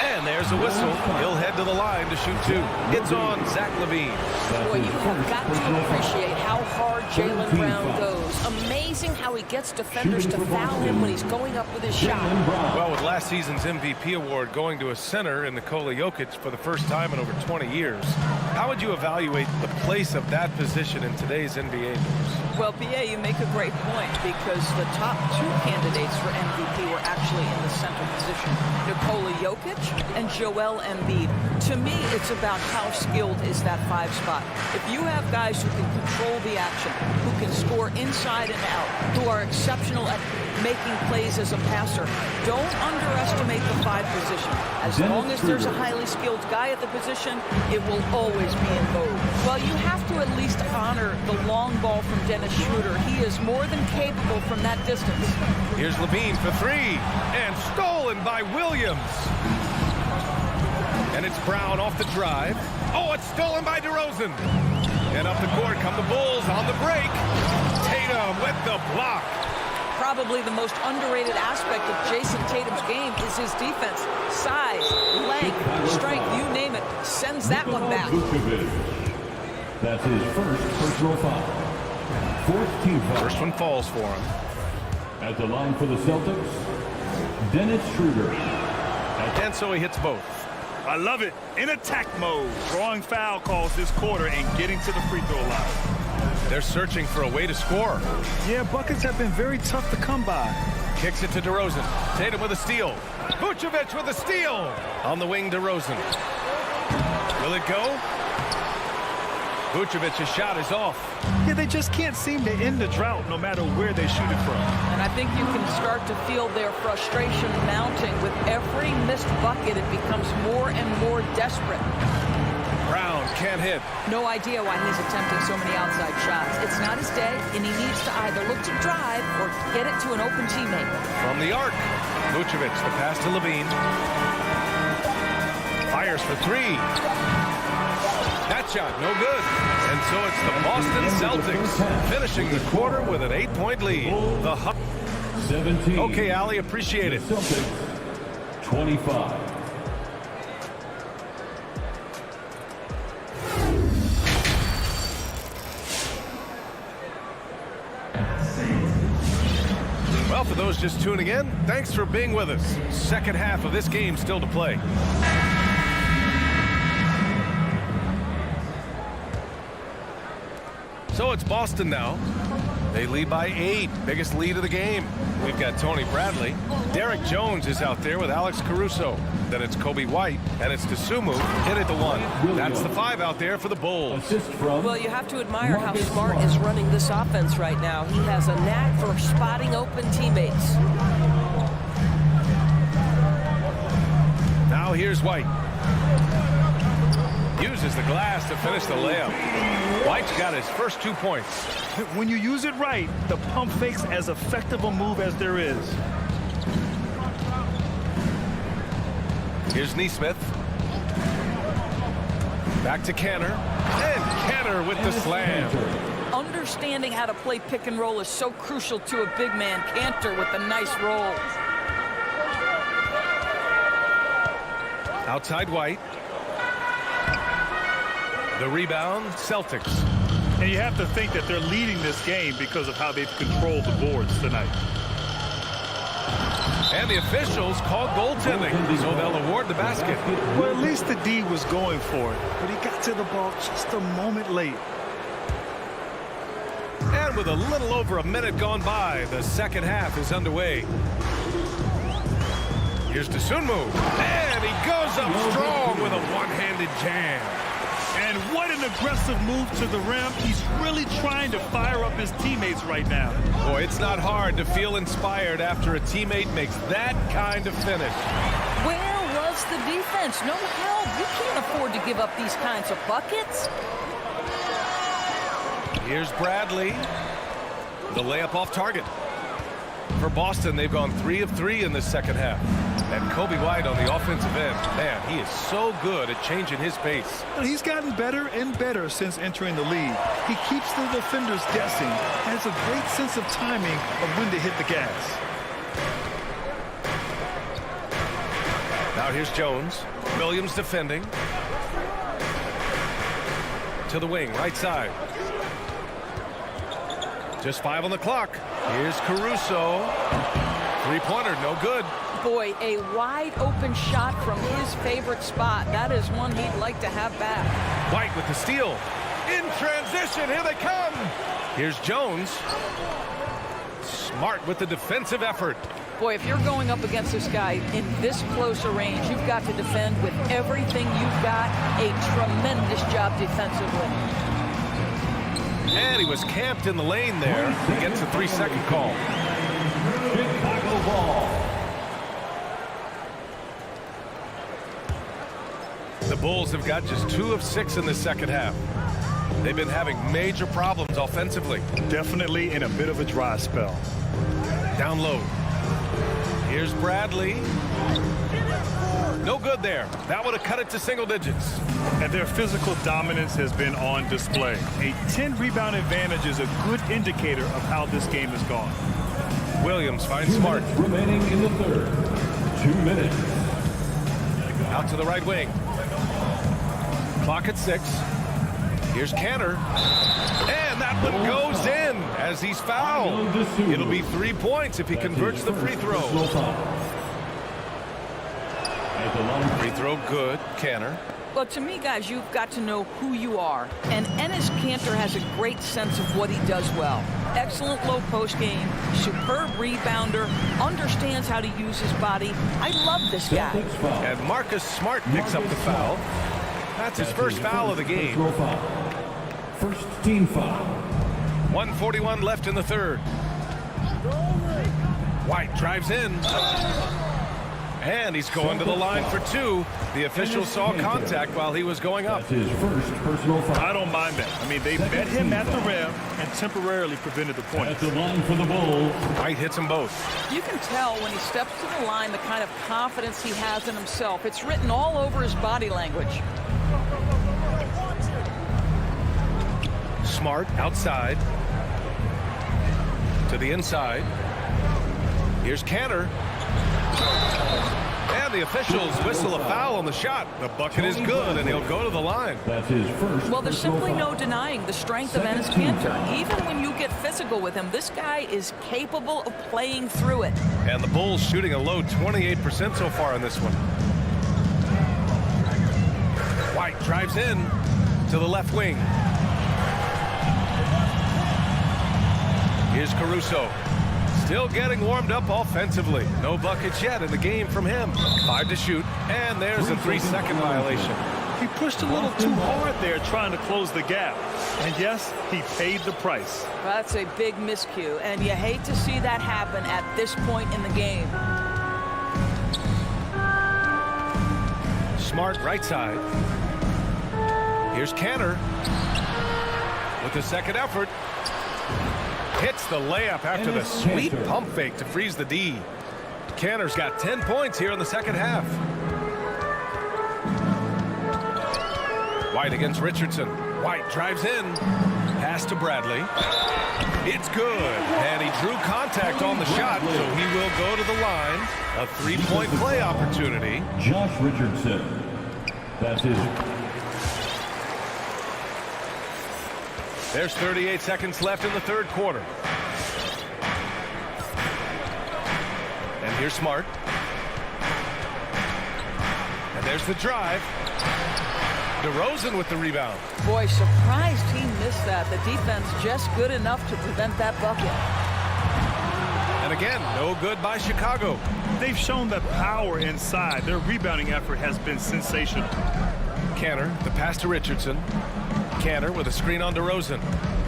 and there's a whistle. He'll head to the line to shoot two. It's on Zach Levine. Boy, you have got to appreciate how hard Jaylen Brown goes. Amazing how he gets defenders to foul him when he's going up with his shot. Well, with last season's MVP award going to a center in Nikola Jokic for the first time in over 20 years, how would you evaluate the place of that position in today's NBA news? Well, BA, you make a great point because the top two candidates for MVP were actually in the center position, Nikola Jokic and Joel Embiid. To me, it's about how skilled is that five spot. If you have guys who can control the action, who can score inside and out, who are exceptional at making plays as a passer, don't underestimate the five position. As long as there's a highly skilled guy at the position, it will always be in vogue. Well, you have to at least honor the long ball from Dennis Schroeder. He is more than capable from that distance. Here's Levine for three, and stolen by Williams. And it's Brown off the drive. Oh, it's stolen by DeRozan. And up the court come the Bulls on the break. Tatum with the block. Probably the most underrated aspect of Jason Tatum's game is his defense. Size, length, strength, you name it. Sends that one back. That's his first personal foul. Fourth team foul. First one falls for him. At the line for the Celtics, Dennis Schroeder. And so he hits both. I love it. In attack mode. Drawing foul calls this quarter and getting to the free throw line. They're searching for a way to score. Yeah, buckets have been very tough to come by. Kicks it to DeRozan. Tatum with a steal. Vucevic with a steal. On the wing, DeRozan. Will it go? Vucevic's shot is off. Yeah, they just can't seem to end the drought no matter where they shoot it from. And I think you can start to feel their frustration mounting. With every missed bucket, it becomes more and more desperate. Brown can't hit. No idea why he's attempting so many outside shots. It's not his day, and he needs to either look to drive or get it to an open teammate. From the arc, Vucevic, the pass to Levine. Fires for three. That shot, no good. And so it's the Boston Celtics finishing the quarter with an 8-point lead. The 17. Okay, Ali, appreciate it. Celtics, 25. Well, for those just tuning in, thanks for being with us. Second half of this game still to play. So it's Boston now. They lead by 8. Biggest lead of the game. We've got Tony Bradley. Derek Jones is out there with Alex Caruso. Then it's Kobe White, and it's Dosunmu. Hit it to 1. That's the 5 out there for the Bulls. Well, you have to admire how Smart is running this offense right now. He has a knack for spotting open teammates. Now here's White. Uses the glass to finish the layup. White's got his first 2 points. When you use it right, the pump fake's as effective a move as there is. Here's Nesmith. Back to Canner. And Canner with the slam. Understanding how to play pick and roll is so crucial to a big man. Cantor with a nice roll. Outside White. The rebound, Celtics. And you have to think that they're leading this game because of how they've controlled the boards tonight. And the officials called goaltending, so they'll award the basket. Well, at least the D was going for it, but he got to the ball just a moment late. And with a little over a minute gone by, the second half is underway. Here's Dosunmu, and he goes up strong with a one-handed jam. And what an aggressive move to the rim. He's really trying to fire up his teammates right now. Boy, it's not hard to feel inspired after a teammate makes that kind of finish. Where was the defense? No help. You can't afford to give up these kinds of buckets. Here's Bradley. The layup off target. For Boston, they've gone 3 of 3 in the second half. And Kobe White on the offensive end, man, he is so good at changing his pace. He's gotten better and better since entering the league. He keeps the defenders guessing, has a great sense of timing of when to hit the gas. Now here's Jones. Williams defending. To the wing, right side. Just 5 on the clock. Here's Caruso. Three-pointer, no good. Boy, a wide open shot from his favorite spot. That is one he'd like to have back. White with the steal. In transition, here they come. Here's Jones. Smart with the defensive effort. Boy, if you're going up against this guy in this close a range, you've got to defend with everything you've got. A tremendous job defensively. And he was camped in the lane there. He gets a 3-second call. Chicago ball. The Bulls have got just 2 of 6 in the second half. They've been having major problems offensively. Definitely in a bit of a dry spell. Down low. Here's Bradley. No good there. That would have cut it to single digits. And their physical dominance has been on display. A 10-rebound advantage is a good indicator of how this game has gone. Williams finds Smart. Remaining in the third. 2 minutes. Out to the right wing. Clock at 6. Here's Cantor. And that one goes in as he's fouled. It'll be 3 points if he converts the free throw. Free throw good. Cantor. Well, to me, guys, you've got to know who you are. And Enes Kanter has a great sense of what he does well. Excellent low post game, superb rebounder, understands how to use his body. I love this guy. And Marcus Smart picks up the foul. That's his first foul of the game. First team foul. 1:41 left in the third. White drives in. And he's going to the line for 2. The official saw contact while he was going up. That's his first personal foul. I don't mind that. I mean, they met him at the rim and temporarily prevented the point. At the line for the Bulls. White hits them both. You can tell when he steps to the line the kind of confidence he has in himself. It's written all over his body language. Smart outside. To the inside. Here's Cantor. And the officials whistle a foul on the shot. The bucket is good, and he'll go to the line. That's his first. Well, there's simply no denying the strength of Enes Kanter. Even when you get physical with him, this guy is capable of playing through it. And the Bulls shooting a low 28% so far in this one. White drives in to the left wing. Here's Caruso. Still getting warmed up offensively. No buckets yet in the game from him. 5 to shoot, and there's a 3-second violation. He pushed a little too hard there trying to close the gap. And yes, he paid the price. Well, that's a big miscue, and you hate to see that happen at this point in the game. Smart right side. Here's Cantor with the second effort. Hits the layup after the sweet pump fake to freeze the D. Cantor's got 10 points here in the second half. White against Richardson. White drives in. Pass to Bradley. It's good. And he drew contact on the shot, so he will go to the line. A 3-point play opportunity. Josh Richardson. That's his. There's 38 seconds left in the third quarter. And here's Smart. And there's the drive. DeRozan with the rebound. Boy, surprised he missed that. The defense just good enough to prevent that bucket. And again, no good by Chicago. They've shown that power inside. Their rebounding effort has been sensational. Cantor, the pass to Richardson. Cantor with a screen on DeRozan.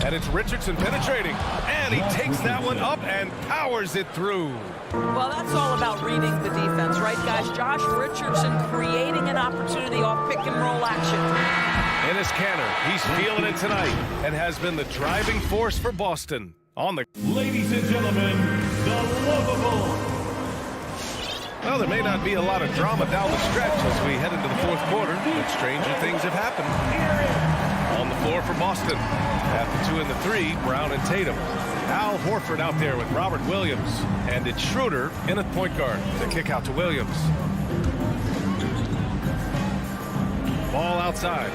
And it's Richardson penetrating. And he takes that one up and powers it through. Well, that's all about reading the defense, right, guys? Josh Richardson creating an opportunity off pick-and-roll action. Enes Kanter, he's feeling it tonight and has been the driving force for Boston. On the... Ladies and gentlemen, the lovable. Well, there may not be a lot of drama down the stretch as we head into the fourth quarter, but stranger things have happened. On the floor for Boston. At the 2 and the 3, Brown and Tatum. Al Horford out there with Robert Williams. And it's Schroeder in at point guard. The kick out to Williams. Ball outside.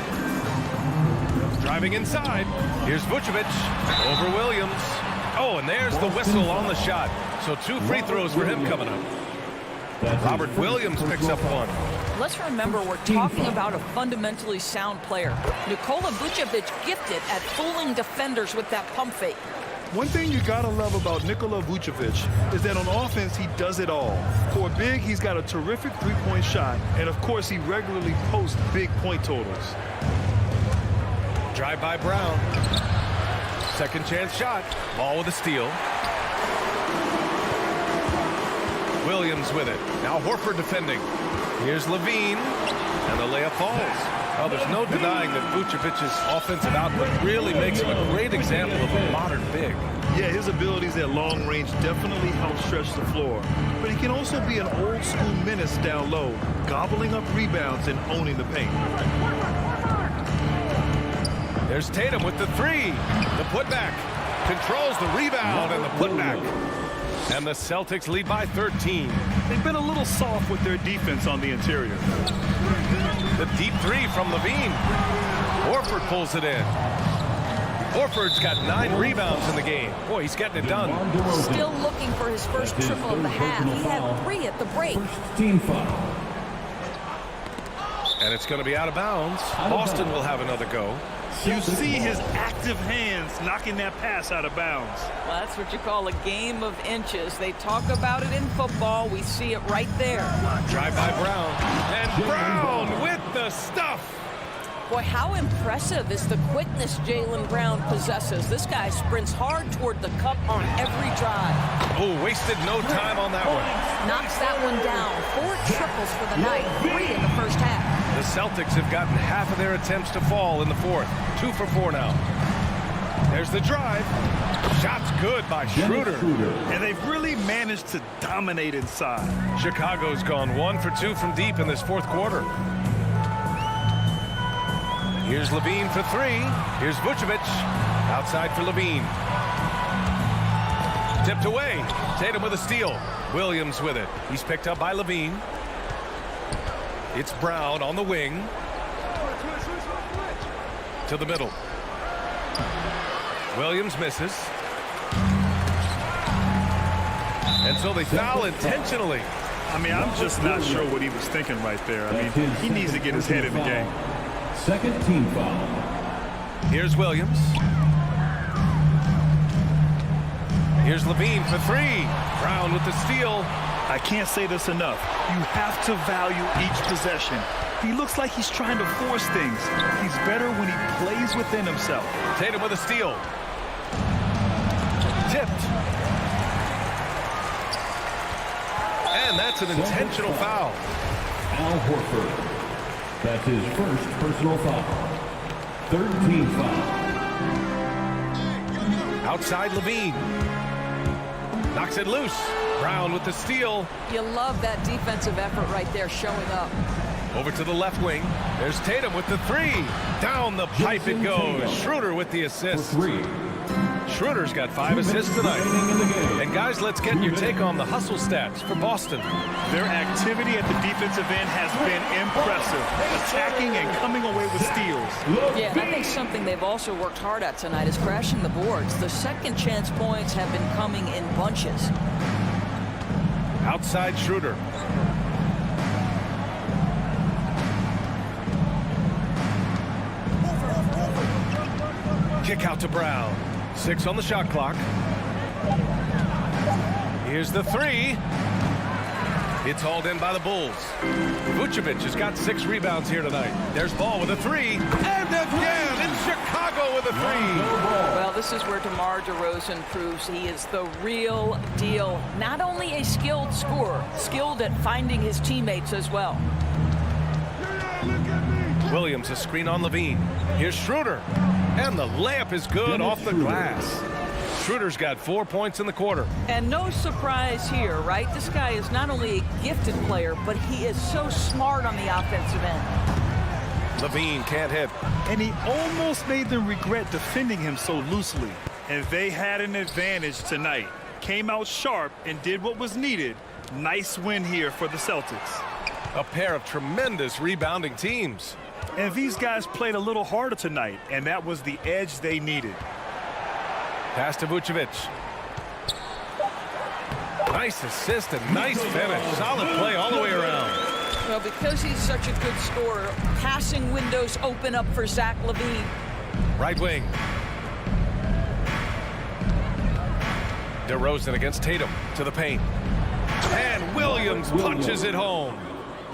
Driving inside. Here's Vucevic over Williams. Oh, and there's the whistle on the shot. So 2 free throws for him coming up. Robert Williams picks up 1. Let's remember we're talking about a fundamentally sound player. Nikola Vucevic gifted at fooling defenders with that pump fake. One thing you gotta love about Nikola Vucevic is that on offense, he does it all. For a big, he's got a terrific three-point shot, and of course, he regularly posts big point totals. Drive by Brown. Second chance shot. Ball with a steal. Williams with it. Now Horford defending. Here's Levine, and the layup falls. Oh, there's no denying that Vucevic's offensive output really makes him a great example of a modern big. Yeah, his abilities at long range definitely help stretch the floor. But he can also be an old-school menace down low, gobbling up rebounds and owning the paint. There's Tatum with the 3. The putback. Controls the rebound and the putback. And the Celtics lead by 13. They've been a little soft with their defense on the interior. The deep 3 from Levine. Horford pulls it in. Horford's got 9 rebounds in the game. Boy, he's getting it done. Still looking for his first triple of the half. He had 3 at the break. Team foul. And it's going to be out of bounds. Boston will have another go. You see his active hands knocking that pass out of bounds. Well, that's what you call a game of inches. They talk about it in football. We see it right there. Drive by Brown. And Brown with the stuff. Boy, how impressive is the quickness Jaylen Brown possesses. This guy sprints hard toward the cup on every drive. Oh, wasted no time on that one. Knocks that one down. 4 triples for the night, 3 in the first half. The Celtics have gotten half of their attempts to fall in the 4th. 2 for 4 now. There's the drive. Shot's good by Schroeder. And they've really managed to dominate inside. Chicago's gone 1 for 2 from deep in this 4th quarter. Here's Levine for 3. Here's Vucevic. Outside for Levine. Tipped away. Tatum with a steal. Williams with it. He's picked up by Levine. It's Brown on the wing. To the middle. Williams misses. And so they foul intentionally. I mean, I'm just not sure what he was thinking right there. I mean, he needs to get his head in the game. Second team foul. Here's Williams. Here's Levine for 3. Brown with the steal. I can't say this enough. You have to value each possession. He looks like he's trying to force things. He's better when he plays within himself. Tatum with a steal. Tipped. And that's an intentional foul. Al Horford. That's his first personal foul. Third team foul. Outside Levine. Knocks it loose. Brown with the steal. You love that defensive effort right there showing up. Over to the left wing. There's Tatum with the 3. Down the pipe it goes. Schroeder with the assist. Schroeder's got 5 assists tonight. And guys, let's get your take on the hustle stats for Boston. Their activity at the defensive end has been impressive. Attacking and coming away with steals. Yeah, I think something they've also worked hard at tonight is crashing the boards. The second chance points have been coming in bunches. Outside Schroeder. Kick out to Brown. 6 on the shot clock. Here's the 3. It's hauled in by the Bulls. Vucevic has got 6 rebounds here tonight. There's Ball with a 3. And again, it's Chicago with a 3. Well, this is where DeMar DeRozan proves he is the real deal. Not only a skilled scorer, skilled at finding his teammates as well. Williams, a screen on Levine. Here's Schroeder. And the layup is good off the glass. Schroeder's got 4 points in the quarter. And no surprise here, right? This guy is not only a gifted player, but he is so smart on the offensive end. Levine can't hit. And he almost made them regret defending him so loosely. And they had an advantage tonight. Came out sharp and did what was needed. Nice win here for the Celtics. A pair of tremendous rebounding teams. And these guys played a little harder tonight, and that was the edge they needed. Pass to Vucevic. Nice assist and nice finish. Solid play all the way around. Well, because he's such a good scorer, passing windows open up for Zach Levine. Right wing. DeRozan against Tatum to the paint. And Williams punches it home.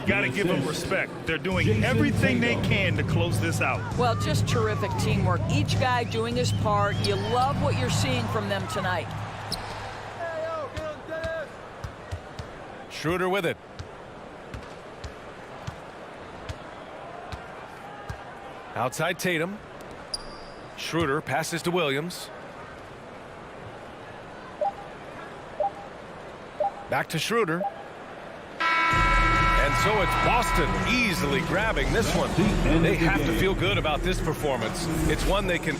You got to give them respect. They're doing everything they can to close this out. Well, just terrific teamwork. Each guy doing his part. You love what you're seeing from them tonight. Schroeder with it. Outside Tatum. Schroeder passes to Williams. Back to Schroeder. And so it's Boston easily grabbing this one. They have to feel good about this performance. It's one they can...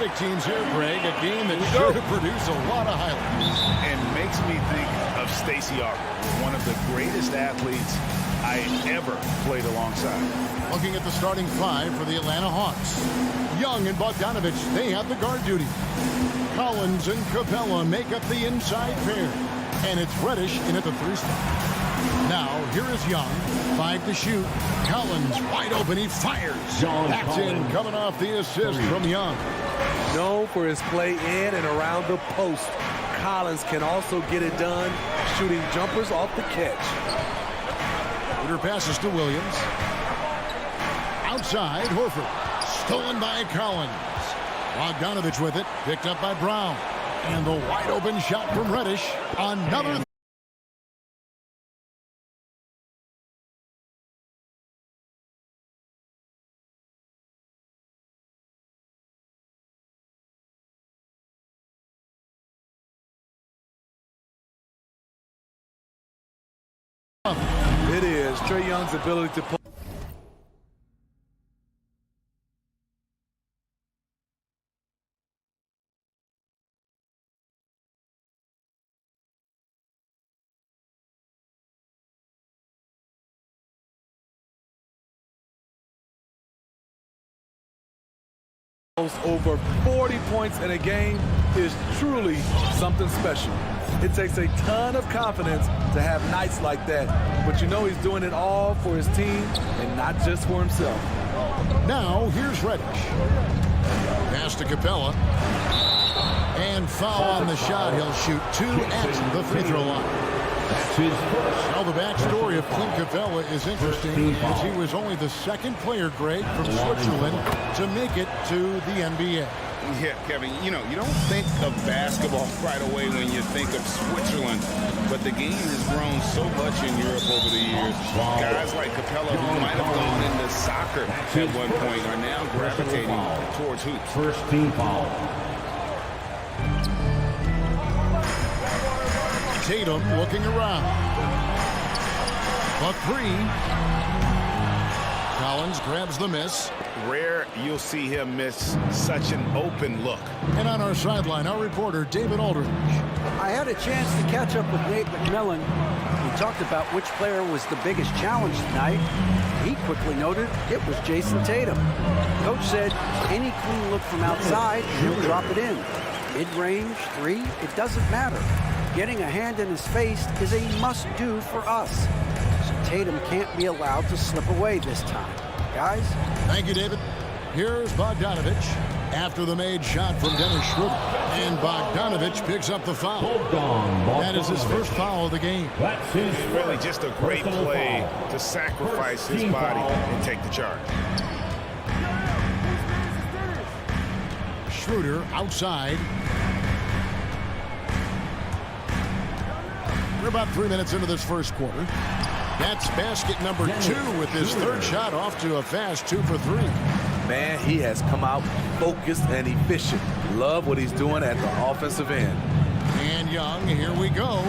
Athletic teams here, Greg. A game that should produce a lot of highlights. And makes me think of Stacey Arbor, one of the greatest athletes I ever played alongside. Looking at the starting five for the Atlanta Hawks. Young and Bogdanovich, they have the guard duty. Collins and Capella make up the inside pair. And it's Reddish in at the 3 spot. Now, here is Young. 5 to shoot. Collins wide open. He fires. That's in, coming off the assist from Young. Known for his play in and around the post. Collins can also get it done shooting jumpers off the catch. Schroeder passes to Williams. Outside, Horford. Stolen by Collins. Bogdanovich with it. Picked up by Brown. And the wide open shot from Reddish. Another. It is Trae Young's ability to pull. Over 40 points in a game is truly something special. It takes a ton of confidence to have nights like that, but you know he's doing it all for his team and not just for himself. Now here's Reddish. Pass to Capella. And foul on the shot. He'll shoot 2 at the free throw line. Now the backstory of Clint Capella is interesting, as he was only the second player, Greg, from Switzerland to make it to the NBA. Yeah, Kevin, you know, you don't think of basketball right away when you think of Switzerland, but the game has grown so much in Europe over the years. Guys like Capella, who might have gone into soccer at one point, are now gravitating towards hoops. First team foul. Tatum looking around. A 3. Collins grabs the miss. Rare you'll see him miss such an open look. And on our sideline, our reporter, David Aldridge. I had a chance to catch up with Nate McMillan. We talked about which player was the biggest challenge tonight. He quickly noted it was Jason Tatum. Coach said any clean look from outside, he'll drop it in. Mid-range, 3, it doesn't matter. Getting a hand in his face is a must-do for us. So Tatum can't be allowed to slip away this time. Guys? Thank you, David. Here's Bogdanovich after the made shot from Dennis Schroeder. And Bogdanovich picks up the foul. That is his first foul of the game. It's really just a great play to sacrifice his body and take the charge. Schroeder outside. We're about 3 minutes into this first quarter. That's basket number 2 with his third shot off to a fast 2 for 3. Man, he has come out focused and efficient. Love what he's doing at the offensive end. And Young, here we go.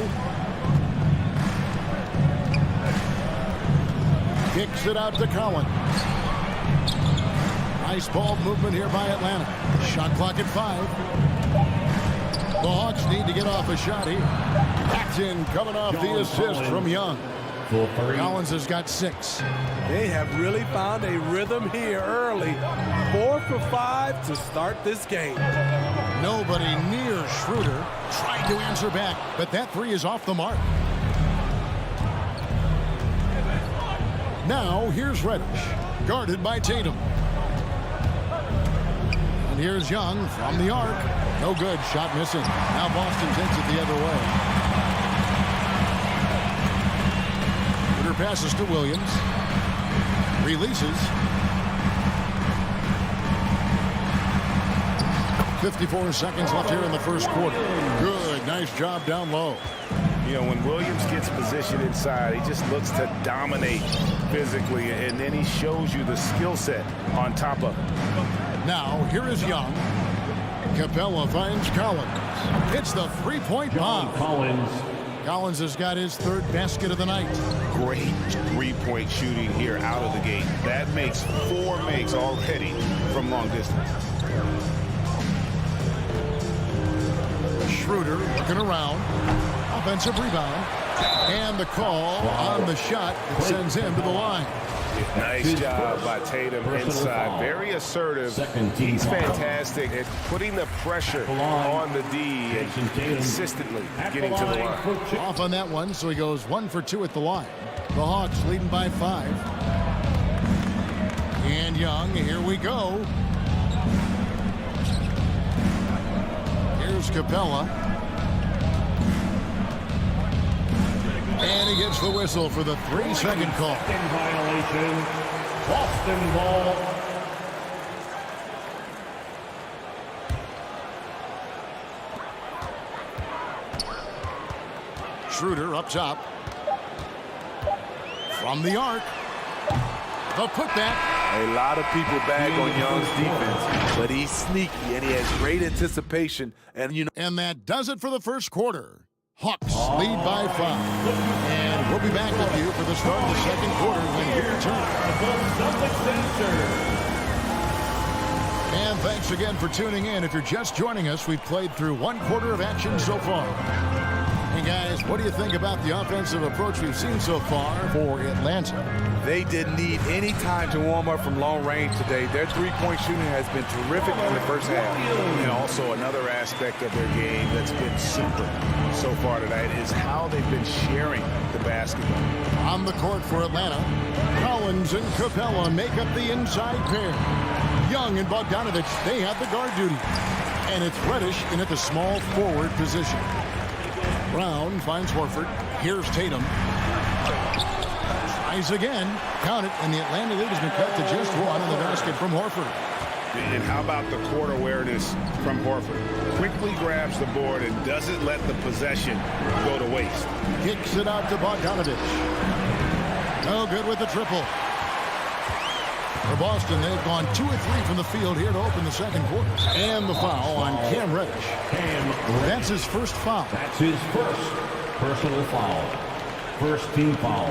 Kicks it out to Collins. Nice ball movement here by Atlanta. Shot clock at 5. The Hawks need to get off a shot here. That's in, coming off the assist from Young. Collins has got 6. They have really found a rhythm here early. 4 for 5 to start this game. Nobody near Schroeder. Tried to answer back, but that 3 is off the mark. Now, here's Reddish, guarded by Tatum. And here's Young from the arc. No good. Shot missing. Now Boston takes it the other way. Schroeder passes to Williams. Releases. 54 seconds left here in the first quarter. Good. Nice job down low. You know, when Williams gets positioned inside, he just looks to dominate physically, and then he shows you the skill set on top of it. Now, here is Young. Capella finds Collins. It's the three-point bomb. Collins has got his third basket of the night. Great three-point shooting here out of the gate. That makes 4 makes already from long distance. Schroeder looking around. Offensive rebound. And the call on the shot that sends him to the line. Nice job by Tatum inside. Very assertive. He's fantastic at putting the pressure on the D and consistently getting to the line. Off on that one, so he goes 1 for 2 at the line. The Hawks leading by 5. And Young, here we go. Here's Capella. And he gets the whistle for the 3-second call. Violation. Boston ball. Schroeder up top. From the arc. The putback. A lot of people bag on Young's defense, but he's sneaky and he has great anticipation. And that does it for the first quarter. Hawks lead by 5. And we'll be back with you for the start of the second quarter when we return. And thanks again for tuning in. If you're just joining us, we've played through 1 quarter of action so far. Hey guys, what do you think about the offensive approach we've seen so far for Atlanta? They didn't need any time to warm up from long range today. Their three-point shooting has been terrific in the first half. And also another aspect of their game that's been super so far tonight is how they've been sharing the basketball. On the court for Atlanta, Collins and Capella make up the inside pair. Young and Bogdanovich, they have the guard duty. And it's Reddish in at the small forward position. Brown finds Horford. Here's Tatum. Tries again. Count it, and the Atlanta lead has been cut to just 1 in the basket from Horford. And how about the court awareness from Horford? Quickly grabs the board and doesn't let the possession go to waste. Kicks it out to Bogdanovich. No good with the triple. For Boston, they've gone 2 of 3 from the field here to open the second quarter. And the foul on Cam Reddish. That's his first foul. That's his first personal foul. First team foul.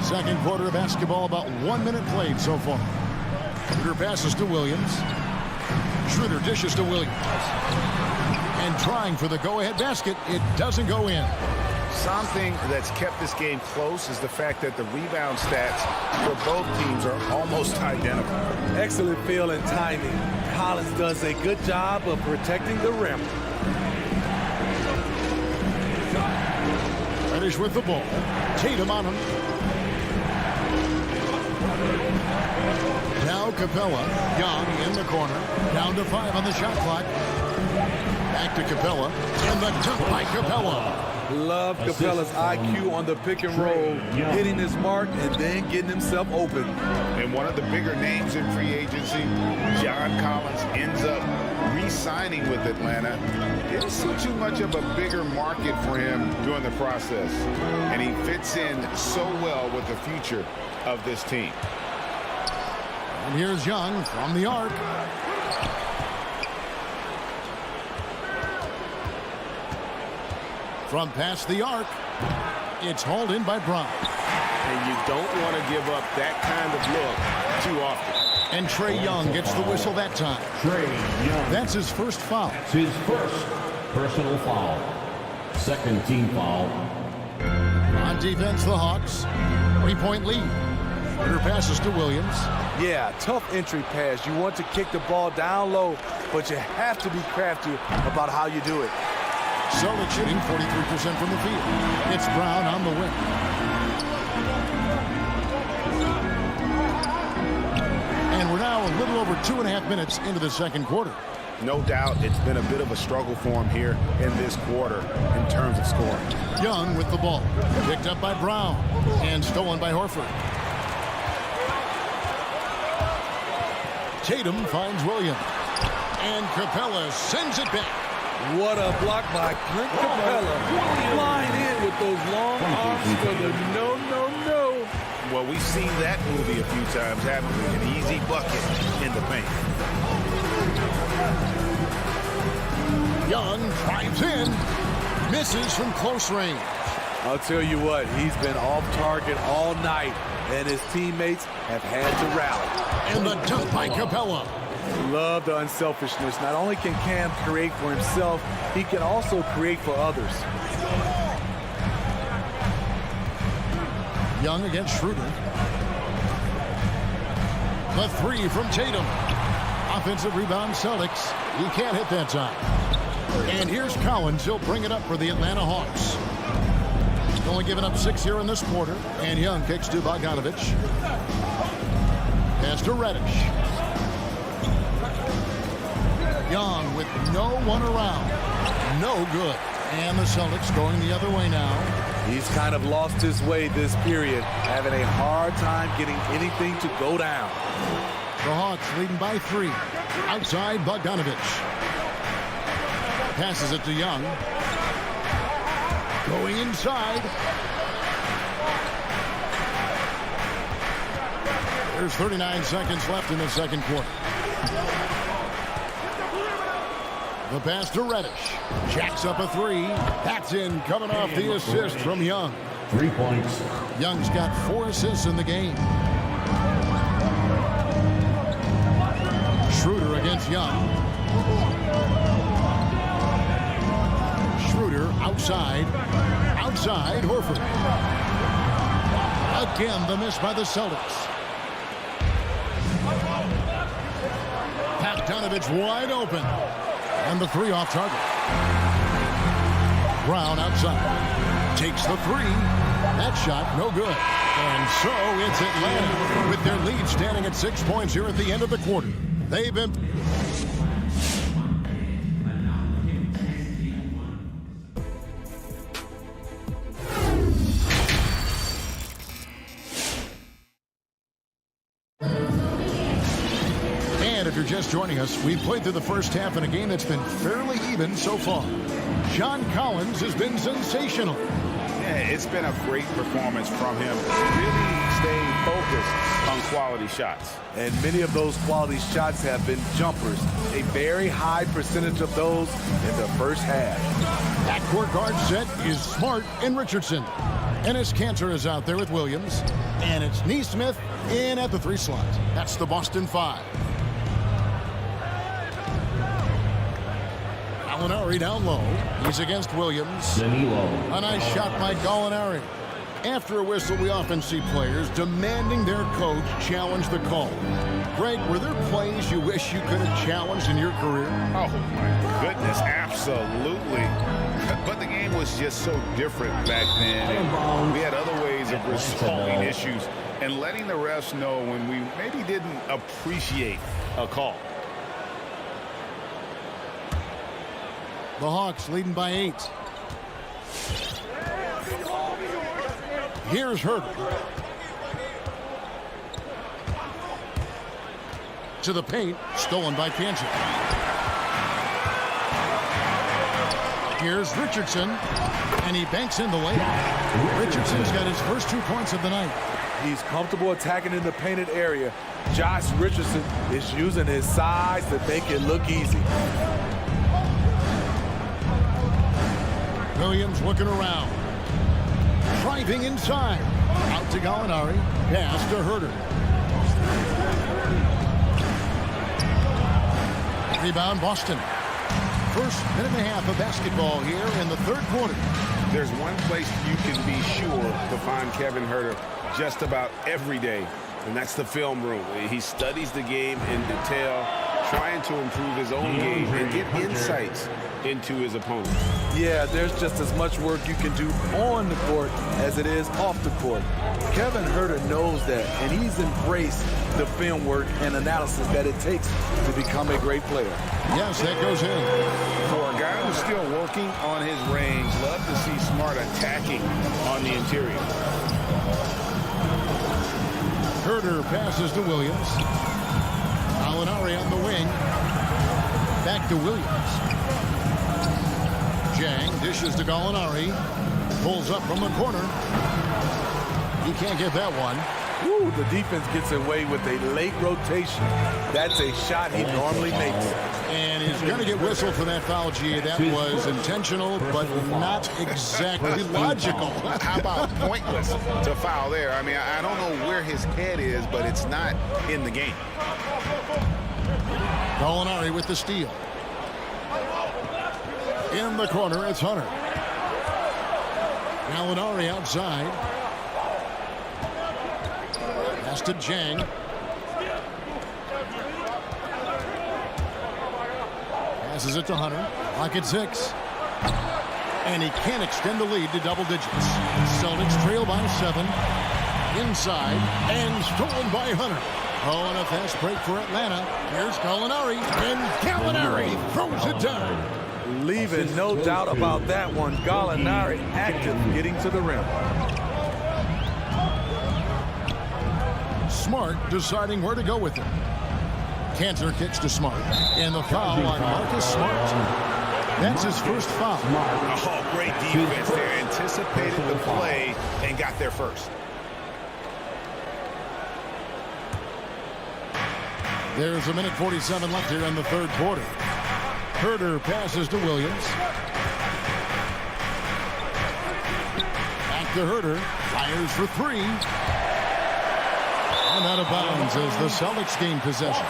Second quarter of basketball, about 1 minute played so far. Schroeder passes to Williams. Schroeder dishes to Williams. And trying for the go-ahead basket, it doesn't go in. Something that's kept this game close is the fact that the rebound stats for both teams are almost identical. Excellent feel and timing. Collins does a good job of protecting the rim. Reddish with the ball. Tatum on him. Now Capella. Young in the corner. Down to 5 on the shot clock. Back to Capella. And the dunk by Capella. Love Capella's IQ on the pick and roll, hitting his mark and then getting himself open. And one of the bigger names in free agency, John Collins, ends up re-signing with Atlanta. Didn't see too much of a bigger market for him during the process. And he fits in so well with the future of this team. And here's Young from the arc. From past the arc, it's hauled in by Brown. And you don't want to give up that kind of look too often. And Trae Young gets the whistle that time. Trae Young. That's his first foul. That's his first personal foul. Second team foul. On defense, the Hawks. 3-point lead. Schroeder passes to Williams. Yeah, tough entry pass. You want to kick the ball down low, but you have to be crafty about how you do it. Solid shooting, 43% from the field. It's Brown on the wing. And we're now a little over 2.5 minutes into the second quarter. No doubt it's been a bit of a struggle for him here in this quarter in terms of scoring. Young with the ball. Picked up by Brown. And stolen by Horford. Tatum finds Williams. And Capella sends it back. What a block by Clint Capella. Flying in with those long arms for the no. Well, we've seen that movie a few times, haven't we? An easy bucket in the paint. Young drives in. Misses from close range. I'll tell you what, he's been off target all night, and his teammates have had to rally. And the dunk by Capella. love the unselfishness. Not only can Cam create for himself, he can also create for others. Young against Schroeder. The three from Tatum. Offensive rebound, Celtics. He can't hit that time. And here's Collins. He'll bring it up for the Atlanta Hawks. Only giving up 6 here in this quarter. And Young kicks to Bogdanovich. Pass to Reddish. Young with no one around. No good. And the Celtics going the other way now. He's kind of lost his way this period, having a hard time getting anything to go down. The Hawks leading by 3. Outside, Bogdanovich. Passes it to Young. Going inside. There's 39 seconds left in the second quarter. The pass to Reddish. Jacks up a 3. That's in, coming off the assist from Young. 3 points. Young's got 4 assists in the game. Schroeder against Young. Schroeder outside. Outside, Horford. Again, the miss by the Celtics. Bogdanovich wide open. And the 3 off target. Brown outside. Takes the 3. That shot no good. And so it's Atlanta with their lead standing at 6 points here at the end of the quarter. They've been... If you're just joining us, we've played through the first half in a game that's been fairly even so far. John Collins has been sensational. Yeah, it's been a great performance from him. Really staying focused on quality shots. And many of those quality shots have been jumpers. A very high percentage of those in the first half. Backcourt guard set is Smart and Richardson. Ennis Cantor is out there with Williams. And it's Neesmith in at the 3 slot. That's the Boston 5. Gallinari down low. He's against Williams. Danilo. A nice shot by Gallinari. After a whistle, we often see players demanding their coach challenge the call. Greg, were there plays you wish you could have challenged in your career? Oh, my goodness, absolutely. But the game was just so different back then. And we had other ways of resolving issues and letting the refs know when we maybe didn't appreciate a call. The Hawks leading by 8. Here's Schroeder. To the paint, stolen by Kansas. Here's Richardson, and he banks in the layup. Richardson's got his first 2 points of the night. He's comfortable attacking in the painted area. Josh Richardson is using his size to make it look easy. Williams looking around. Driving inside. Out to Gallinari. Pass to Schroeder. Rebound Boston. First minute and a half of basketball here in the third quarter. There's one place you can be sure to find Kevin Schroeder just about every day, and that's the film room. He studies the game in detail, trying to improve his own game and get insights into his opponent. Yeah, there's just as much work you can do on the court as it is off the court. Kevin Schroeder knows that, and he's embraced the film work and analysis that it takes to become a great player. Yes, that goes in. For a guy who's still working on his range, love to see Smart attacking on the interior. Schroeder passes to Williams. Gallinari on the wing. Back to Williams. Jang dishes to Gallinari. Pulls up from the corner. He can't get that one. Woo, the defense gets away with a late rotation. That's a shot he normally makes. And he's going to get whistled for that foul, G. That was intentional, but not exactly logical. How about pointless to foul there? I mean, I don't know where his head is, but it's not in the game. Gallinari with the steal. In the corner, it's Hunter. Gallinari outside. Pass to Jang. Passes it to Hunter. Clock at 6. And he can't extend the lead to double digits. Celtics trail by 7. Inside. And stolen by Hunter. Oh, and a fast break for Atlanta. Here's Gallinari. And Gallinari throws it down. Leaving no doubt about that one. Gallinari active getting to the rim. Smart deciding where to go with it. Cantor kicks to Smart. And the foul on Marcus Smart. That's his first foul. Oh, great defense there. Anticipated the play and got there first. There's a minute 47 left here in the third quarter. Schroeder passes to Williams. Back to Schroeder. Fires for 3. And out of bounds as the Celtics gain possession.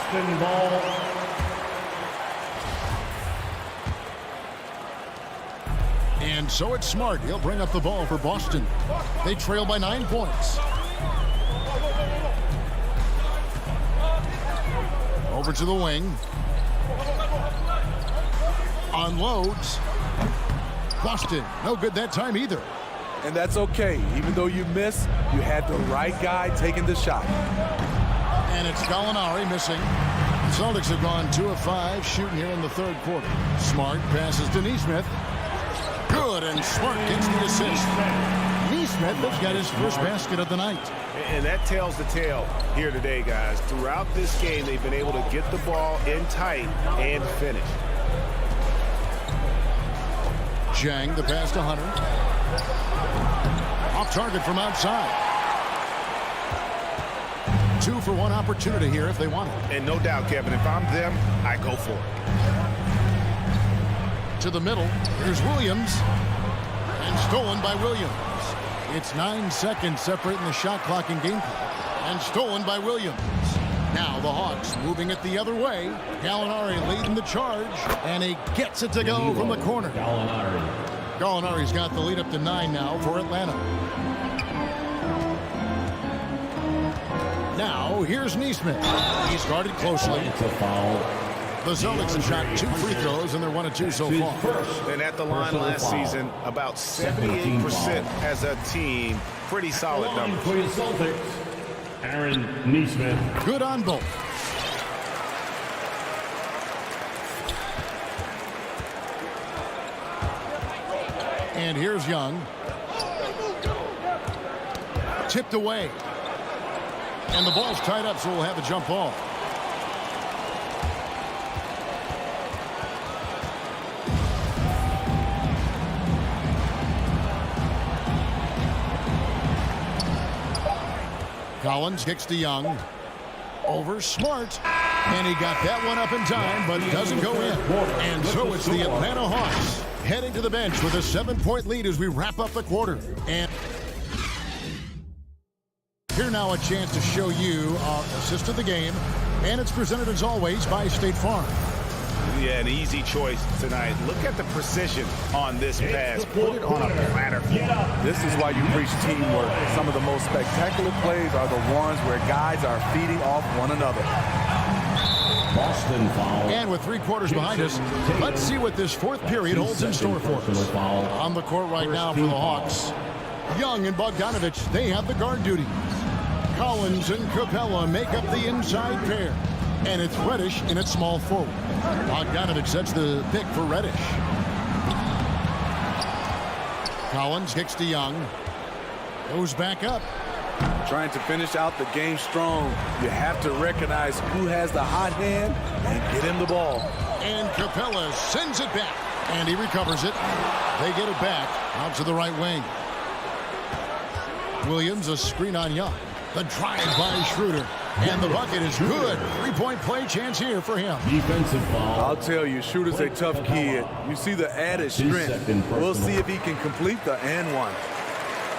And so it's Smart. He'll bring up the ball for Boston. They trail by 9 points. Over to the wing. Unloads. Boston, no good that time either. And that's okay. Even though you miss, you had the right guy taking the shot. And it's Gallinari missing. The Celtics have gone 2 of 5 shooting here in the third quarter. Smart passes to Nesmith. Good, and Smart gets the assist. Nesmith has got his first basket of the night. And that tells the tale here today, guys. Throughout this game, they've been able to get the ball in tight and finish. Jang, the pass to Hunter. Off target from outside. 2 for 1 opportunity here if they want it. And no doubt, Kevin, if I'm them, I go for it. To the middle. Here's Williams. And stolen by Williams. It's 9 seconds separating the shot clock and game clock. And stolen by Williams. Now the Hawks moving it the other way. Gallinari leading the charge. And he gets it to go from the corner. Gallinari's got the lead up to 9 now for Atlanta. Now here's Nesmith. He's guarded closely. The Celtics have shot 2 free throws, and they're 1 of 2 so far. And at the line last season, about 78% as a team. Pretty solid numbers. For the Celtics, Aaron Nesmith. Good on both. And here's Young. Tipped away. And the ball's tied up, so we'll have a jump ball. Collins kicks to Young. Over Smart. And he got that one up in time, but doesn't go in. And so it's the Atlanta Hawks heading to the bench with a 7-point lead as we wrap up the quarter. And here now a chance to show you our assist of the game. And it's presented as always by State Farm. Yeah, an easy choice tonight. Look at the precision on this pass. Put it on a platter. This is why you preach teamwork. Some of the most spectacular plays are the ones where guys are feeding off one another. Boston foul. And with 3 quarters behind us, let's see what this fourth period holds in store for us. On the court right now for the Hawks, Young and Bogdanovich, they have the guard duty. Collins and Capella make up the inside pair. And it's Reddish in its small forward. Bogdanovich sets the pick for Reddish. Collins kicks to Young. Goes back up. Trying to finish out the game strong, you have to recognize who has the hot hand and get him the ball. And Capella sends it back. And he recovers it. They get it back out to the right wing. Williams, a screen on Young. The drive by Schroeder. And the bucket is good. 3-point play chance here for him. Defensive foul. I'll tell you, Schroeder's a tough kid. You see the added strength. We'll see if he can complete the and one.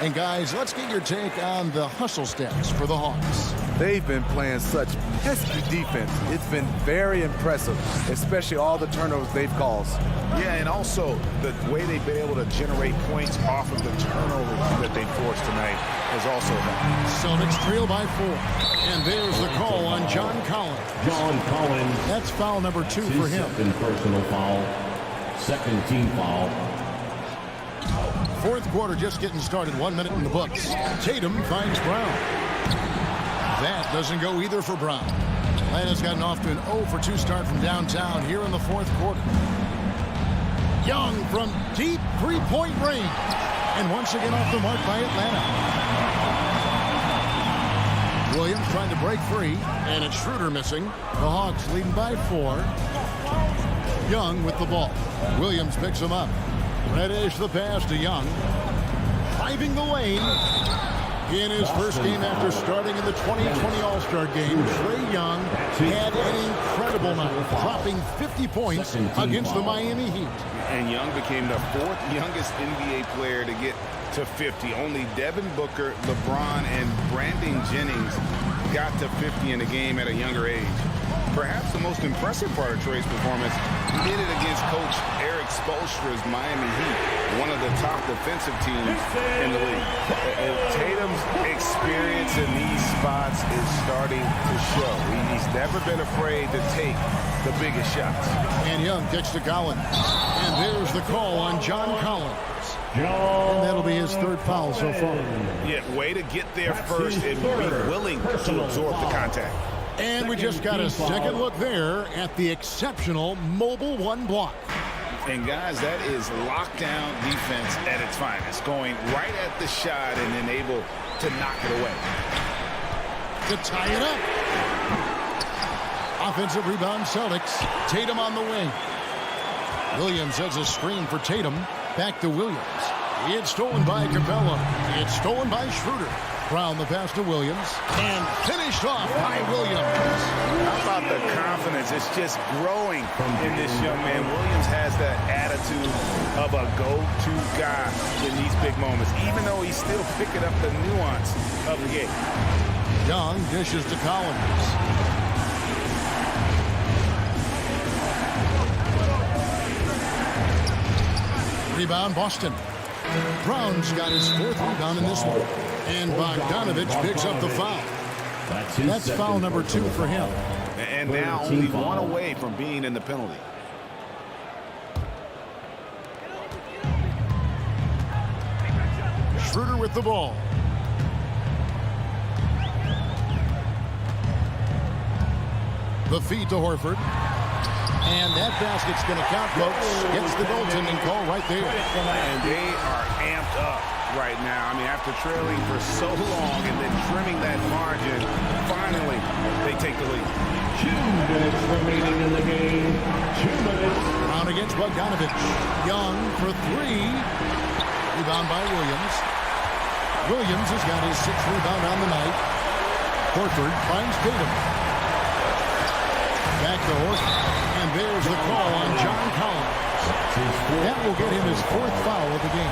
And guys, let's get your take on the hustle stats for the Hawks. They've been playing such pesky defense. It's been very impressive, especially all the turnovers they've caused. Yeah, and also the way they've been able to generate points off of the turnovers that they forced tonight has also helped. Celtics trail by 4. And there's the call on John Collins. John Collins. That's foul number 2 for him. Second personal foul. Second team foul. Fourth quarter just getting started. 1 minute in the books. Tatum finds Brown. That doesn't go either for Brown. Atlanta's gotten off to an 0-for-2 start from downtown here in the fourth quarter. Young from deep three-point range. And once again off the mark by Atlanta. Williams trying to break free. And it's Schroeder missing. The Hawks leading by 4. Young with the ball. Williams picks him up. Reddish the pass to Young. Driving the lane. In his first game after starting in the 2020 All-Star game, Trae Young had an incredible night, dropping 50 points against the Miami Heat. And Young became the 4th youngest NBA player to get to 50. Only Devin Booker, LeBron, and Brandon Jennings got to 50 in a game at a younger age. Perhaps the most impressive part of Trae's performance, he did it against Coach Eric Spoelstra's Miami Heat, one of the top defensive teams in the league. Tatum's experience in these spots is starting to show. He's never been afraid to take the biggest shots. And Young kicks to Collins. And there's the call on John Collins. And that'll be his 3rd foul so far. Yeah, way to get there first and be willing to absorb the contact. And we just got a second look there at the exceptional mobile 1 block. And guys, that is lockdown defense at its finest, going right at the shot and then able to knock it away. To tie it up. Offensive rebound Celtics. Tatum on the wing. Williams has a screen for Tatum. Back to Williams. It's stolen by Capella. It's stolen by Schroeder. Brown the pass to Williams. And finished off by Williams. How about the confidence? It's just growing in this young man. Williams has that attitude of a go-to guy in these big moments, even though he's still picking up the nuance of the game. Young dishes to Collins. Rebound Boston. Brown's got his 4th rebound in this one. And Bogdanovich picks up the foul. That's foul number 2 for him. And now only 1 away from being in the penalty. Schroeder with the ball. The feed to Horford. And that basket's going to count, folks. Gets the goaltending call right there. And they are amped up right now. I mean, after trailing for so long and then trimming that margin, finally they take the lead. 2 minutes remaining in the game. 2 minutes. Brown against Bogdanovich. Young for 3. Rebound by Williams. Williams has got his 6th rebound on the night. Horford finds Tatum. Back to Horford. And there's the call on John Collins. That will get him his 4th foul of the game.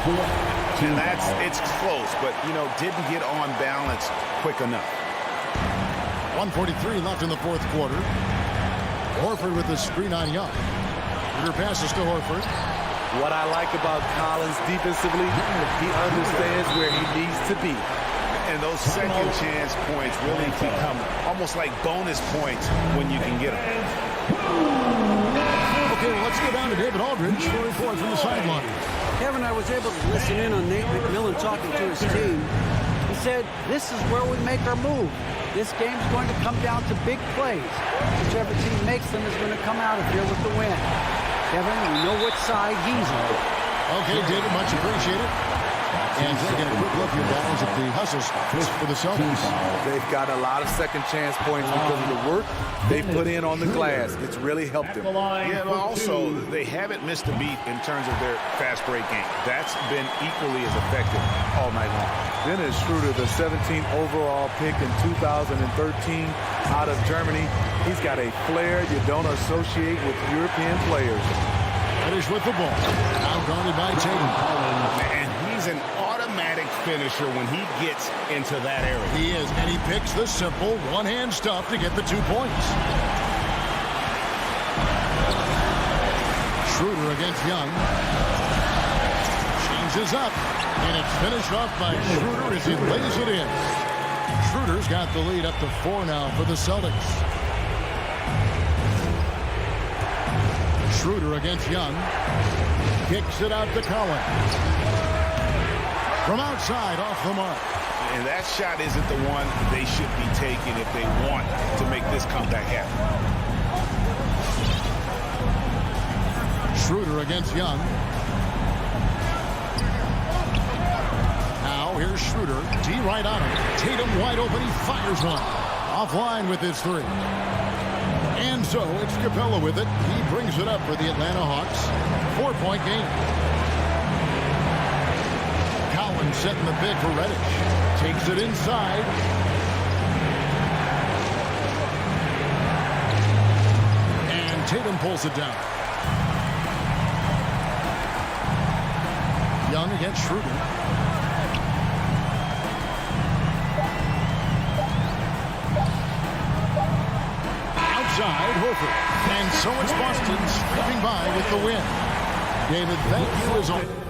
And it's close, but, didn't get on balance quick enough. 1:43 left in the fourth quarter. Horford with the screen on Young. Schroeder passes to Horford. What I like about Collins defensively, he understands where he needs to be. And those second chance points really become almost like bonus points when you can get them. Okay, well, let's go down to David Aldridge for a report from the sideline. Kevin, I was able to listen in on Nate McMillan talking to his team. He said, this is where we make our move. This game's going to come down to big plays. Whichever team makes them is going to come out of here with the win. Kevin, we know which side he's on. Okay, David, much appreciated. And taking a quick look here, guys, at the hustle for the Celtics. They've got a lot of second chance points because of the work they put in on the glass. It's really helped them. Yeah, but also, they haven't missed a beat in terms of their fast break game. That's been equally as effective all night long. Then is Schroeder, the 17th overall pick in 2013 out of Germany. He's got a flair you don't associate with European players. Finish with the ball. Now guarded by Tatum. And he's an automatic automatic finisher when he gets into that area. He is, and he picks the simple one-hand stuff to get the 2 points. Schroeder against Young. Changes up, and it's finished off by Schroeder as he lays it in. Schroeder's got the lead up to 4 now for the Celtics. Schroeder against Young. Kicks it out to Collins. From outside, off the mark. And that shot isn't the one they should be taking if they want to make this comeback happen. Schroeder against Young. Now here's Schroeder. D right on him. Tatum wide open. He fires one. Offline with his 3. And so it's Capella with it. He brings it up for the Atlanta Hawks. 4-point game. Collins setting the big for Reddish. Takes it inside. And Tatum pulls it down. Young against Schroeder. Outside, Horford. And so it's Boston sweeping by with the win. David, thank you as always.